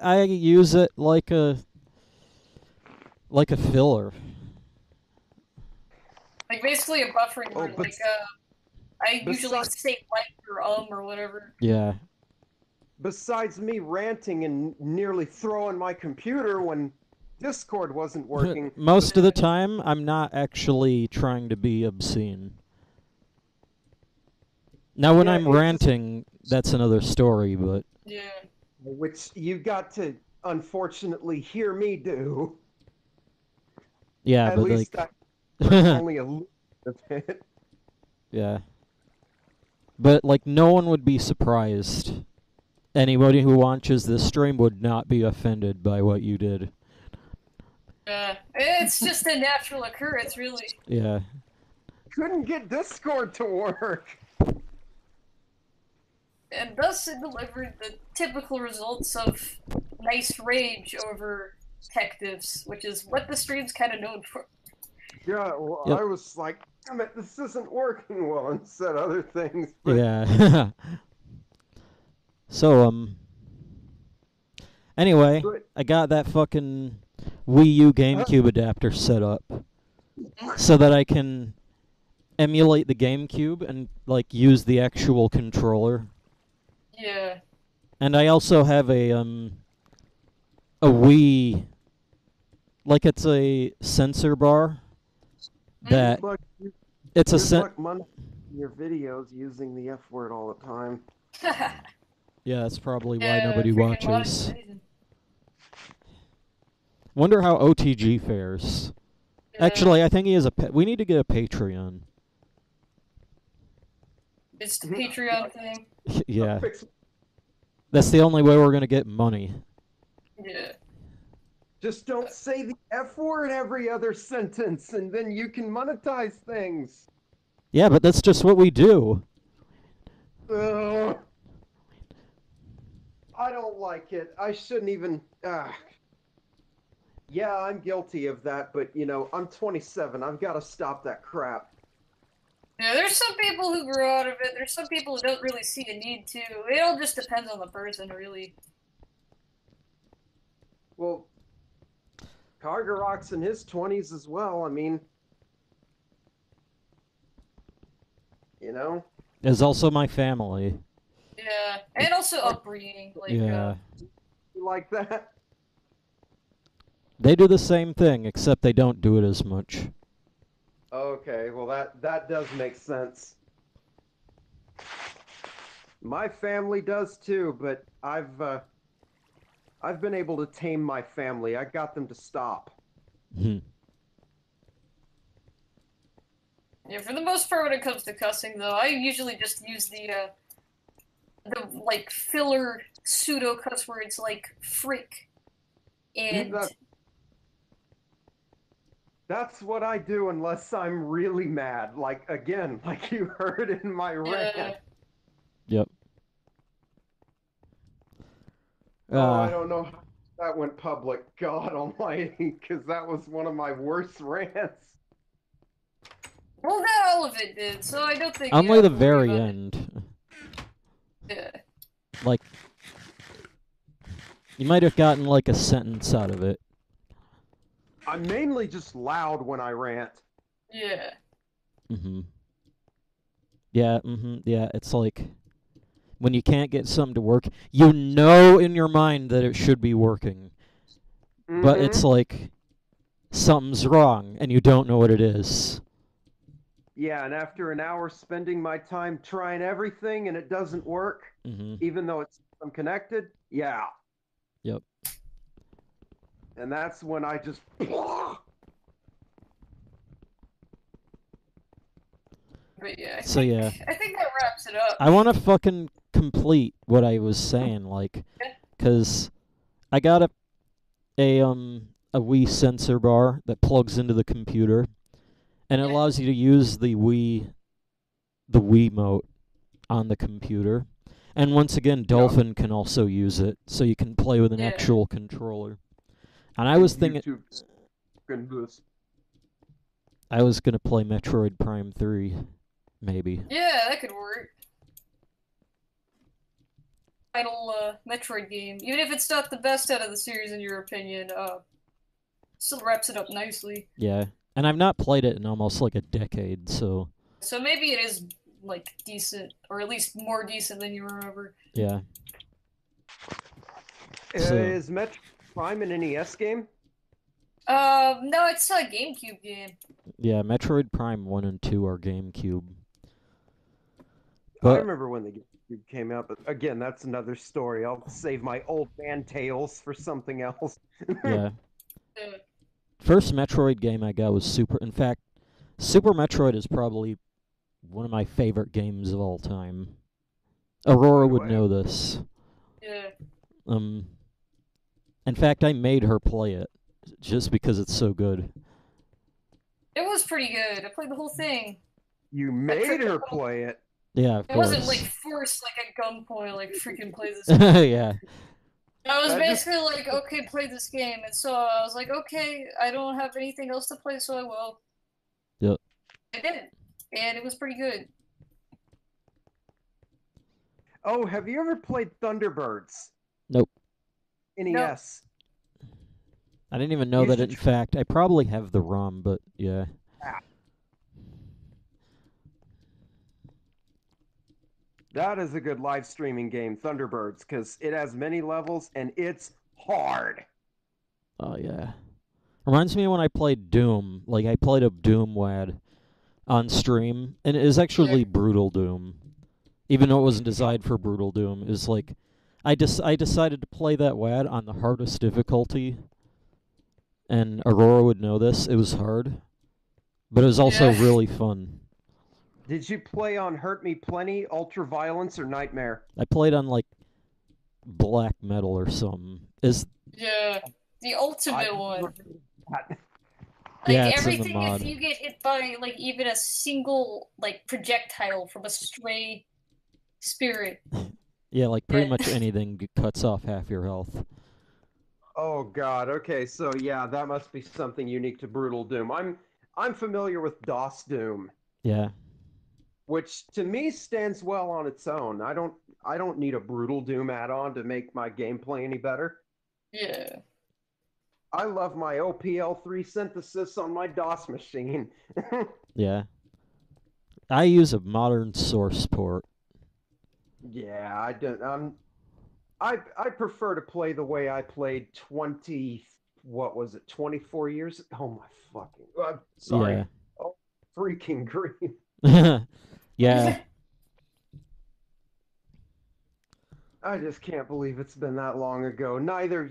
I use it like a filler. Like basically a buffering Oh, word. but Like I usually besides- say like or or whatever. Yeah. Besides me ranting and nearly throwing my computer when Discord wasn't working. Most of the time, I'm not actually trying to be obscene. Now, when Yeah, I'm it just- ranting, that's another story, but Yeah. Which you got to unfortunately hear me do. yeah, At but least like, only a little bit. yeah. But like, no one would be surprised. Anybody who watches this stream would not be offended by what you did. It's just a natural occurrence, really. Yeah. Couldn't get Discord to work. And thus it delivered the typical results of nice rage over tech diffs, which is what the stream's kind of known for. Yeah, well, Yep. I was like, damn it, this isn't working well, and said other things. But Yeah. So, anyway, But- I got that fucking Wii U GameCube adapter set up so that I can emulate the GameCube and like use the actual controller. Yeah. And I also have a Wii, like it's a sensor bar that Look, it's a your videos using the F word all the time. Yeah, that's probably why Yeah, nobody freaking watches. monetization. Wonder how OTG fares. Yeah. Actually, I think he has we need to get a Patreon. It's the Patreon thing. Yeah. That's the only way we're going to get money. Yeah. Just don't say the F word every other sentence, and then you can monetize things. Yeah, but that's just what we do. Ugh. I don't like it. I shouldn't even. Yeah, I'm guilty of that, but you know, I'm 27. I've got to stop that crap. Yeah, there's some people who grow out of it. There's some people who don't really see a need to. It all just depends on the person, really. Well, Kargaroc's in his 20s as well. I mean, you know. Is also my family. Yeah, and also upbringing. Like, Yeah. You like that? They do the same thing, except they don't do it as much. Okay, well that does make sense. My family does too, but I've been able to tame my family. I got them to stop. Hmm. Yeah, for the most part, when it comes to cussing, though, I usually just use the like filler pseudo cuss words like freak and That's what I do unless I'm really mad. Like, again, like you heard in my rant. Yep. Oh, I don't know how that went public. God almighty, because that was one of my worst rants. Well, not all of it did, so I don't think you only have the to worry very about end. it. Yeah. Like, you might have gotten like a sentence out of it. I'm mainly just loud when I rant. Yeah. Yeah, it's like when you can't get something to work, you know in your mind that it should be working. But it's like something's wrong and you don't know what it is. Yeah, and after an hour spending my time trying everything and it doesn't work, even though I'm connected, yeah. Yep. And that's when I just... But yeah, So yeah. I think that wraps it up. I want to fucking complete what I was saying, like, because I got a Wii sensor bar that plugs into the computer, and it allows you to use the Wiimote on the computer. And once again, Dolphin can also use it, so you can play with an actual controller. And I was thinking, I was gonna play Metroid Prime 3, maybe. Yeah, that could work. Final Metroid game, even if it's not the best out of the series in your opinion, still wraps it up nicely. Yeah, and I've not played it in almost like a decade, so... So maybe it is, like, decent, or at least more decent than you remember. Yeah. Is Metroid Prime an NES game? No, it's a GameCube game. Yeah, Metroid Prime 1 and 2 are GameCube. I remember when the GameCube came out, but again, that's another story. I'll save my old man tales for something else. Yeah. First Metroid game I got was Super... In fact, Super Metroid is probably one of my favorite games of all time. Aurora would know this. Yeah. In fact, I made her play it, just because it's so good. It was pretty good. I played the whole thing. You made her play it? Yeah, of course. It wasn't, like, forced like a gunpoint, like, freaking play this game. Yeah. I was basically like, okay, play this game. And so I was like, okay, I don't have anything else to play, so I will. Yep. I did. And it was pretty good. Oh, have you ever played Thunderbirds? Nope. NES. I didn't even know that, in fact, I probably have the ROM, but yeah. That is a good live streaming game, Thunderbirds, because it has many levels and it's hard. Oh, yeah. Reminds me of when I played Doom. Like, I played a Doom WAD on stream, and it is actually Brutal Doom. Even though it wasn't designed for Brutal Doom. It was like, I decided to play that WAD on the hardest difficulty, and Aurora would know this. It was hard, but it was also really fun. Did you play on Hurt Me Plenty, Ultra Violence, or Nightmare? I played on, like, Black Metal or something. Yeah, the ultimate one. Like, yeah, everything, if you get hit by, like, even a single, like, projectile from a stray spirit. Yeah, like, pretty much anything cuts off half your health. Oh, God. Okay, so, yeah, that must be something unique to Brutal Doom. I'm familiar with DOS Doom. Yeah. Which, to me, stands well on its own. I don't need a Brutal Doom add-on to make my gameplay any better. Yeah. I love my OPL3 synthesis on my DOS machine. Yeah. I use a modern source port. Yeah, I don't. I prefer to play the way I played 24 years? Oh my fucking... sorry. Yeah. Oh, freaking green. Yeah. I just can't believe it's been that long ago. Neither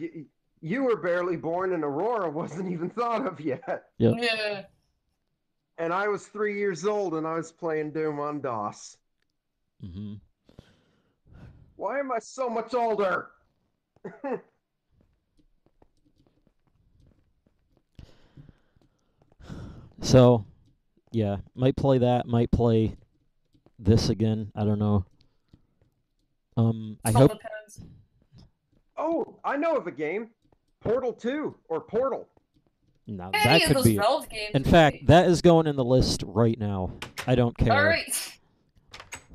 you were barely born, and Aurora wasn't even thought of yet. Yep. Yeah. And I was 3 years old, and I was playing Doom on DOS. Mm-hmm. Why am I so much older? So, yeah, might play that, might play this again. I don't know. I All hope. depends. Oh, I know of a game. Portal 2 or Portal. No, Any that of could those be. Valve games. In fact, that is going in the list right now. I don't care. All right.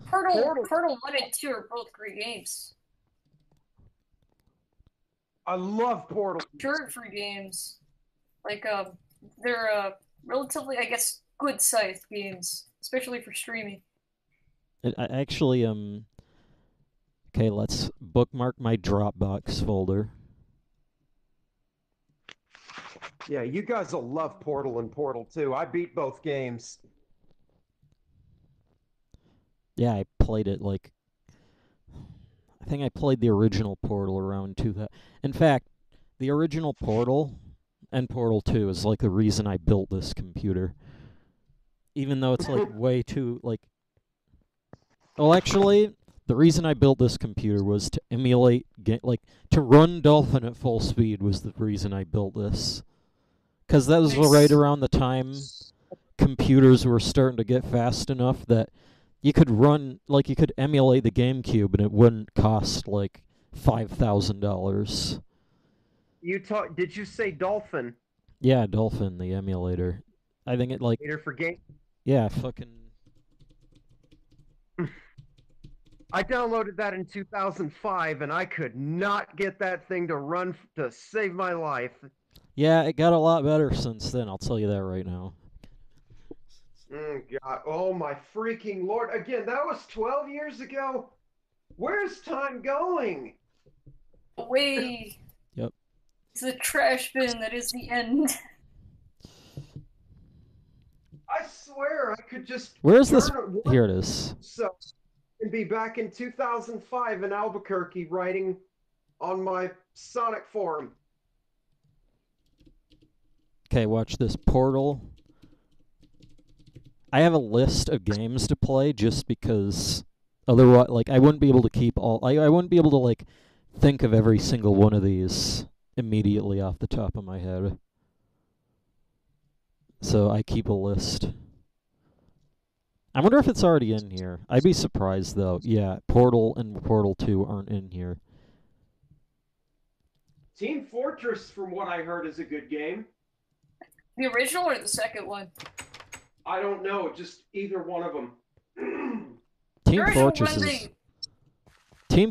Portal Portal. 1 and 2 are both great games. I love Portal. Short free games. Like they're relatively, I guess, good sized games, especially for streaming. I actually Okay, let's bookmark my Dropbox folder. Yeah, you guys will love Portal and Portal 2. I beat both games. Yeah, I played it like. I think I played the original Portal around 2000. In fact, the original Portal and Portal 2 is like the reason I built this computer. Even though it's like way too like. Well, actually, the reason I built this computer was to emulate to run Dolphin at full speed was the reason I built this. Cuz that was right around the time computers were starting to get fast enough that you could emulate the GameCube and it wouldn't cost like $5,000. Did you say Dolphin? Yeah, Dolphin, the emulator. I think it like Later for game. yeah, fucking I downloaded that in 2005 and I could not get that thing to run to save my life. yeah, it got a lot better since then, I'll tell you that right now. God, oh my freaking lord. Again, that was 12 years ago. Where's time going? Away. Yep. It's the trash bin that is the end. I swear I could just Where's this? turn Here it is. So and be back in 2005 in Albuquerque writing on my Sonic forum. Okay, watch this. Portal. I have a list of games to play just because otherwise, like, I wouldn't be able to keep all. I wouldn't be able to, like, think of every single one of these immediately off the top of my head. So I keep a list. I wonder if it's already in here. I'd be surprised, though. Yeah, Portal and Portal 2 aren't in here. Team Fortress, from what I heard, is a good game. The original or the second one? I don't know, just either one of them. Team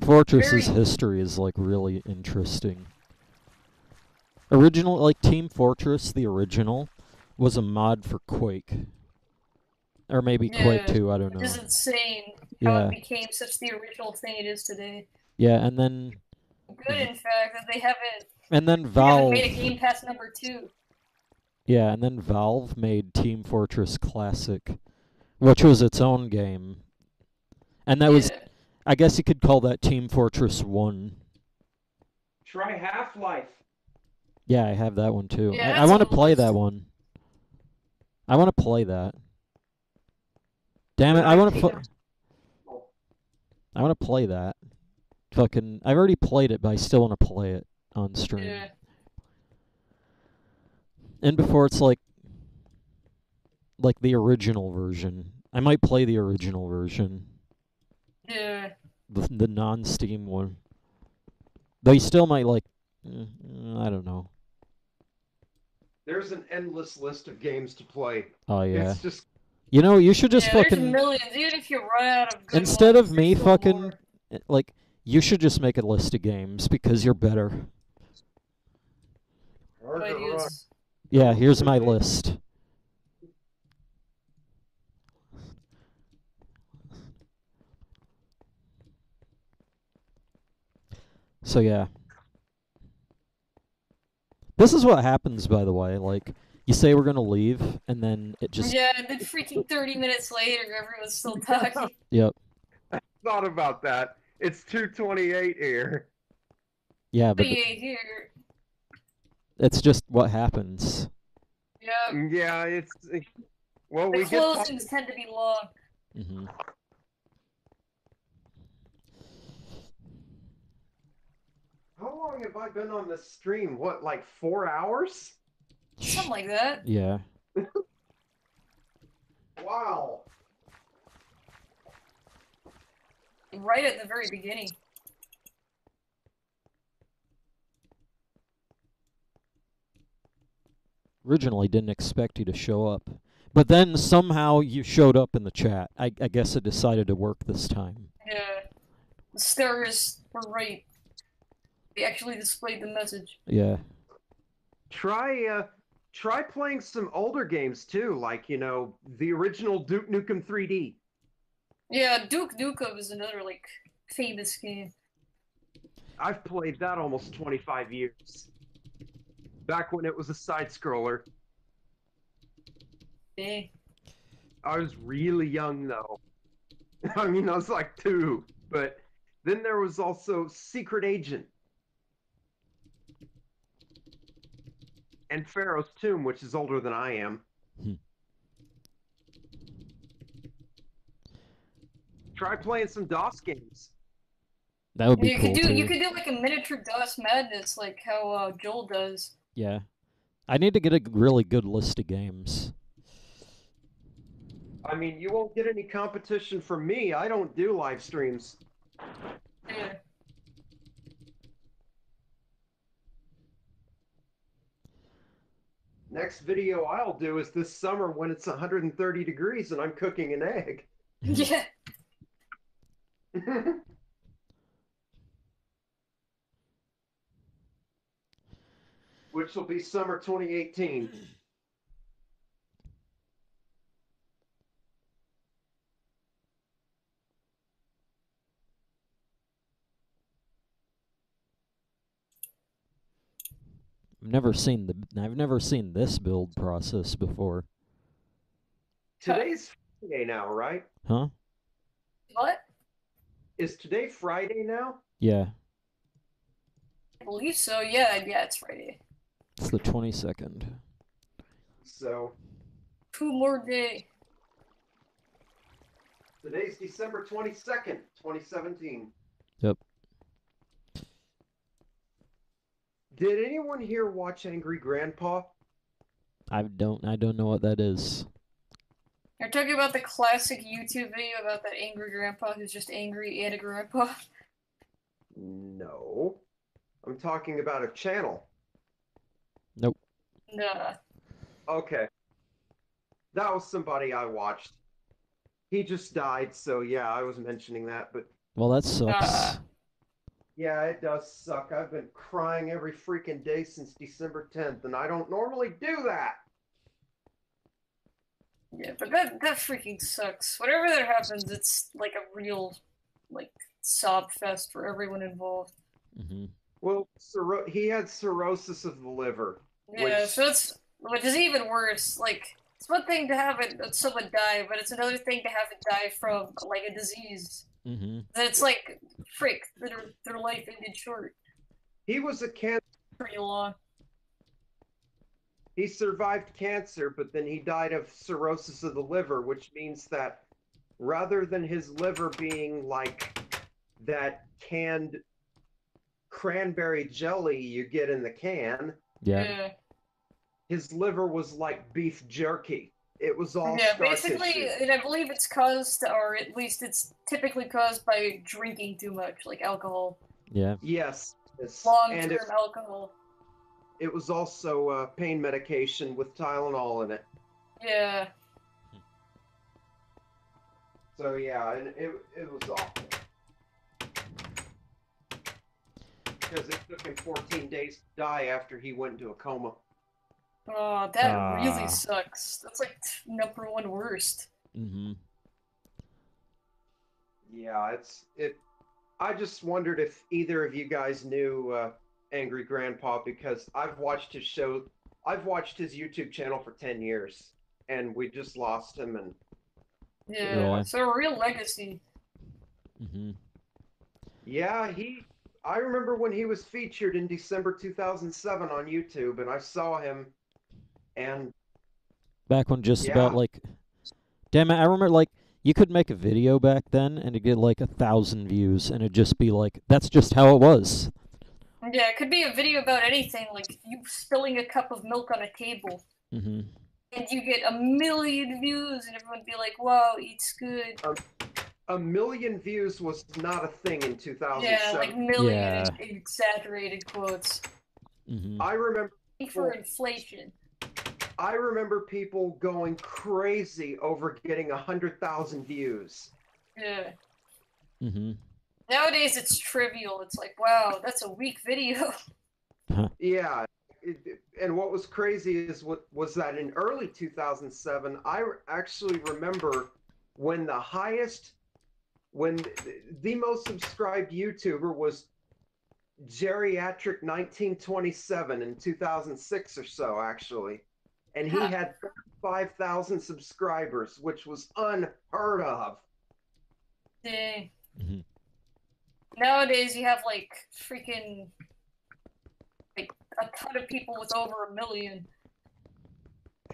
Fortress's history is like really interesting. Team Fortress, the original, was a mod for Quake. Or maybe Quake 2, I don't know. It's insane how it became such the original thing it is today. Yeah, and then... Good, in fact, that they haven't... And then Valve... made a Game Pass number 2. Yeah, and then Valve made Team Fortress Classic, which was its own game. And that was... I guess you could call that Team Fortress 1. Try Half-Life. Yeah, I have that one too. Yeah, I want to play that one. I want to play that. Damn it, I want to play that. Fucking, I've already played it, but I still want to play it on stream. Yeah. And before it's like the original version. I might play the original version. Yeah. The non-Steam one. Though you still might I don't know. There's an endless list of games to play. Oh yeah. It's just... You know, you should just fucking... There's millions, even if you run out of good Instead ones, of me there's still fucking... more. You should just make a list of games, because you're better. Ideas. Yeah, here's my list. So yeah. This is what happens, by the way. Like, you say we're gonna leave, and then it just... Yeah, and then freaking 30 minutes later, everyone's still talking. Yep. I thought about that. It's 2:28 here. Yeah, but here. it's just what happens. Yeah. Yeah, it's... Well, The we get... closings tend to be long. Mm-hmm. How long have I been on this stream? What, like 4 hours? Something like that. Yeah. Wow. Right at the very beginning. Originally didn't expect you to show up. But then somehow you showed up in the chat. I guess it decided to work this time. Yeah. The stars were right. They actually displayed the message. Yeah. Try playing some older games too, like, you know, the original Duke Nukem 3D. Yeah, Duke Nukem is another, like, famous game. I've played that almost 25 years. Back when it was a side-scroller. Yeah. I was really young, though. I mean, I was like 2. But then there was also Secret Agent. And Pharaoh's Tomb, which is older than I am. Try playing some DOS games. That would be You cool could do too. you could do like a miniature DOS Madness, like how Joel does. Yeah. I need to get a really good list of games. I mean, you won't get any competition from me. I don't do live streams. Yeah. Next video I'll do is this summer when it's 130 degrees and I'm cooking an egg. Yeah. Which will be summer 2018. I've never seen this build process before. Today's Friday now, right? Huh? What? Is today Friday now? Yeah. I believe so. Yeah, it's Friday. It's the 22nd. So 2 more days. today's December 22nd, 2017. Yep. Did anyone here watch Angry Grandpa? I don't know what that is. You're talking about the classic YouTube video about that angry grandpa who's just angry and a grandpa? No. I'm talking about a channel. Nope. Nah. Okay. That was somebody I watched. He just died, so yeah, I was mentioning that, but Well, that sucks. yeah, it does suck. I've been crying every freaking day since December 10th, and I don't normally do that. Yeah, but that freaking sucks. Whatever that happens, it's like a real, like, sob fest for everyone involved. Mm-hmm. Well, he had cirrhosis of the liver. Yeah, so which is even worse. Like, it's one thing to have someone die, but it's another thing to have it die from, like, a disease. Mm-hmm. Then it's like, frick, their life ended short. He was a cancer. Pretty long. He survived cancer, but then he died of cirrhosis of the liver, which means that rather than his liver being like that canned cranberry jelly you get in the can, Yeah. his liver was like beef jerky. It was all basically, tissue. and I believe it's caused, or at least it's typically caused by drinking too much, like alcohol. Yeah. Yes. Long-term alcohol. It was also pain medication with Tylenol in it. Yeah. So yeah, and it was awful. Because it took him 14 days to die after he went into a coma. Oh, that really sucks. That's like #1 worst. Mm-hmm. Yeah, I just wondered if either of you guys knew Angry Grandpa, because I've watched his YouTube channel for 10 years, and we just lost him, and yeah. So a real legacy. Mm-hmm. Yeah, I remember when he was featured in December 2007 on YouTube, and I saw him, and back when just about like, damn it, I remember like you could make a video back then and it'd get like 1,000 views, and it'd just be like, that's just how it was. Yeah, it could be a video about anything, like you spilling a cup of milk on a table. Mm-hmm. and you get 1 million views, and everyone be like, "Wow, eats good." 1 million views was not a thing in 2007. Yeah, like million Yeah. in exaggerated quotes. I remember For inflation. I remember people going crazy over getting 100,000 views. Yeah. Mm-hmm. Nowadays it's trivial. It's like, wow, that's a weak video. Yeah. And what was crazy is was that in early 2007, I actually remember when the most subscribed YouTuber was Geriatric 1927 in 2006 or so, actually. And he had 5,000 subscribers, which was unheard of. Dang. Mm-hmm. Nowadays you have like freaking like a ton of people with over 1 million.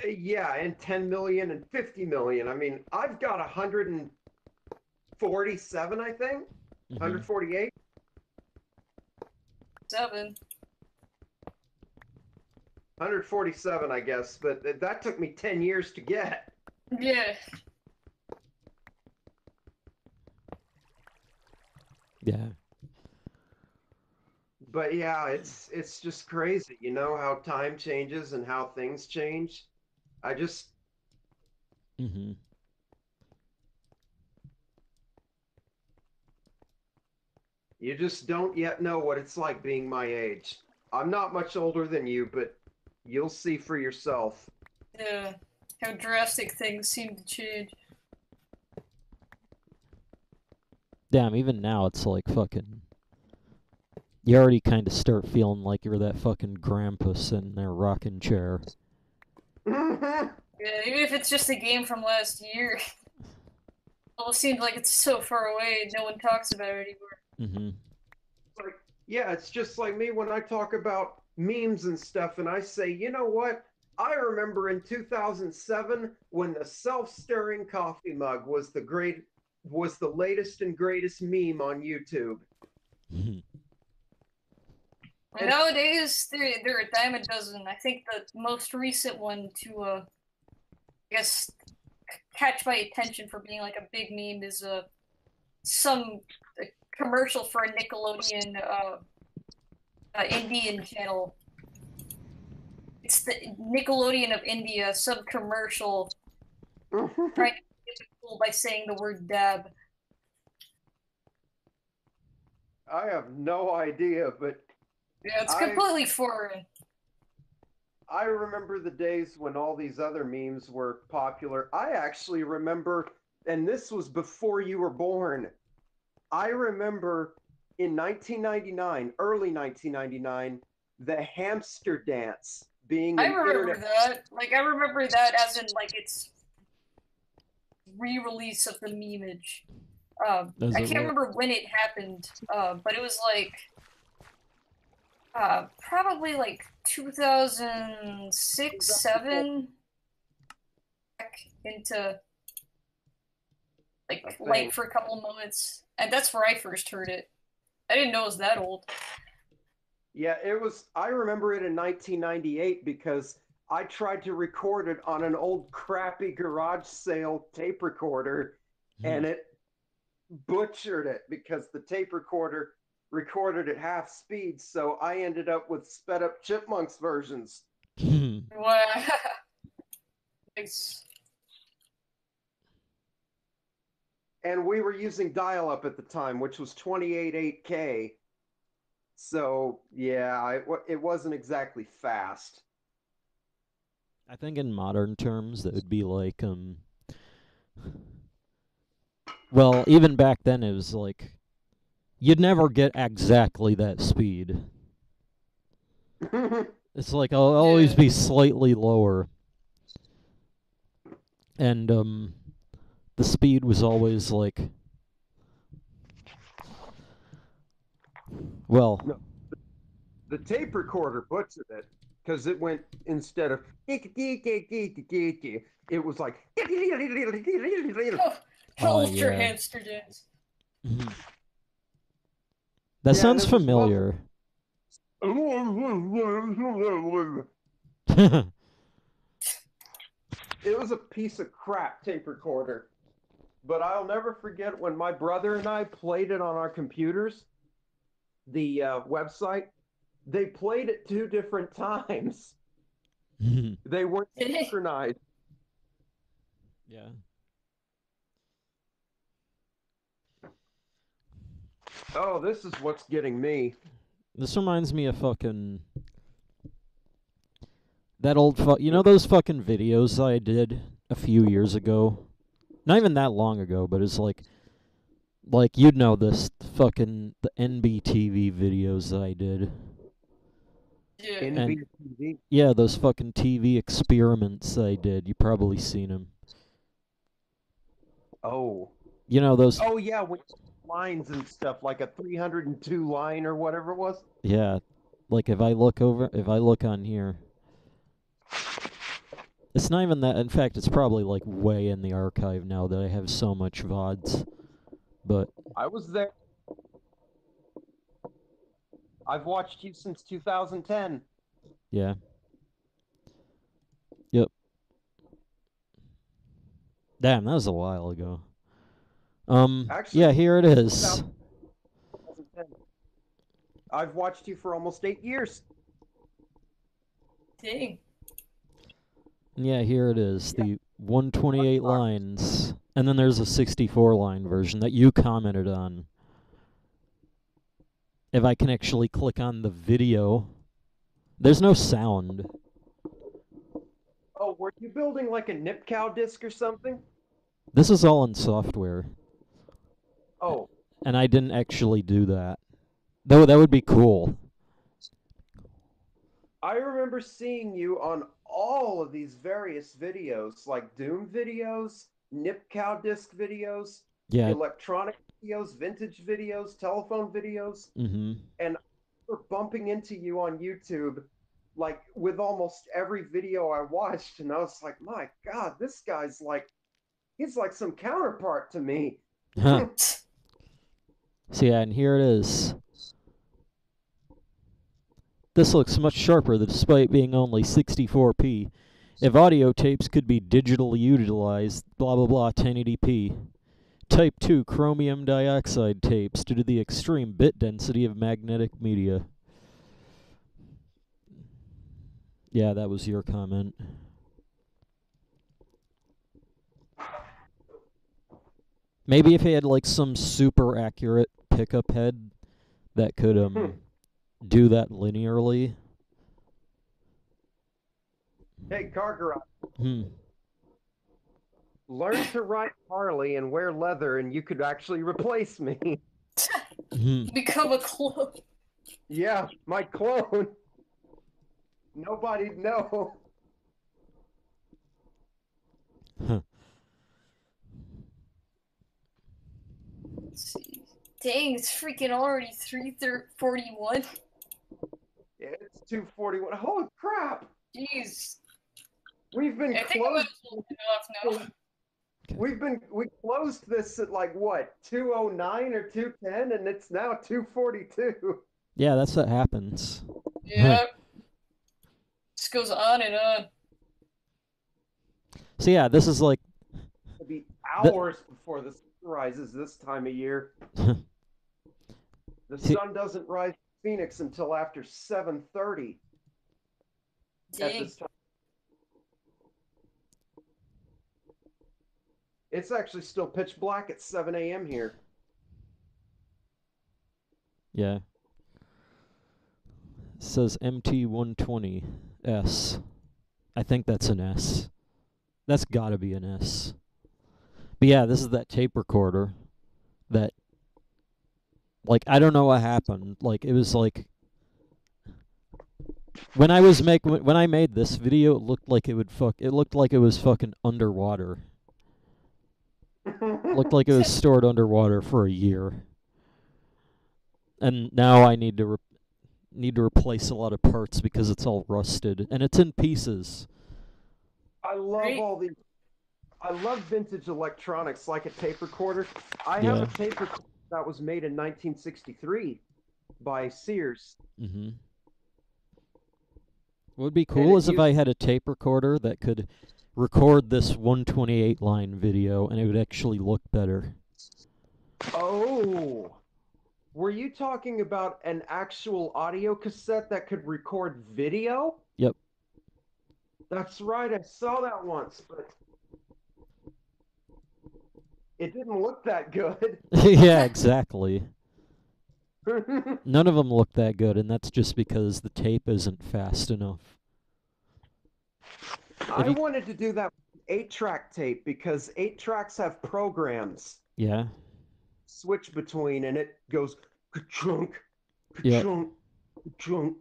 Yeah, and 10 million and 50 million. I mean, I've got 147, I think. 148. 147, I guess, but that took me 10 years to get. Yeah. Yeah. But yeah, it's just crazy, you know, how time changes and how things change. I just Mm-hmm. You just don't yet know what it's like being my age. I'm not much older than you, but you'll see for yourself. Yeah. How drastic things seem to change. Damn, even now it's like fucking... You already kind of start feeling like you're that fucking grandpa sitting there rocking chair. Yeah, even if it's just a game from last year. It almost seems like it's so far away, no one talks about it anymore. Mm-hmm. Like, yeah, it's just like me when I talk about memes and stuff, and I say, you know what? I remember in 2007 when the self-stirring coffee mug was the latest and greatest meme on YouTube. Nowadays, they're a dime a dozen. I think the most recent one to, I guess, catch my attention for being like a big meme is some commercial for a Nickelodeon Indian channel. It's the Nickelodeon of India, some commercial trying to get it cool by saying the word dab. I have no idea, but yeah, it's completely foreign. I remember the days when all these other memes were popular. I actually remember, and this was before you were born. I remember in 1999, early 1999, the hamster dance being I remember that. Like, I remember that as in, like, its re-release of the memeage. I can't remember when it happened, but it was like probably like 2006, 7, back into like light for a couple of moments, and that's where I first heard it. I didn't know it was that old. Yeah, it was. I remember it in 1998 because I tried to record it on an old crappy garage sale tape recorder, and it butchered it because the tape recorder recorded at half speed, so I ended up with sped up Chipmunks versions. Wow. Nice. And we were using dial-up at the time, which was 28.8K. So, yeah, it wasn't exactly fast. I think in modern terms, that would be like, well, even back then, it was like, you'd never get exactly that speed. It's like, I'll always be slightly lower. And, the speed was always like... Well... No, the tape recorder butchered it, because it went, instead of... It was like... Ultra hamster dance. That sounds familiar. It was a piece of crap tape recorder. But I'll never forget when my brother and I played it on our computers, the website, they played it 2 different times. They weren't synchronized. Yeah. Oh, this is what's getting me. This reminds me of fucking that old you know those fucking videos I did a few years ago? Not even that long ago, but it's like you'd know this fucking the NBTV videos that I did. Yeah. NBTV. Yeah, those fucking TV experiments I did. You probably seen them. Oh. You know those. Oh yeah, with lines and stuff, like a 302 line or whatever it was. Yeah, like if I look on here, it's not even that. In fact, it's probably like way in the archive now that I have so much VODs. But I was there. I've watched you since 2010. yeah. Yep. Damn, that was a while ago. Actually, yeah, here it is. 2010. I've watched you for almost 8 years. Dang. Yeah, here it is. The 128 lines. And then there's a 64 line version that you commented on. If I can actually click on the video, there's no sound. Oh, were you building like a NipCow disc or something? This is all in software. Oh. And I didn't actually do that. Though that would be cool. I remember seeing you on all of these various videos, like Doom videos, NipCow disc videos, Yeah. electronic videos, vintage videos, telephone videos. Mm-hmm. And we're bumping into you on YouTube, like with almost every video I watched, and I was like, my God, this guy's like, he's like some counterpart to me. Huh. So yeah, and here it is. This looks much sharper despite being only 64p. If audio tapes could be digitally utilized, blah blah blah, 1080p. Type 2 chromium dioxide tapes due to the extreme bit density of magnetic media. Yeah, that was your comment. Maybe if he had like some super accurate pickup head that could do that linearly. Hey, Kargaroc. Hmm. Learn to ride Harley and wear leather, and you could actually replace me. Become a clone. Yeah, my clone. Nobody'd know. Huh. Let's see. Dang, it's freaking already 3:41. Yeah, it's 2:41. Holy crap! Jeez. We've been I think I closed. was off now. We closed this at like what, 2:09 or 2:10, and it's now 2:42. Yeah, that's what happens. Yep. This goes on and on. So yeah, this is like It'll be hours before the sun rises this time of year. The sun doesn't rise in Phoenix until after 7:30 at this time. It's actually still pitch black at 7 a.m. here. Yeah. It says MT120S. I think that's an S. That's gotta be an S. But yeah, this is that tape recorder that, like, I don't know what happened. Like, it was like when I made this video, it looked like it was fucking underwater. Looked like it was stored underwater for a year. And now I need to replace a lot of parts because it's all rusted and it's in pieces. I love vintage electronics like a tape recorder. I have a tape recorder that was made in 1963 by Sears. Mm-hmm. What would be cool is if I had a tape recorder that could record this 128 line video and it would actually look better. Oh, were you talking about an actual audio cassette that could record video? Yep. That's right, I saw that once, but it didn't look that good. Yeah, exactly. None of them look that good, and that's just because the tape isn't fast enough. I wanted to do that with 8-track tape because 8-tracks have programs. Yeah. Switch between, and it goes ka-chunk, Yep. ka-chunk, ka-chunk.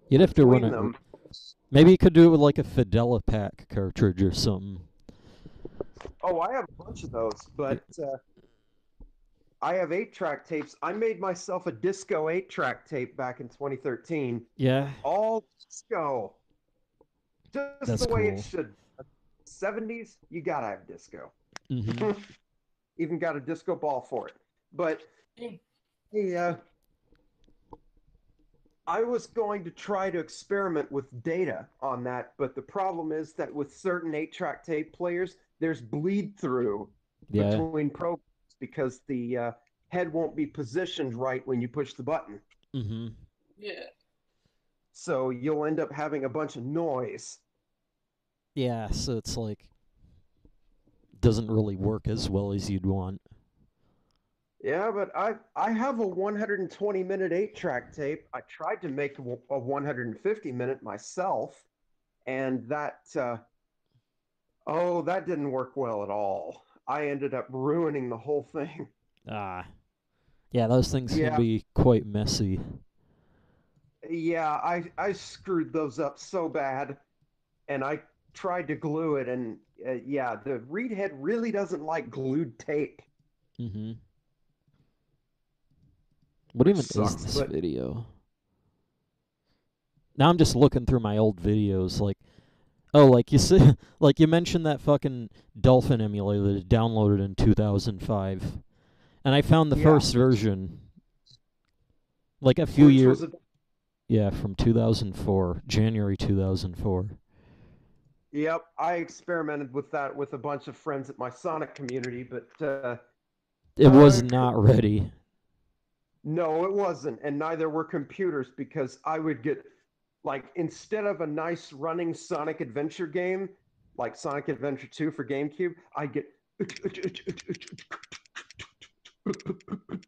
You'd have to run it. Them. Maybe you could do it with like a Fidelipack cartridge or something. Oh, I have a bunch of those, but I have 8-track tapes. I made myself a disco 8-track tape back in 2013. Yeah. All disco. Just That's the way cool. it should. 70s, you gotta have disco. Mm-hmm. Even got a disco ball for it. But hey, I was going to try to experiment with data on that, but the problem is that with certain 8-track tape players, there's bleed through between programs because the head won't be positioned right when you push the button. Mm-hmm. Yeah. So you'll end up having a bunch of noise. Yeah, so it's like doesn't really work as well as you'd want. Yeah, but I have a 120-minute 8-track tape. I tried to make a 150-minute myself, and that that didn't work well at all. I ended up ruining the whole thing. Ah. Yeah, those things can be quite messy. Yeah, I screwed those up so bad, and I tried to glue it, and yeah, the reed head really doesn't like glued tape. Mm-hmm. What even is this video? Now I'm just looking through my old videos, like, oh, like you said, like you mentioned that fucking Dolphin emulator that is downloaded in 2005, and I found the first version, like a few years. Yeah, from 2004, January 2004. Yep, I experimented with that with a bunch of friends at my Sonic community, but it was not ready. No, it wasn't, and neither were computers, because I would get, like, instead of a nice running Sonic Adventure game, like Sonic Adventure 2 for GameCube, I'd get...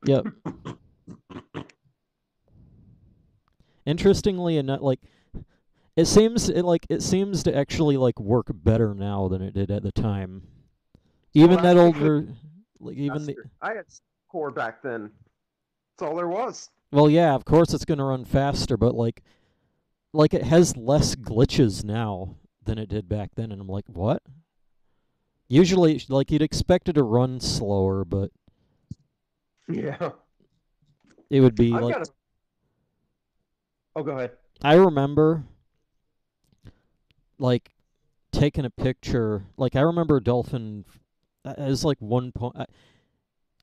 Yep. Interestingly enough, like, it seems to actually like work better now than it did at the time. Even that older, like even the. I had core back then. That's all there was. Well, yeah, of course it's gonna run faster, but like it has less glitches now than it did back then, and I'm like, what? Usually, like you'd expect it to run slower, but yeah, it would be like. Oh, go ahead. I remember, like, taking a picture. Like, I remember Dolphin as like 1.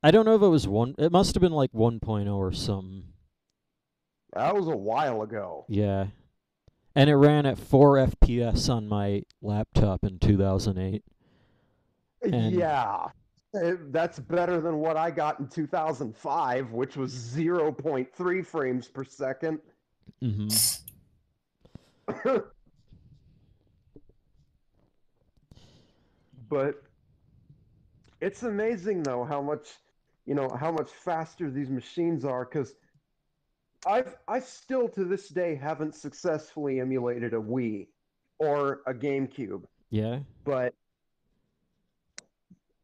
I don't know if it was 1. It must have been like 1.0 or something. That was a while ago. Yeah. And it ran at 4 FPS on my laptop in 2008. And yeah. That's better than what I got in 2005, which was 0.3 frames per second. Mm-hmm. But it's amazing, though, how much faster these machines are, because I still to this day haven't successfully emulated a Wii or a GameCube. Yeah. But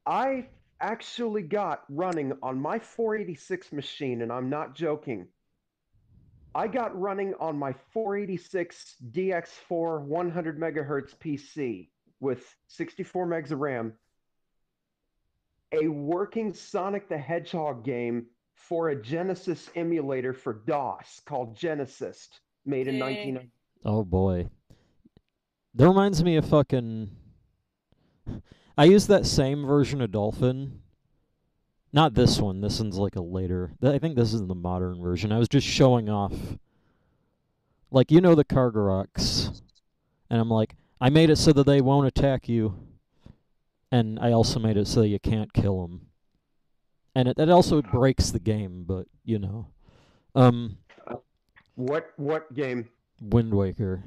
I actually got running on my 486 machine, and I'm not joking. I got running on my 486 DX4 100 megahertz PC with 64 megs of RAM, a working Sonic the Hedgehog game for a Genesis emulator for DOS called Genesis, made in 1990. Oh boy. That reminds me of fucking... I used that same version of Dolphin. Not this one. This one's like a later... I think this is the modern version. I was just showing off... Like, you know the Kargarocs. And I'm like, I made it so that they won't attack you, and I also made it so you can't kill them. And it also breaks the game, but you know. What game? Wind Waker.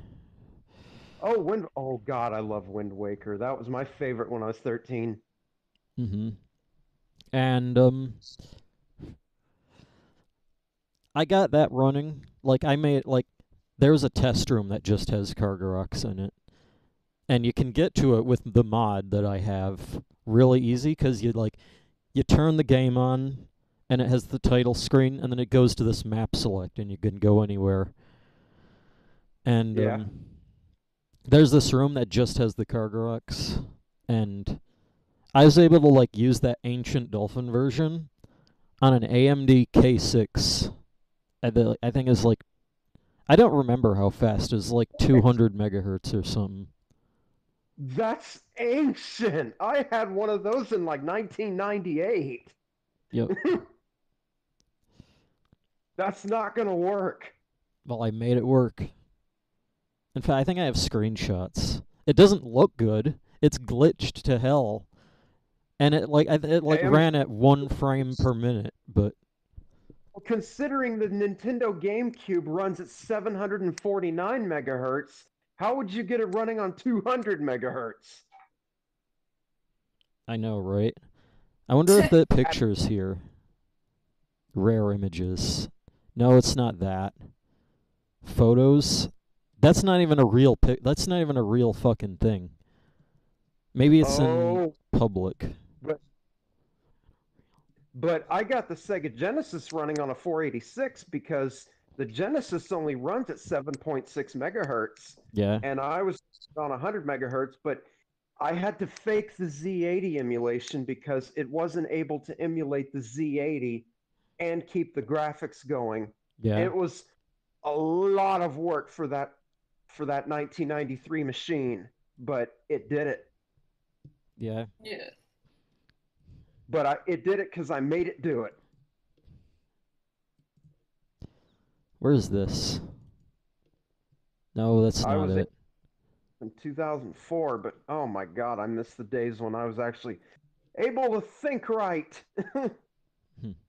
Oh, Oh God, I love Wind Waker. That was my favorite when I was 13. Mm-hmm. And I got that running. Like I made there's a test room that just has Kargarocs in it, and you can get to it with the mod that I have really easy because you turn the game on, and it has the title screen, and then it goes to this map select, and you can go anywhere. And Yeah. there's this room that just has the Kargarocs, and I was able to use that ancient dolphin version on an AMD K6. I think it's I don't remember how fast. It's 200 megahertz or something. That's ancient. I had one of those in 1998. Yep. That's not gonna work. Well, I made it work. In fact, I think I have screenshots. It doesn't look good. It's glitched to hell, and it ran at 1 frame per minute. But considering the Nintendo GameCube runs at 749 megahertz, how would you get it running on 200 megahertz? I know, right? I wonder if the picture's here. Rare images. No, it's not that. Photos. That's not even a real That's not even a real fucking thing. Maybe it's in public. But I got the Sega Genesis running on a 486 because the Genesis only runs at 7.6 megahertz. Yeah. And I was on 100 megahertz, but I had to fake the Z80 emulation because it wasn't able to emulate the Z80 and keep the graphics going. Yeah. It was a lot of work for that 1993 machine, but it did it. Yeah. Yeah. But it did it because I made it do it. Where is this? No, that's not it. In 2004, but oh my God, I miss the days when I was actually able to think right.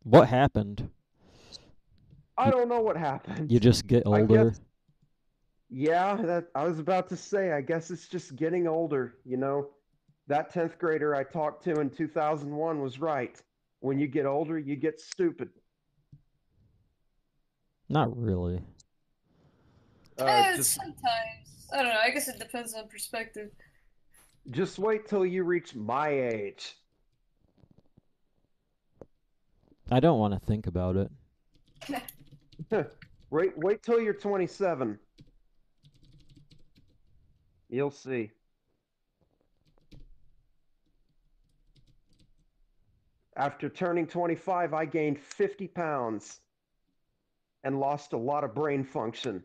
What happened? I don't know what happened. You just get older? Yeah, I was about to say, I guess it's just getting older, you know? That 10th grader I talked to in 2001 was right. When you get older, you get stupid. Not really. Sometimes. I don't know. I guess it depends on perspective. Just wait till you reach my age. I don't want to think about it. Wait till you're 27. You'll see. After turning 25, I gained 50 pounds and lost a lot of brain function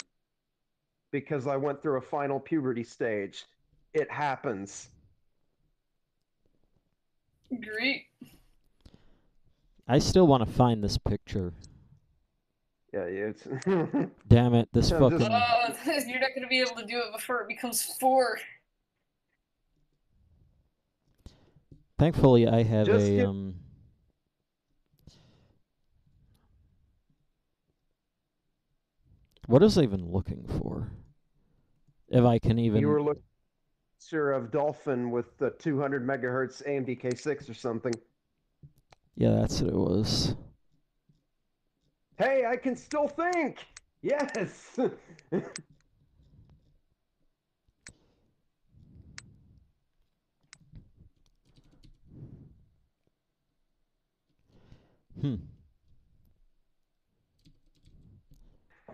because I went through a final puberty stage. It happens. Great. I still want to find this picture. Yeah, it's... Damn it, this fucking... Oh, you're not going to be able to do it before it becomes 4. Thankfully, I have What is I even looking for? If I can even... You were looking at a picture of Dolphin with the 200 megahertz AMD K6 or something. Yeah, that's what it was. Hey, I can still think! Yes!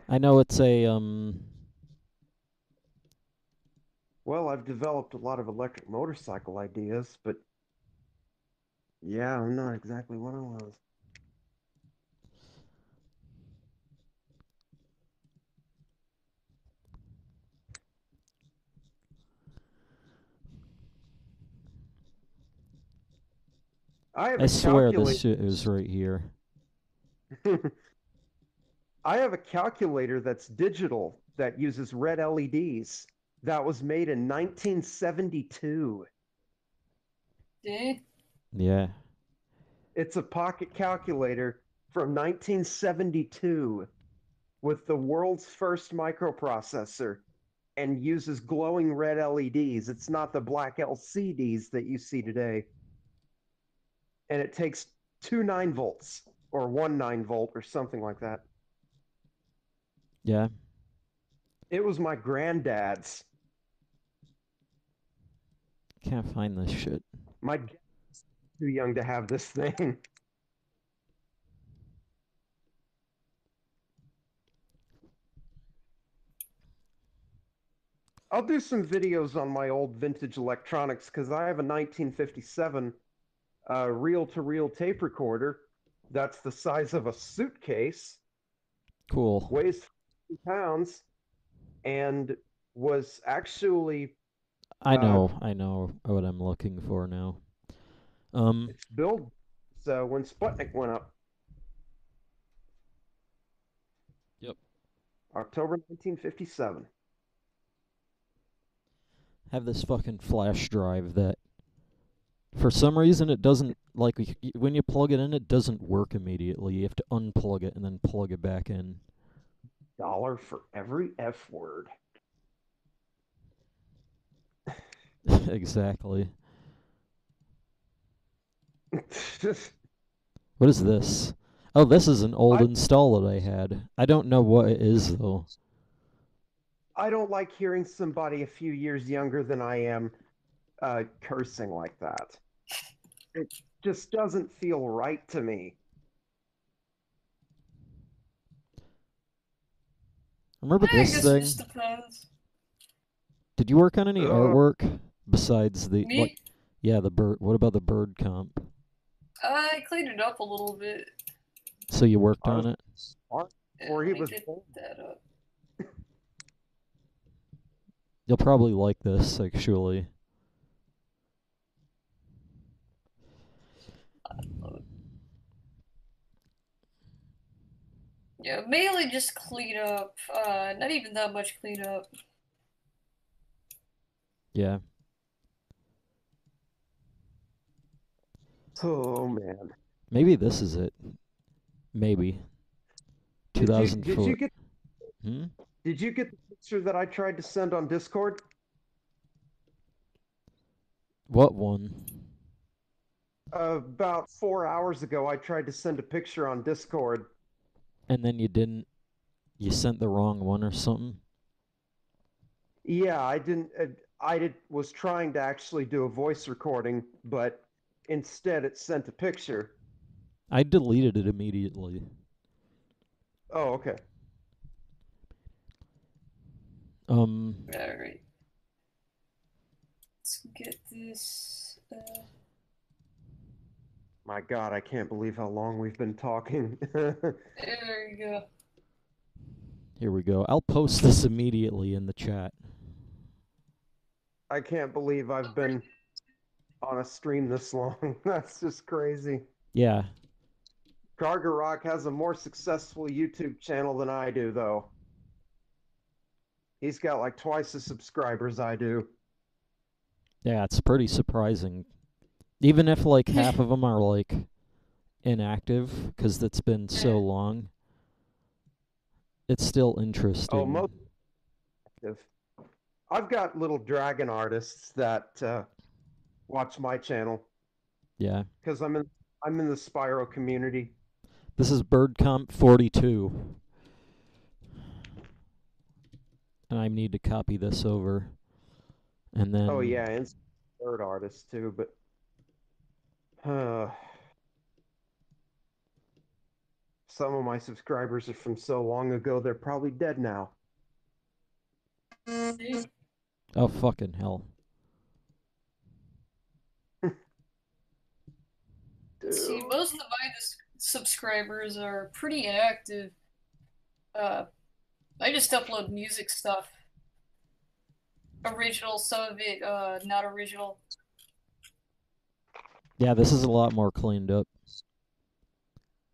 I know it's a, Well, I've developed a lot of electric motorcycle ideas, but yeah, I'm not exactly what I was. I swear this shit is right here. I have a calculator that's digital that uses red LEDs. that was made in 1972. Yeah. It's a pocket calculator from 1972 with the world's first microprocessor and uses glowing red LEDs. It's not the black LCDs that you see today. And it takes 2 9-volts or 1 9-volt or something like that. Yeah. It was my granddad's. Can't find this shit. My dad's too young to have this thing. I'll do some videos on my old vintage electronics because I have a 1957 reel-to-reel tape recorder that's the size of a suitcase, Cool. weighs 50 pounds, and was actually I know what I'm looking for now. it's built so when Sputnik went up. Yep. October 1957. Have this fucking flash drive that for some reason it doesn't, like, when you plug it in, it doesn't work immediately. You have to unplug it and then plug it back in. $1 for every F word. Exactly. What is this? Oh, this is an old install that I had. I don't know what it is, though. I don't like hearing somebody a few years younger than I am cursing like that. It just doesn't feel right to me. Remember I this guess thing? it just depends. Did you work on any artwork besides the Me? like? Yeah, the bird. What about the bird comp? I cleaned it up a little bit. So you worked on it? Or he I was did that up. You'll probably like this, actually. Yeah, mainly just clean up. Not even that much clean up. Yeah. Oh man. Maybe this is it. Maybe. Did 2004. you get Hmm? Did you get the picture that I tried to send on Discord? What one? About 4 hours ago, I tried to send a picture on Discord. And then you didn't. You sent the wrong one or something? Yeah, I didn't. Was trying to actually do a voice recording, but instead it sent a picture. I deleted it immediately. Oh, okay. Alright. Let's get this. My God, I can't believe how long we've been talking. There you go. Here we go. I'll post this immediately in the chat. I can't believe I've been on a stream this long. That's just crazy. Yeah. Kargaroc has a more successful YouTube channel than I do, though. He's got like twice the subscribers I do. Yeah, it's pretty surprising. Even if, like, half of them are, like, inactive, because it's been so long, it's still interesting. Oh, most active. I've got little dragon artists that watch my channel. Yeah. Because I'm in the Spyro community. This is BirdComp 42. And I need to copy this over. And then... Oh, yeah, and bird artists, too, but... some of my subscribers are from so long ago, they're probably dead now. Oh, fucking hell. See, most of my subscribers are pretty inactive. I just upload music stuff. Original, some of it not original. Yeah, this is a lot more cleaned up.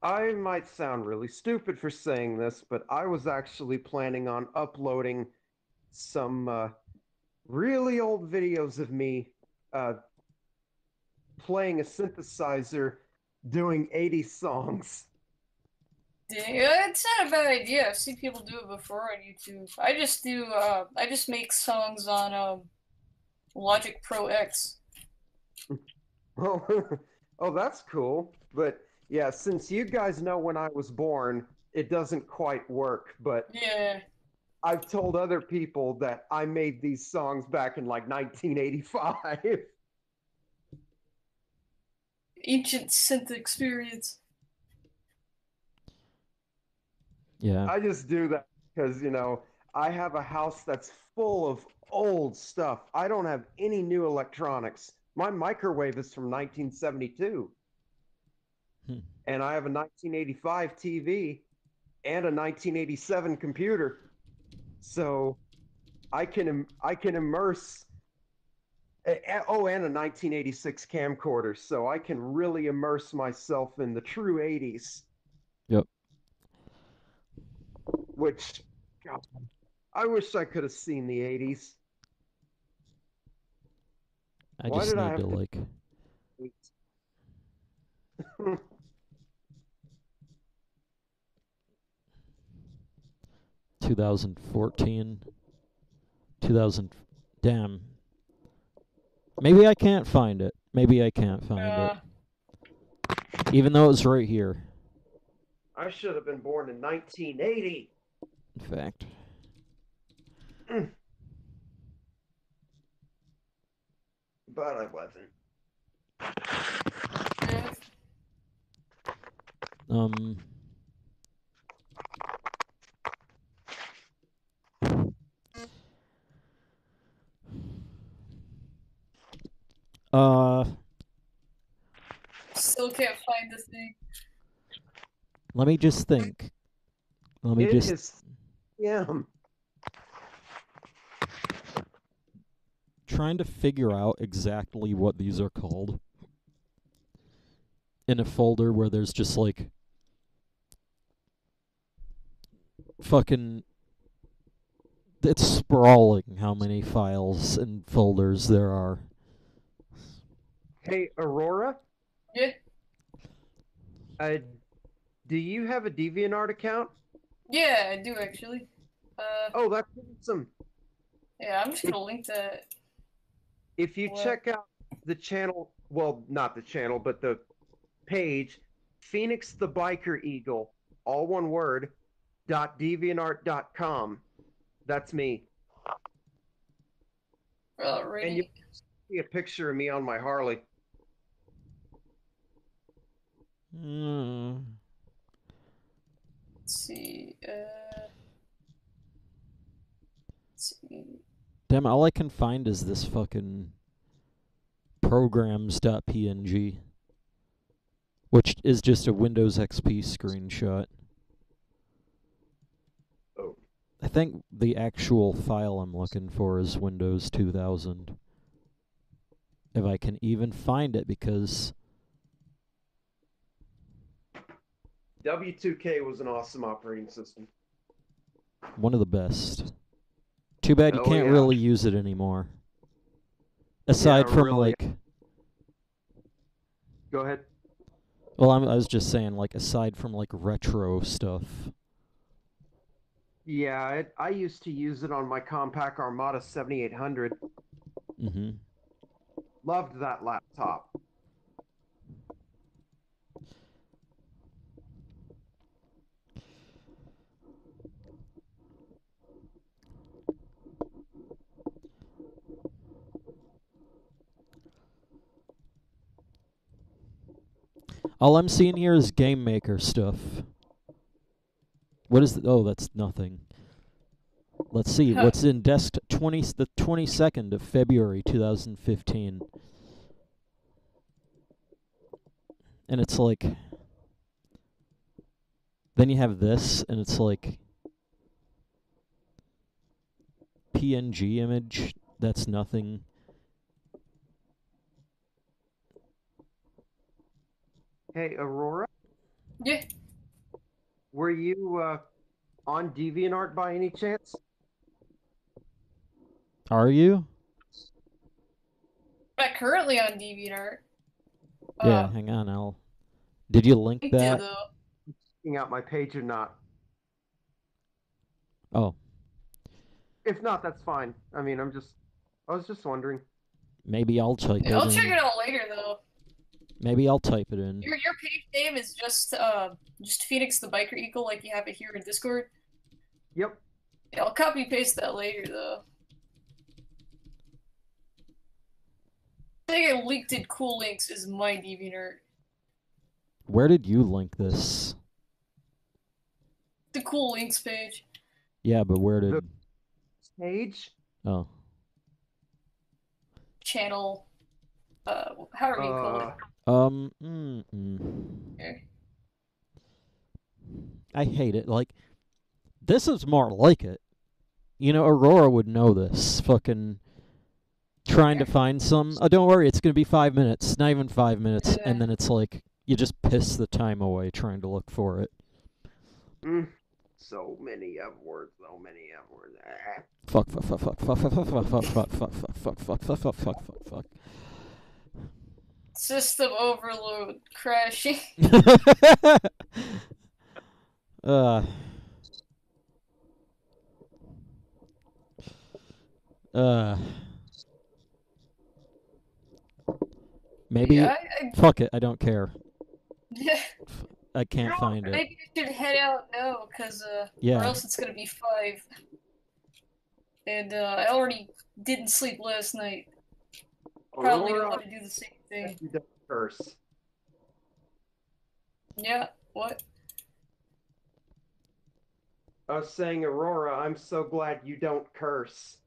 I might sound really stupid for saying this, but I was actually planning on uploading some really old videos of me playing a synthesizer doing 80s songs. Yeah, it's not a bad idea. I've seen people do it before on YouTube. I just do. I just make songs on Logic Pro X. Oh, oh, that's cool. But yeah, since you guys know when I was born, it doesn't quite work. But Yeah, I've told other people that I made these songs back in like 1985. ancient synth experience. Yeah. I just do that because, I have a house that's full of old stuff. I don't have any new electronics. My microwave is from 1972, Hmm. and I have a 1985 TV and a 1987 computer. So I can immerse. Oh, and a 1986 camcorder, so I can really immerse myself in the true 80s. Yep. Which, God, I wish I could have seen the 80s. I Why just did I need to have to like wait? 2014, 2000. Damn. Maybe I can't find it. Maybe I can't find it. Even though it's right here. I should have been born in 1980. In fact. But I wasn't. Yeah. Um. Uh. Still can't find the thing. Let me just think. Let me It just. is. Yeah. Trying to figure out exactly what these are called in a folder where there's just like fucking, it's sprawling how many files and folders there are. Hey, Aurora, Yeah, uh, do you have a DeviantArt account? yeah, I do actually. Oh, that's awesome. Yeah, I'm just gonna link that. If you What? check out the channel, well, not the channel, but the page, Phoenix the Biker Eagle, all one word, .deviantart.com. That's me. And you Alrighty. see a picture of me on my Harley. Mm. Let's see. Let's see. Damn, all I can find is this fucking programs.png, which is just a Windows XP screenshot. Oh. I think the actual file I'm looking for is Windows 2000. If I can even find it, because W2K was an awesome operating system. one of the best. Too bad you Oh, can't yeah. really use it anymore. Aside from really. like, Go ahead. well, I was just saying, like, aside from like retro stuff. Yeah, I used to use it on my Compaq Armada 7800. Mm-hmm. Loved that laptop. All I'm seeing here is Game Maker stuff. What is oh, that's nothing. Let's see what's in the 22nd of February 2015. And it's like, then you have this, and it's like PNG image. That's nothing. Hey, Aurora, Yeah. were you on DeviantArt by any chance? Are you? Not currently on DeviantArt. Yeah, hang on, Did you link I did that? though. Checking out my page or not. Oh, If not, that's fine. I mean, I was just wondering. maybe I'll type it I'll check in. it out later though. Maybe I'll type it in. Your page name is just Phoenix the Biker Eagle, like you have it here in Discord. Yep. Yeah, I'll copy paste that later though. I think I leaked in cool links is my DeviantArt. Where did you link this? The cool links page. Yeah, but where did... Page? Oh. Channel. However you call it. Okay. I hate it. Like, this is more like it. You know, Aurora would know this. Fucking trying to find some... Oh, don't worry, it's going to be 5 minutes. Not even 5 minutes. Yeah. And then it's like, you just piss the time away trying to look for it. So many F words, so many F words. Fuck, fuck, fuck, fuck, fuck, fuck, fuck, fuck, fuck, fuck, fuck, fuck, fuck, fuck, fuck, fuck, fuck. System overload crashing. Maybe... Yeah, Fuck it, I don't care. Yeah. I can't find it. Maybe I should head out now, cause Yeah. or else it's gonna be 5. And I already didn't sleep last night. Probably don't want to do the same thing. You don't curse. Yeah, what? I was saying, Aurora, I'm so glad you don't curse.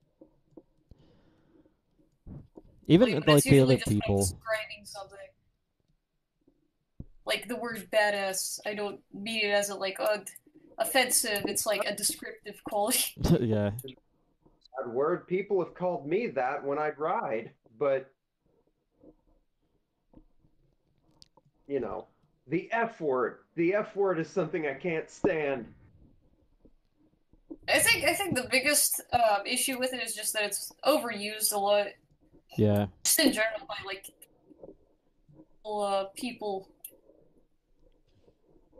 Even But like it's the usually other just when I'm people. describing something. Like the word badass, I don't mean it as a like offensive. It's like a descriptive quality. Yeah. Bad word. People have called me that when I'd ride, but you know, the F word. The F word is something I can't stand. I think the biggest issue with it is just that it's overused a lot. Yeah. Just in general by like people.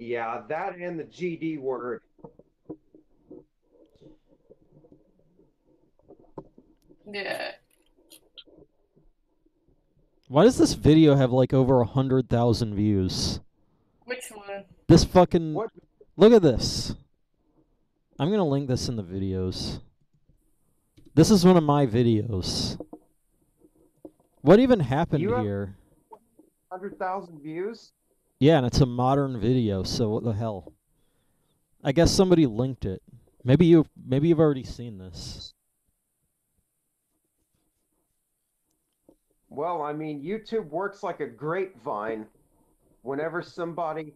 Yeah, that and the GD word. Yeah. Why does this video have like over 100,000 views? Which one? This fucking... What? Look at this. I'm gonna link this in the videos. This is one of my videos. What even happened You have here? 100,000 views? Yeah, and it's a modern video, so what the hell? I guess somebody linked it. Maybe you've already seen this. Well, I mean, YouTube works like a grapevine. Whenever somebody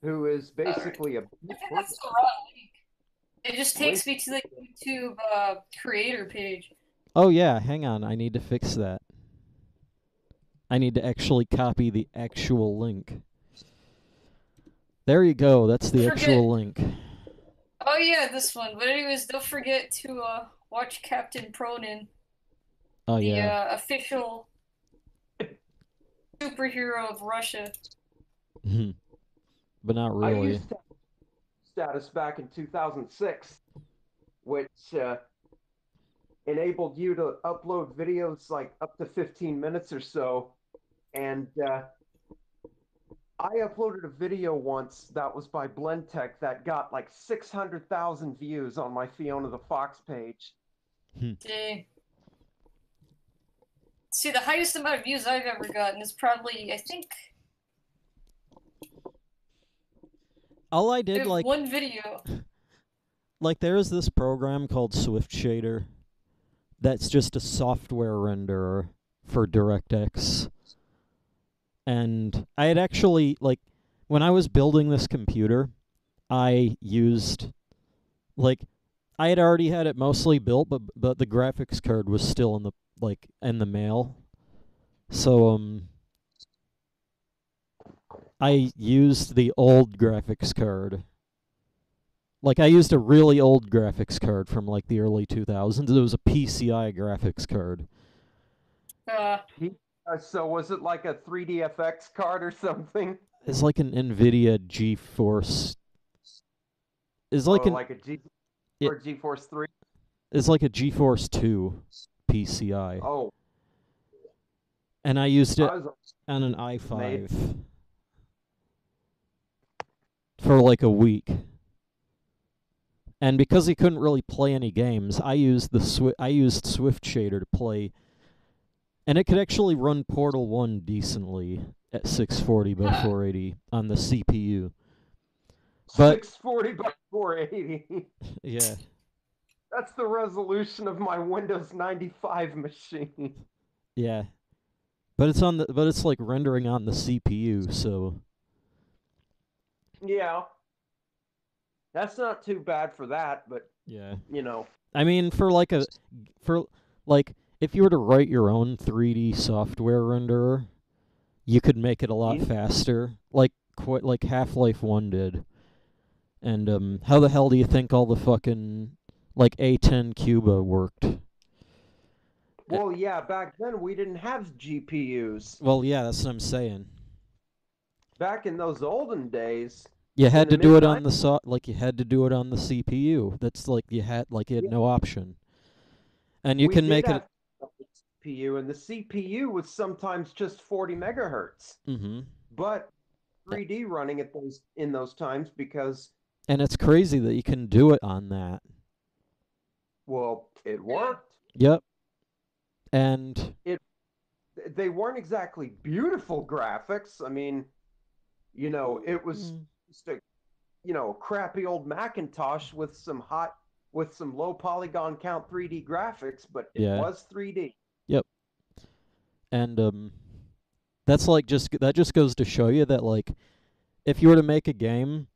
who is basically a... I think that's the wrong link. It just takes me to the YouTube creator page. Oh yeah, hang on, I need to fix that. I need to actually copy the actual link. There you go, that's the actual link. Oh yeah, this one. But anyways, don't forget to watch Captain Pronin. Oh the yeah. Official superhero of Russia. But not I really. used to have status back in 2006, which enabled you to upload videos like up to 15 minutes or so. And I uploaded a video once that was by Blendtech that got like 600,000 views on my Fiona the Fox page. Dang. See, the highest amount of views I've ever gotten is probably, I think... All I did, like... one video. Like, there's this program called Swift Shader that's just a software renderer for DirectX. And I had actually, like, when I was building this computer, I used, like, I had already had it mostly built, but the graphics card was still in the, like, in the mail. So, I used the old graphics card. Like, I used a really old graphics card from, like, the early 2000s. It was a PCI graphics card. So was it like a 3DFX card or something? It's like an NVIDIA GeForce. It's like Oh, an like a G it, or GeForce 3? it's like a GeForce 2 PCI, Oh, and I used it I was on an made. i5 for like a week. And because he couldn't really play any games, I used Swift Shader to play, and it could actually run Portal 1 decently at 640 by 480 on the CPU. But 640 by 480. yeah, That's the resolution of my Windows 95 machine. yeah. But it's like rendering on the CPU, so Yeah, that's not too bad for that, but yeah. you know, I mean, for like if you were to write your own 3D software renderer, you could make it a lot you, faster, like Half-Life 1 did. And how the hell do you think all the fucking like A10 Cuba worked? well, yeah, back then we didn't have GPUs. Well, yeah, that's what I'm saying. Back in those olden days, You in had the to do mid it on 90s, the you had to do it on the CPU. That's like you had no option. And you we can did make it. have a CPU, and the CPU was sometimes just 40 megahertz. Mhm. But 3D running at those in those times because, And it's crazy that you can do it on that. well, it worked. Yep. And It They weren't exactly beautiful graphics. I mean, it was just a crappy old Macintosh with some low polygon count 3D graphics, but it yeah. was 3D. Yep. And that just goes to show you that like if you were to make a game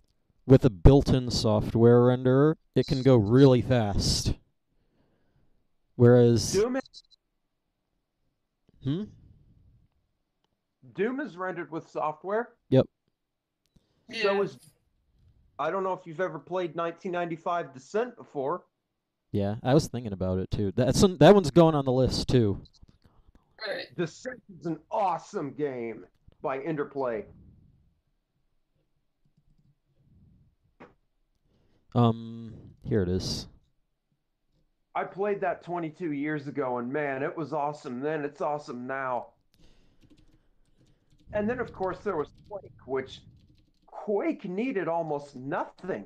with a built-in software renderer, it can go really fast. Whereas Doom hmm? Doom is rendered with software. Yep. So is I don't know if you've ever played 1995 Descent before. Yeah, I was thinking about it too. That one's going on the list too. Right. Descent is an awesome game by Interplay. Here it is. I played that 22 years ago, and man, it was awesome then. It's awesome now. And then, of course, there was Quake, which Quake needed almost nothing.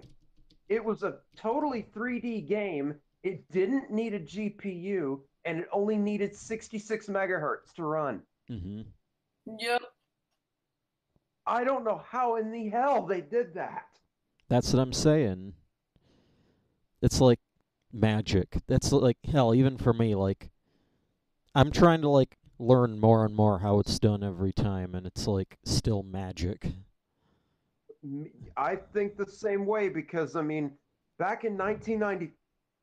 It was a totally 3D game. It didn't need a GPU, and it only needed 66 megahertz to run. Mhm. Yep. I don't know how in the hell they did that. That's what I'm saying. It's like magic. That's like hell even for me like I'm trying to like learn more and more how it's done every time and it's like still magic. I think the same way because I mean, back in 1990,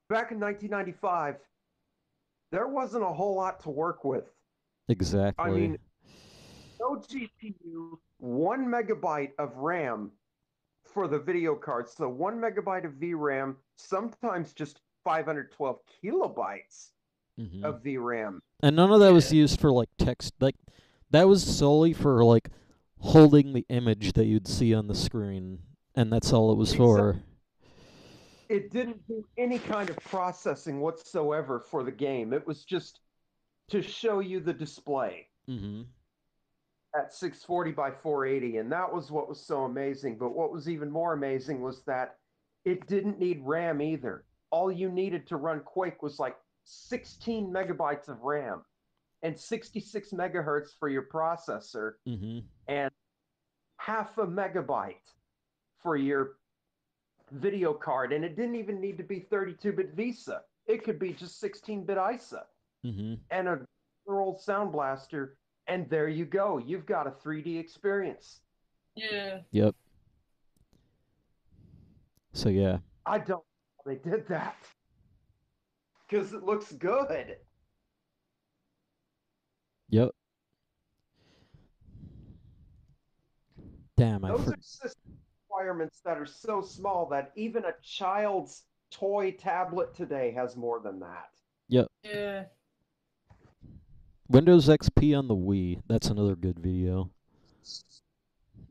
back in 1995, there wasn't a whole lot to work with. I Exactly. mean, no GPU, 1 megabyte of RAM for the video card. So 1 megabyte of VRAM, sometimes just 512 kilobytes Mhm. of VRAM. And none of that was Yeah. used for like text like that was solely for like holding the image that you'd see on the screen and that's all it was for. It didn't do any kind of processing whatsoever for the game. It was just to show you the display Mhm. at 640 by 480. And that was what was so amazing. But what was even more amazing was that it didn't need RAM either. All you needed to run Quake was like 16 megabytes of RAM and 66 megahertz for your processor Mhm. and half a megabyte for your video card. And it didn't even need to be 32-bit VISA. It could be just 16-bit ISA Mhm. and a old Sound Blaster. And there you go. You've got a 3D experience. Yeah. Yep. So yeah. I don't know how they did that because it looks good. Yep. Damn, Those are system requirements that are so small that even a child's toy tablet today has more than that. Yep. Yeah. Windows XP on the Wii. That's another good video.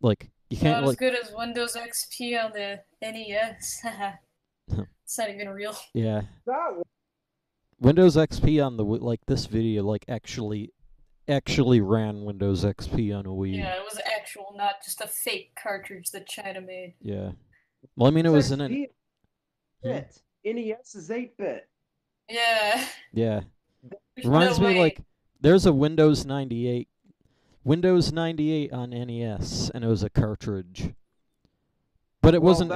Like, you can't, Not as like... good as Windows XP on the NES. It's not even real. Yeah. That one. Windows XP on the Wii, like, this video, like, actually ran Windows XP on a Wii. Yeah, it was actual, not just a fake cartridge that China made. Yeah. Well, I mean, it was in an... XP is 8-bit. NES is 8-bit. Yeah. Yeah. There's Reminds no me, way. like, there's a Windows 98 on NES, and it was a cartridge. But it wasn't...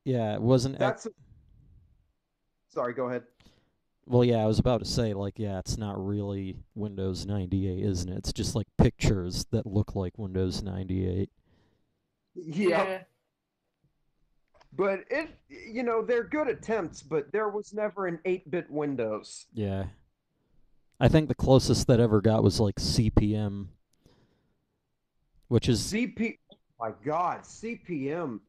Yeah, it wasn't... Sorry, go ahead. Well, yeah, I was about to say, like, yeah, it's not really Windows 98, isn't it? It's just, like, pictures that look like Windows 98. Yeah. But they're good attempts, but there was never an 8-bit Windows. Yeah. I think the closest that ever got was, like, CPM, which is... My God, CPM.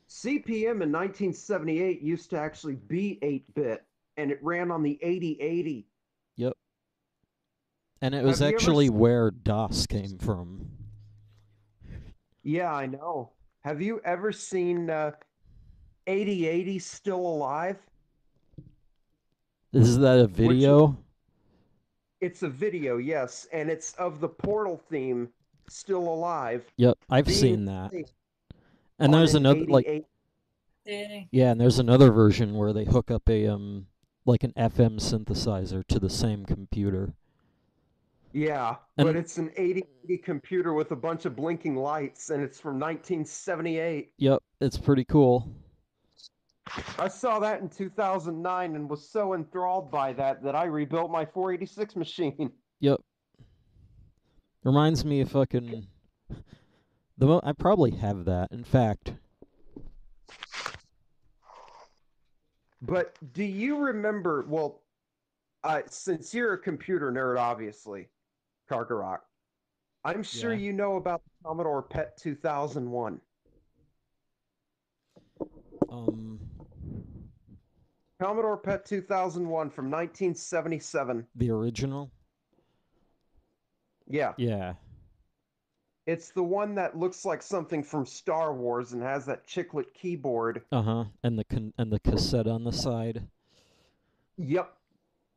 CPM in 1978 used to actually be 8-bit, and it ran on the 8080. Yep. And it was actually where DOS came from. Yeah, I know. Have you ever seen 8080 Still Alive? Is that a video? It's a video, yes, and it's of the Portal theme, Still Alive. Yep, I've seen that. And there's another, like... Yeah, and there's another version where they hook up a, like an FM synthesizer to the same computer. Yeah, but it's an 8080 computer with a bunch of blinking lights, and it's from 1978. Yep, it's pretty cool. I saw that in 2009 and was so enthralled by that I rebuilt my 486 machine. Yep. Reminds me of fucking... I probably have that, in fact. But do you remember, well, since you're a computer nerd, obviously, Kargaroc, I'm sure you know about the Commodore PET 2001. Commodore PET 2001 from 1977. The original? Yeah. Yeah. It's the one that looks like something from Star Wars and has that chiclet keyboard. Uh-huh. And the cassette on the side. Yep.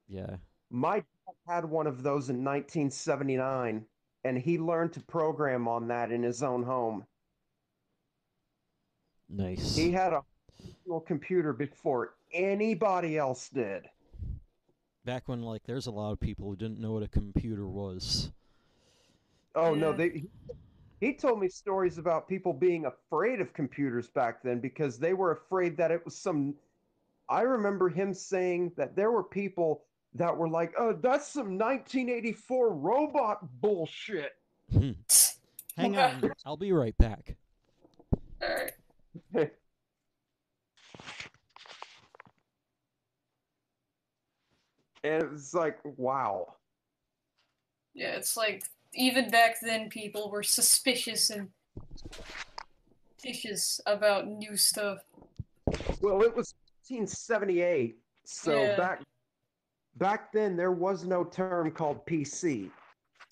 Yeah. My dad had one of those in 1979, and he learned to program on that in his own home. Nice. He had a personal computer before anybody else did. Back when, like, there's a lot of people who didn't know what a computer was. Oh, no, he told me stories about people being afraid of computers back then because they were afraid that it was some... I remember him saying that there were people that were like, oh, that's some 1984 robot bullshit. Hang on, I'll be right back. All right. And it was like, wow. Yeah, it's like, even back then, people were suspicious about new stuff. Well, it was 1978, so back then there was no term called PC.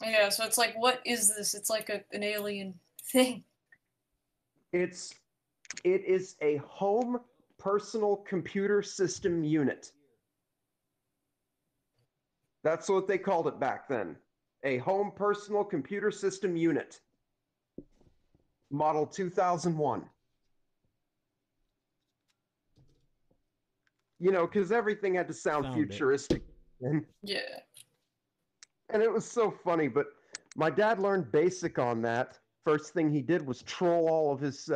Yeah, so it's like, what is this? It's like an alien thing. It is a home personal computer system unit. That's what they called it back then. A home personal computer system unit. Model 2001. You know, because everything had to sound futuristic. Yeah. And it was so funny, but my dad learned BASIC on that. First thing he did was troll all of his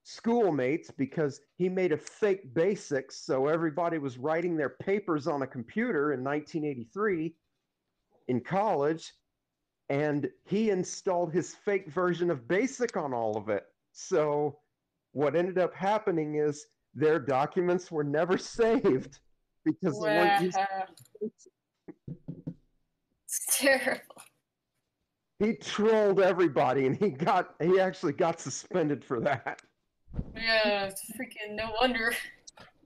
schoolmates because he made a fake BASIC, so everybody was writing their papers on a computer in 1983 in college, and he installed his fake version of BASIC on all of it. So what ended up happening is their documents were never saved because they weren't using BASIC. It's terrible. He trolled everybody, and he actually got suspended for that. Yeah, it's freaking no wonder.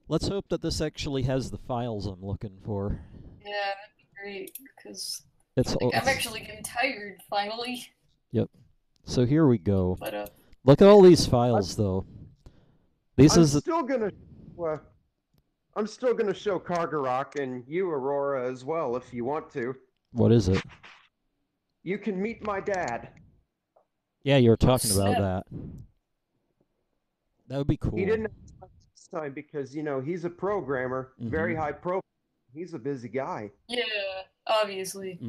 Let's hope that this actually has the files I'm looking for. Yeah, that'd be great because It's I'm actually getting tired finally. Yep. So here we go. But Look at all these files, though. This I'm is still gonna show Kargaroc and you, Aurora, as well, if you want to. what is it? You can meet my dad. Yeah, you were talking about snap. that. That would be cool. He didn't have time this time because, you know, he's a programmer, very high profile. He's a busy guy. Yeah, obviously.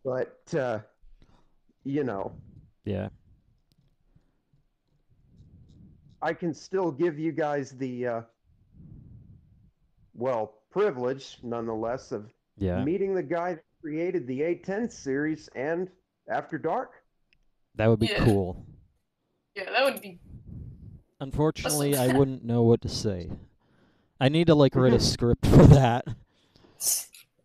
But, you know, Yeah. I can still give you guys the, privilege, nonetheless, of Yeah. meeting the guy that created the A10 series and After Dark. That would be Yeah. cool. Yeah, that would be. Unfortunately, Awesome. I wouldn't know what to say. I need to like write a script for that.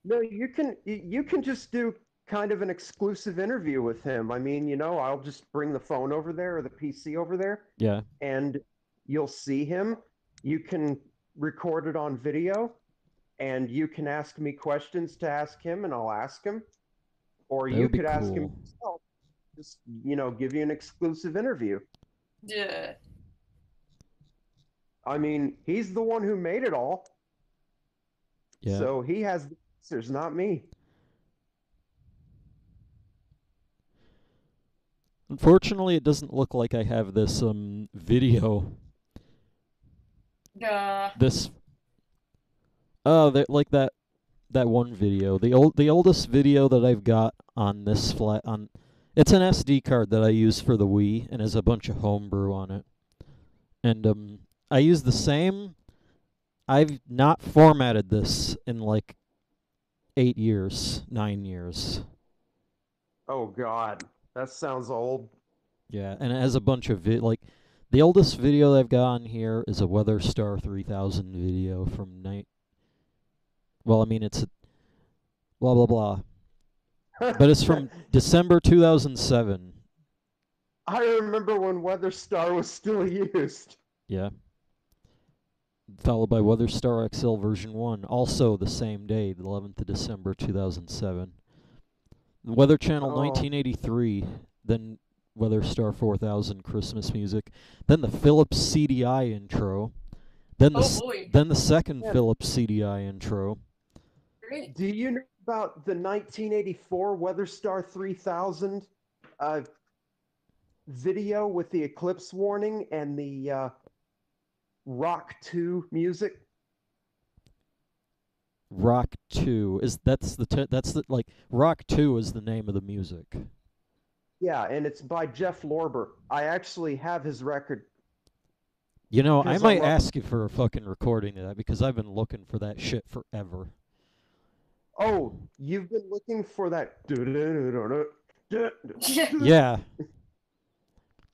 No, you can just do kind of an exclusive interview with him. I mean, you know, I'll just bring the phone over there or the PC over there, Yeah. and you'll see him. You can record it on video, and you can ask me questions to ask him, and I'll ask him. Or That you would be could ask him cool. yourself. Just, you know, give you an exclusive interview. Yeah. I mean, he's the one who made it all. Yeah. So he has the answers, not me. Unfortunately, it doesn't look like I have this video. This like that one video. The oldest video that I've got on this it's an SD card that I use for the Wii and has a bunch of homebrew on it. And I use the same. I've not formatted this in like 8 years, 9 years. Oh God, that sounds old. Yeah, and it has a bunch of like the oldest video that I've got on here is a Weather Star 3000 video from well, I mean it's a blah blah blah. But it's from December 2007. I remember when Weather Star was still used. Yeah. Followed by Weather Star XL version 1, also the same day, the 11th of December 2007. Weather Channel 1983, then Weather Star 4000 Christmas music, then the Philips CDI intro, then the second Philips CDI intro. Great. Do you know about the 1984 Weather Star 3000 video with the eclipse warning and the Rock 2 music? Rock 2 that's the like Rock 2 is the name of the music. Yeah, and it's by Jeff Lorber. I actually have his record. You know, I might ask you for a fucking recording of that because I've been looking for that shit forever. Oh, you've been looking for that? Yeah.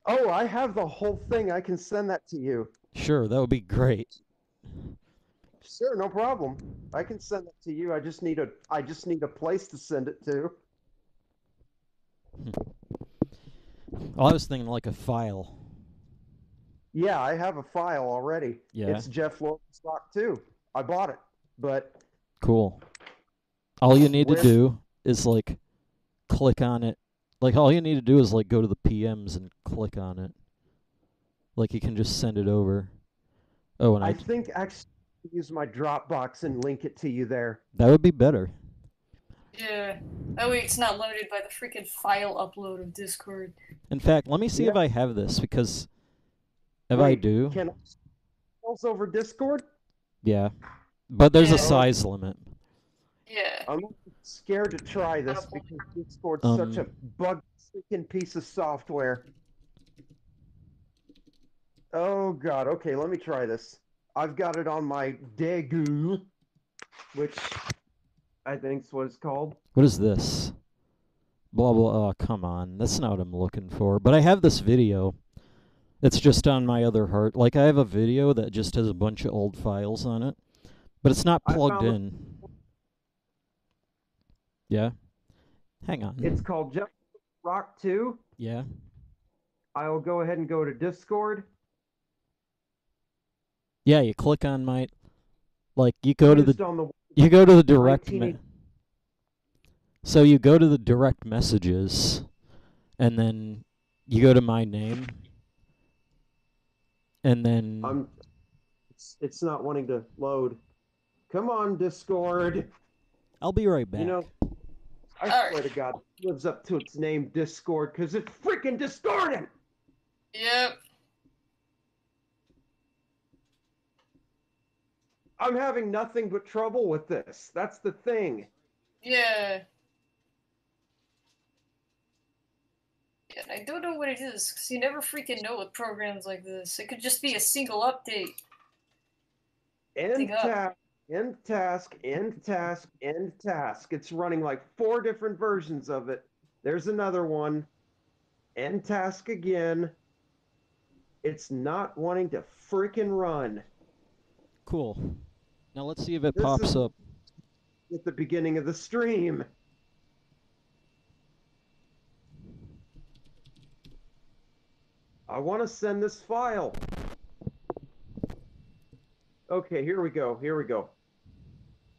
Oh, I have the whole thing. I can send that to you. Sure, that would be great. Sure, no problem. I can send it to you. I just need a place to send it to. Well, I was thinking like a file. Yeah, I have a file already. Yeah. It's Jeff Lorber's Rock 2. I bought it, but cool. All you need to do is like click on it. Like all you need to do is like go to the PMs and click on it. Like you can just send it over. Oh, and I think actually use my Dropbox and link it to you there. That would be better. Yeah. That way it's not limited by the freaking file upload of Discord. In fact, let me see if I have this because if I do. Can files over Discord? Yeah. But there's a size limit. Yeah. I'm scared to try this because Discord's such a bug-sticking piece of software. Oh God, okay, let me try this. I've got it on my Daegu, which I think's what it's called. What is this? Blah blah. Oh, come on. That's not what I'm looking for. But I have this video. It's just on my other hard. Like I have a video that just has a bunch of old files on it, but it's not plugged in. Yeah. Hang on. It's called Jeff Rock 2. Yeah. I'll go ahead and go to Discord. Yeah, you click on my, like you go to the direct So you go to the direct messages, and then you go to my name, and then It's not wanting to load. Come on, Discord. I'll be right back. You know, I swear to God, it lives up to its name, Discord, because it's freaking discordant. Yep. I'm having nothing but trouble with this. That's the thing. Yeah. Yeah, and I don't know what it is, because you never freaking know with programs like this. It could just be a single update. End task, end task, end task, end task. It's running like 4 different versions of it. There's another one. End task again. It's not wanting to freaking run. Cool. Now let's see if it pops up. At the beginning of the stream. I want to send this file. Okay, here we go. Here we go.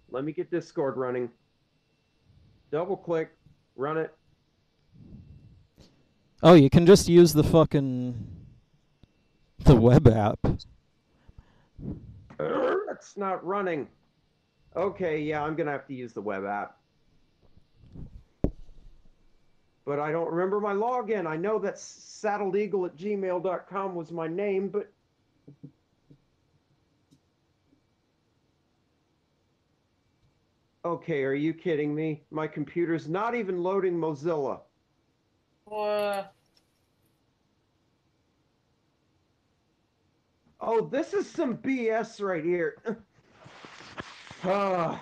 Let me get Discord running. Double click, run it. Oh, you can just use the web app. It's not running. Okay, yeah, I'm gonna have to use the web app. But I don't remember my login. I know that saddledeagle@gmail.com was my name, but okay, are you kidding me? My computer's not even loading Mozilla. Oh, this is some BS right here. I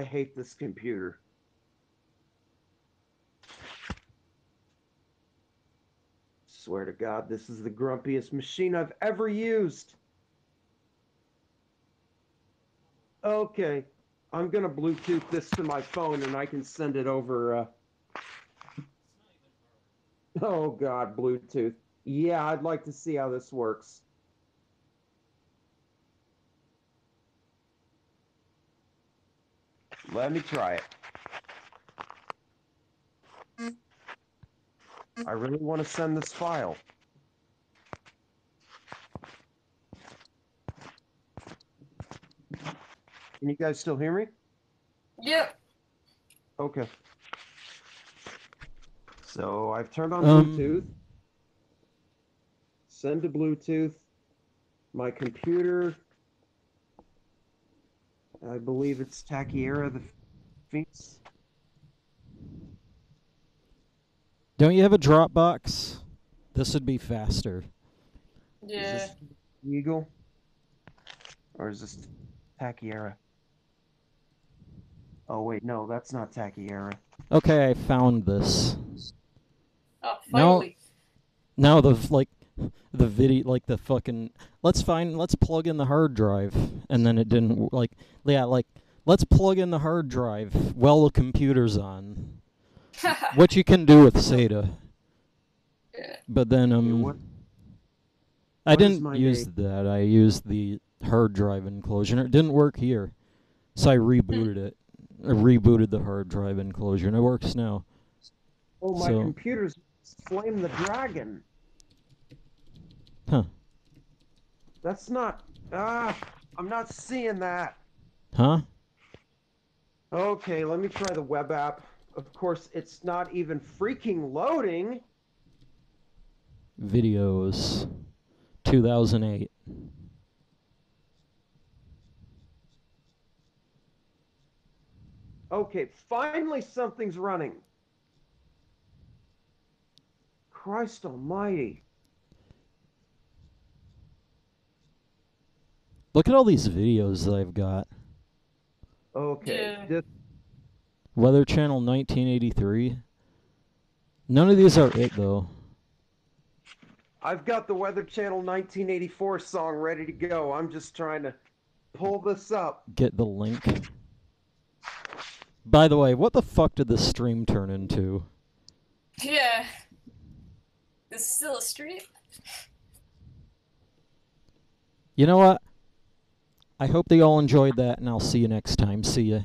hate this computer. Swear to God, this is the grumpiest machine I've ever used. Okay, I'm gonna Bluetooth this to my phone and I can send it over. Oh God, Bluetooth. Yeah, I'd like to see how this works. Let me try it. I really want to send this file. Can you guys still hear me? Yep. Okay. So I've turned on Bluetooth. Send to Bluetooth. My computer. I believe it's Takiera the Phoenix. Don't you have a Dropbox? This would be faster. Yeah. Is this Eagle? Or is this Takiera? Oh wait, no, that's not Takiera. Okay, I found this. Oh, finally. Now the video, like the fucking, let's plug in the hard drive, and then it didn't, let's plug in the hard drive while the computer's on. What you can do with SATA. Yeah. But then, I didn't use that, I used the hard drive enclosure, it didn't work here. So I rebooted it. I rebooted the hard drive enclosure, and it works now. Oh, my computer's Flame the Dragon. Huh. That's not... I'm not seeing that. Huh? Okay, let me try the web app. Of course, it's not even freaking loading. Videos. 2008. Okay, finally something's running. Christ almighty. Look at all these videos that I've got. Okay. Yeah. Weather Channel 1983. None of these are it, though. I've got the Weather Channel 1984 song ready to go. I'm just trying to pull this up. Get the link. By the way, what the fuck did this stream turn into? Yeah. This is still a stream? You know what? I hope they all enjoyed that, and I'll see you next time. See ya.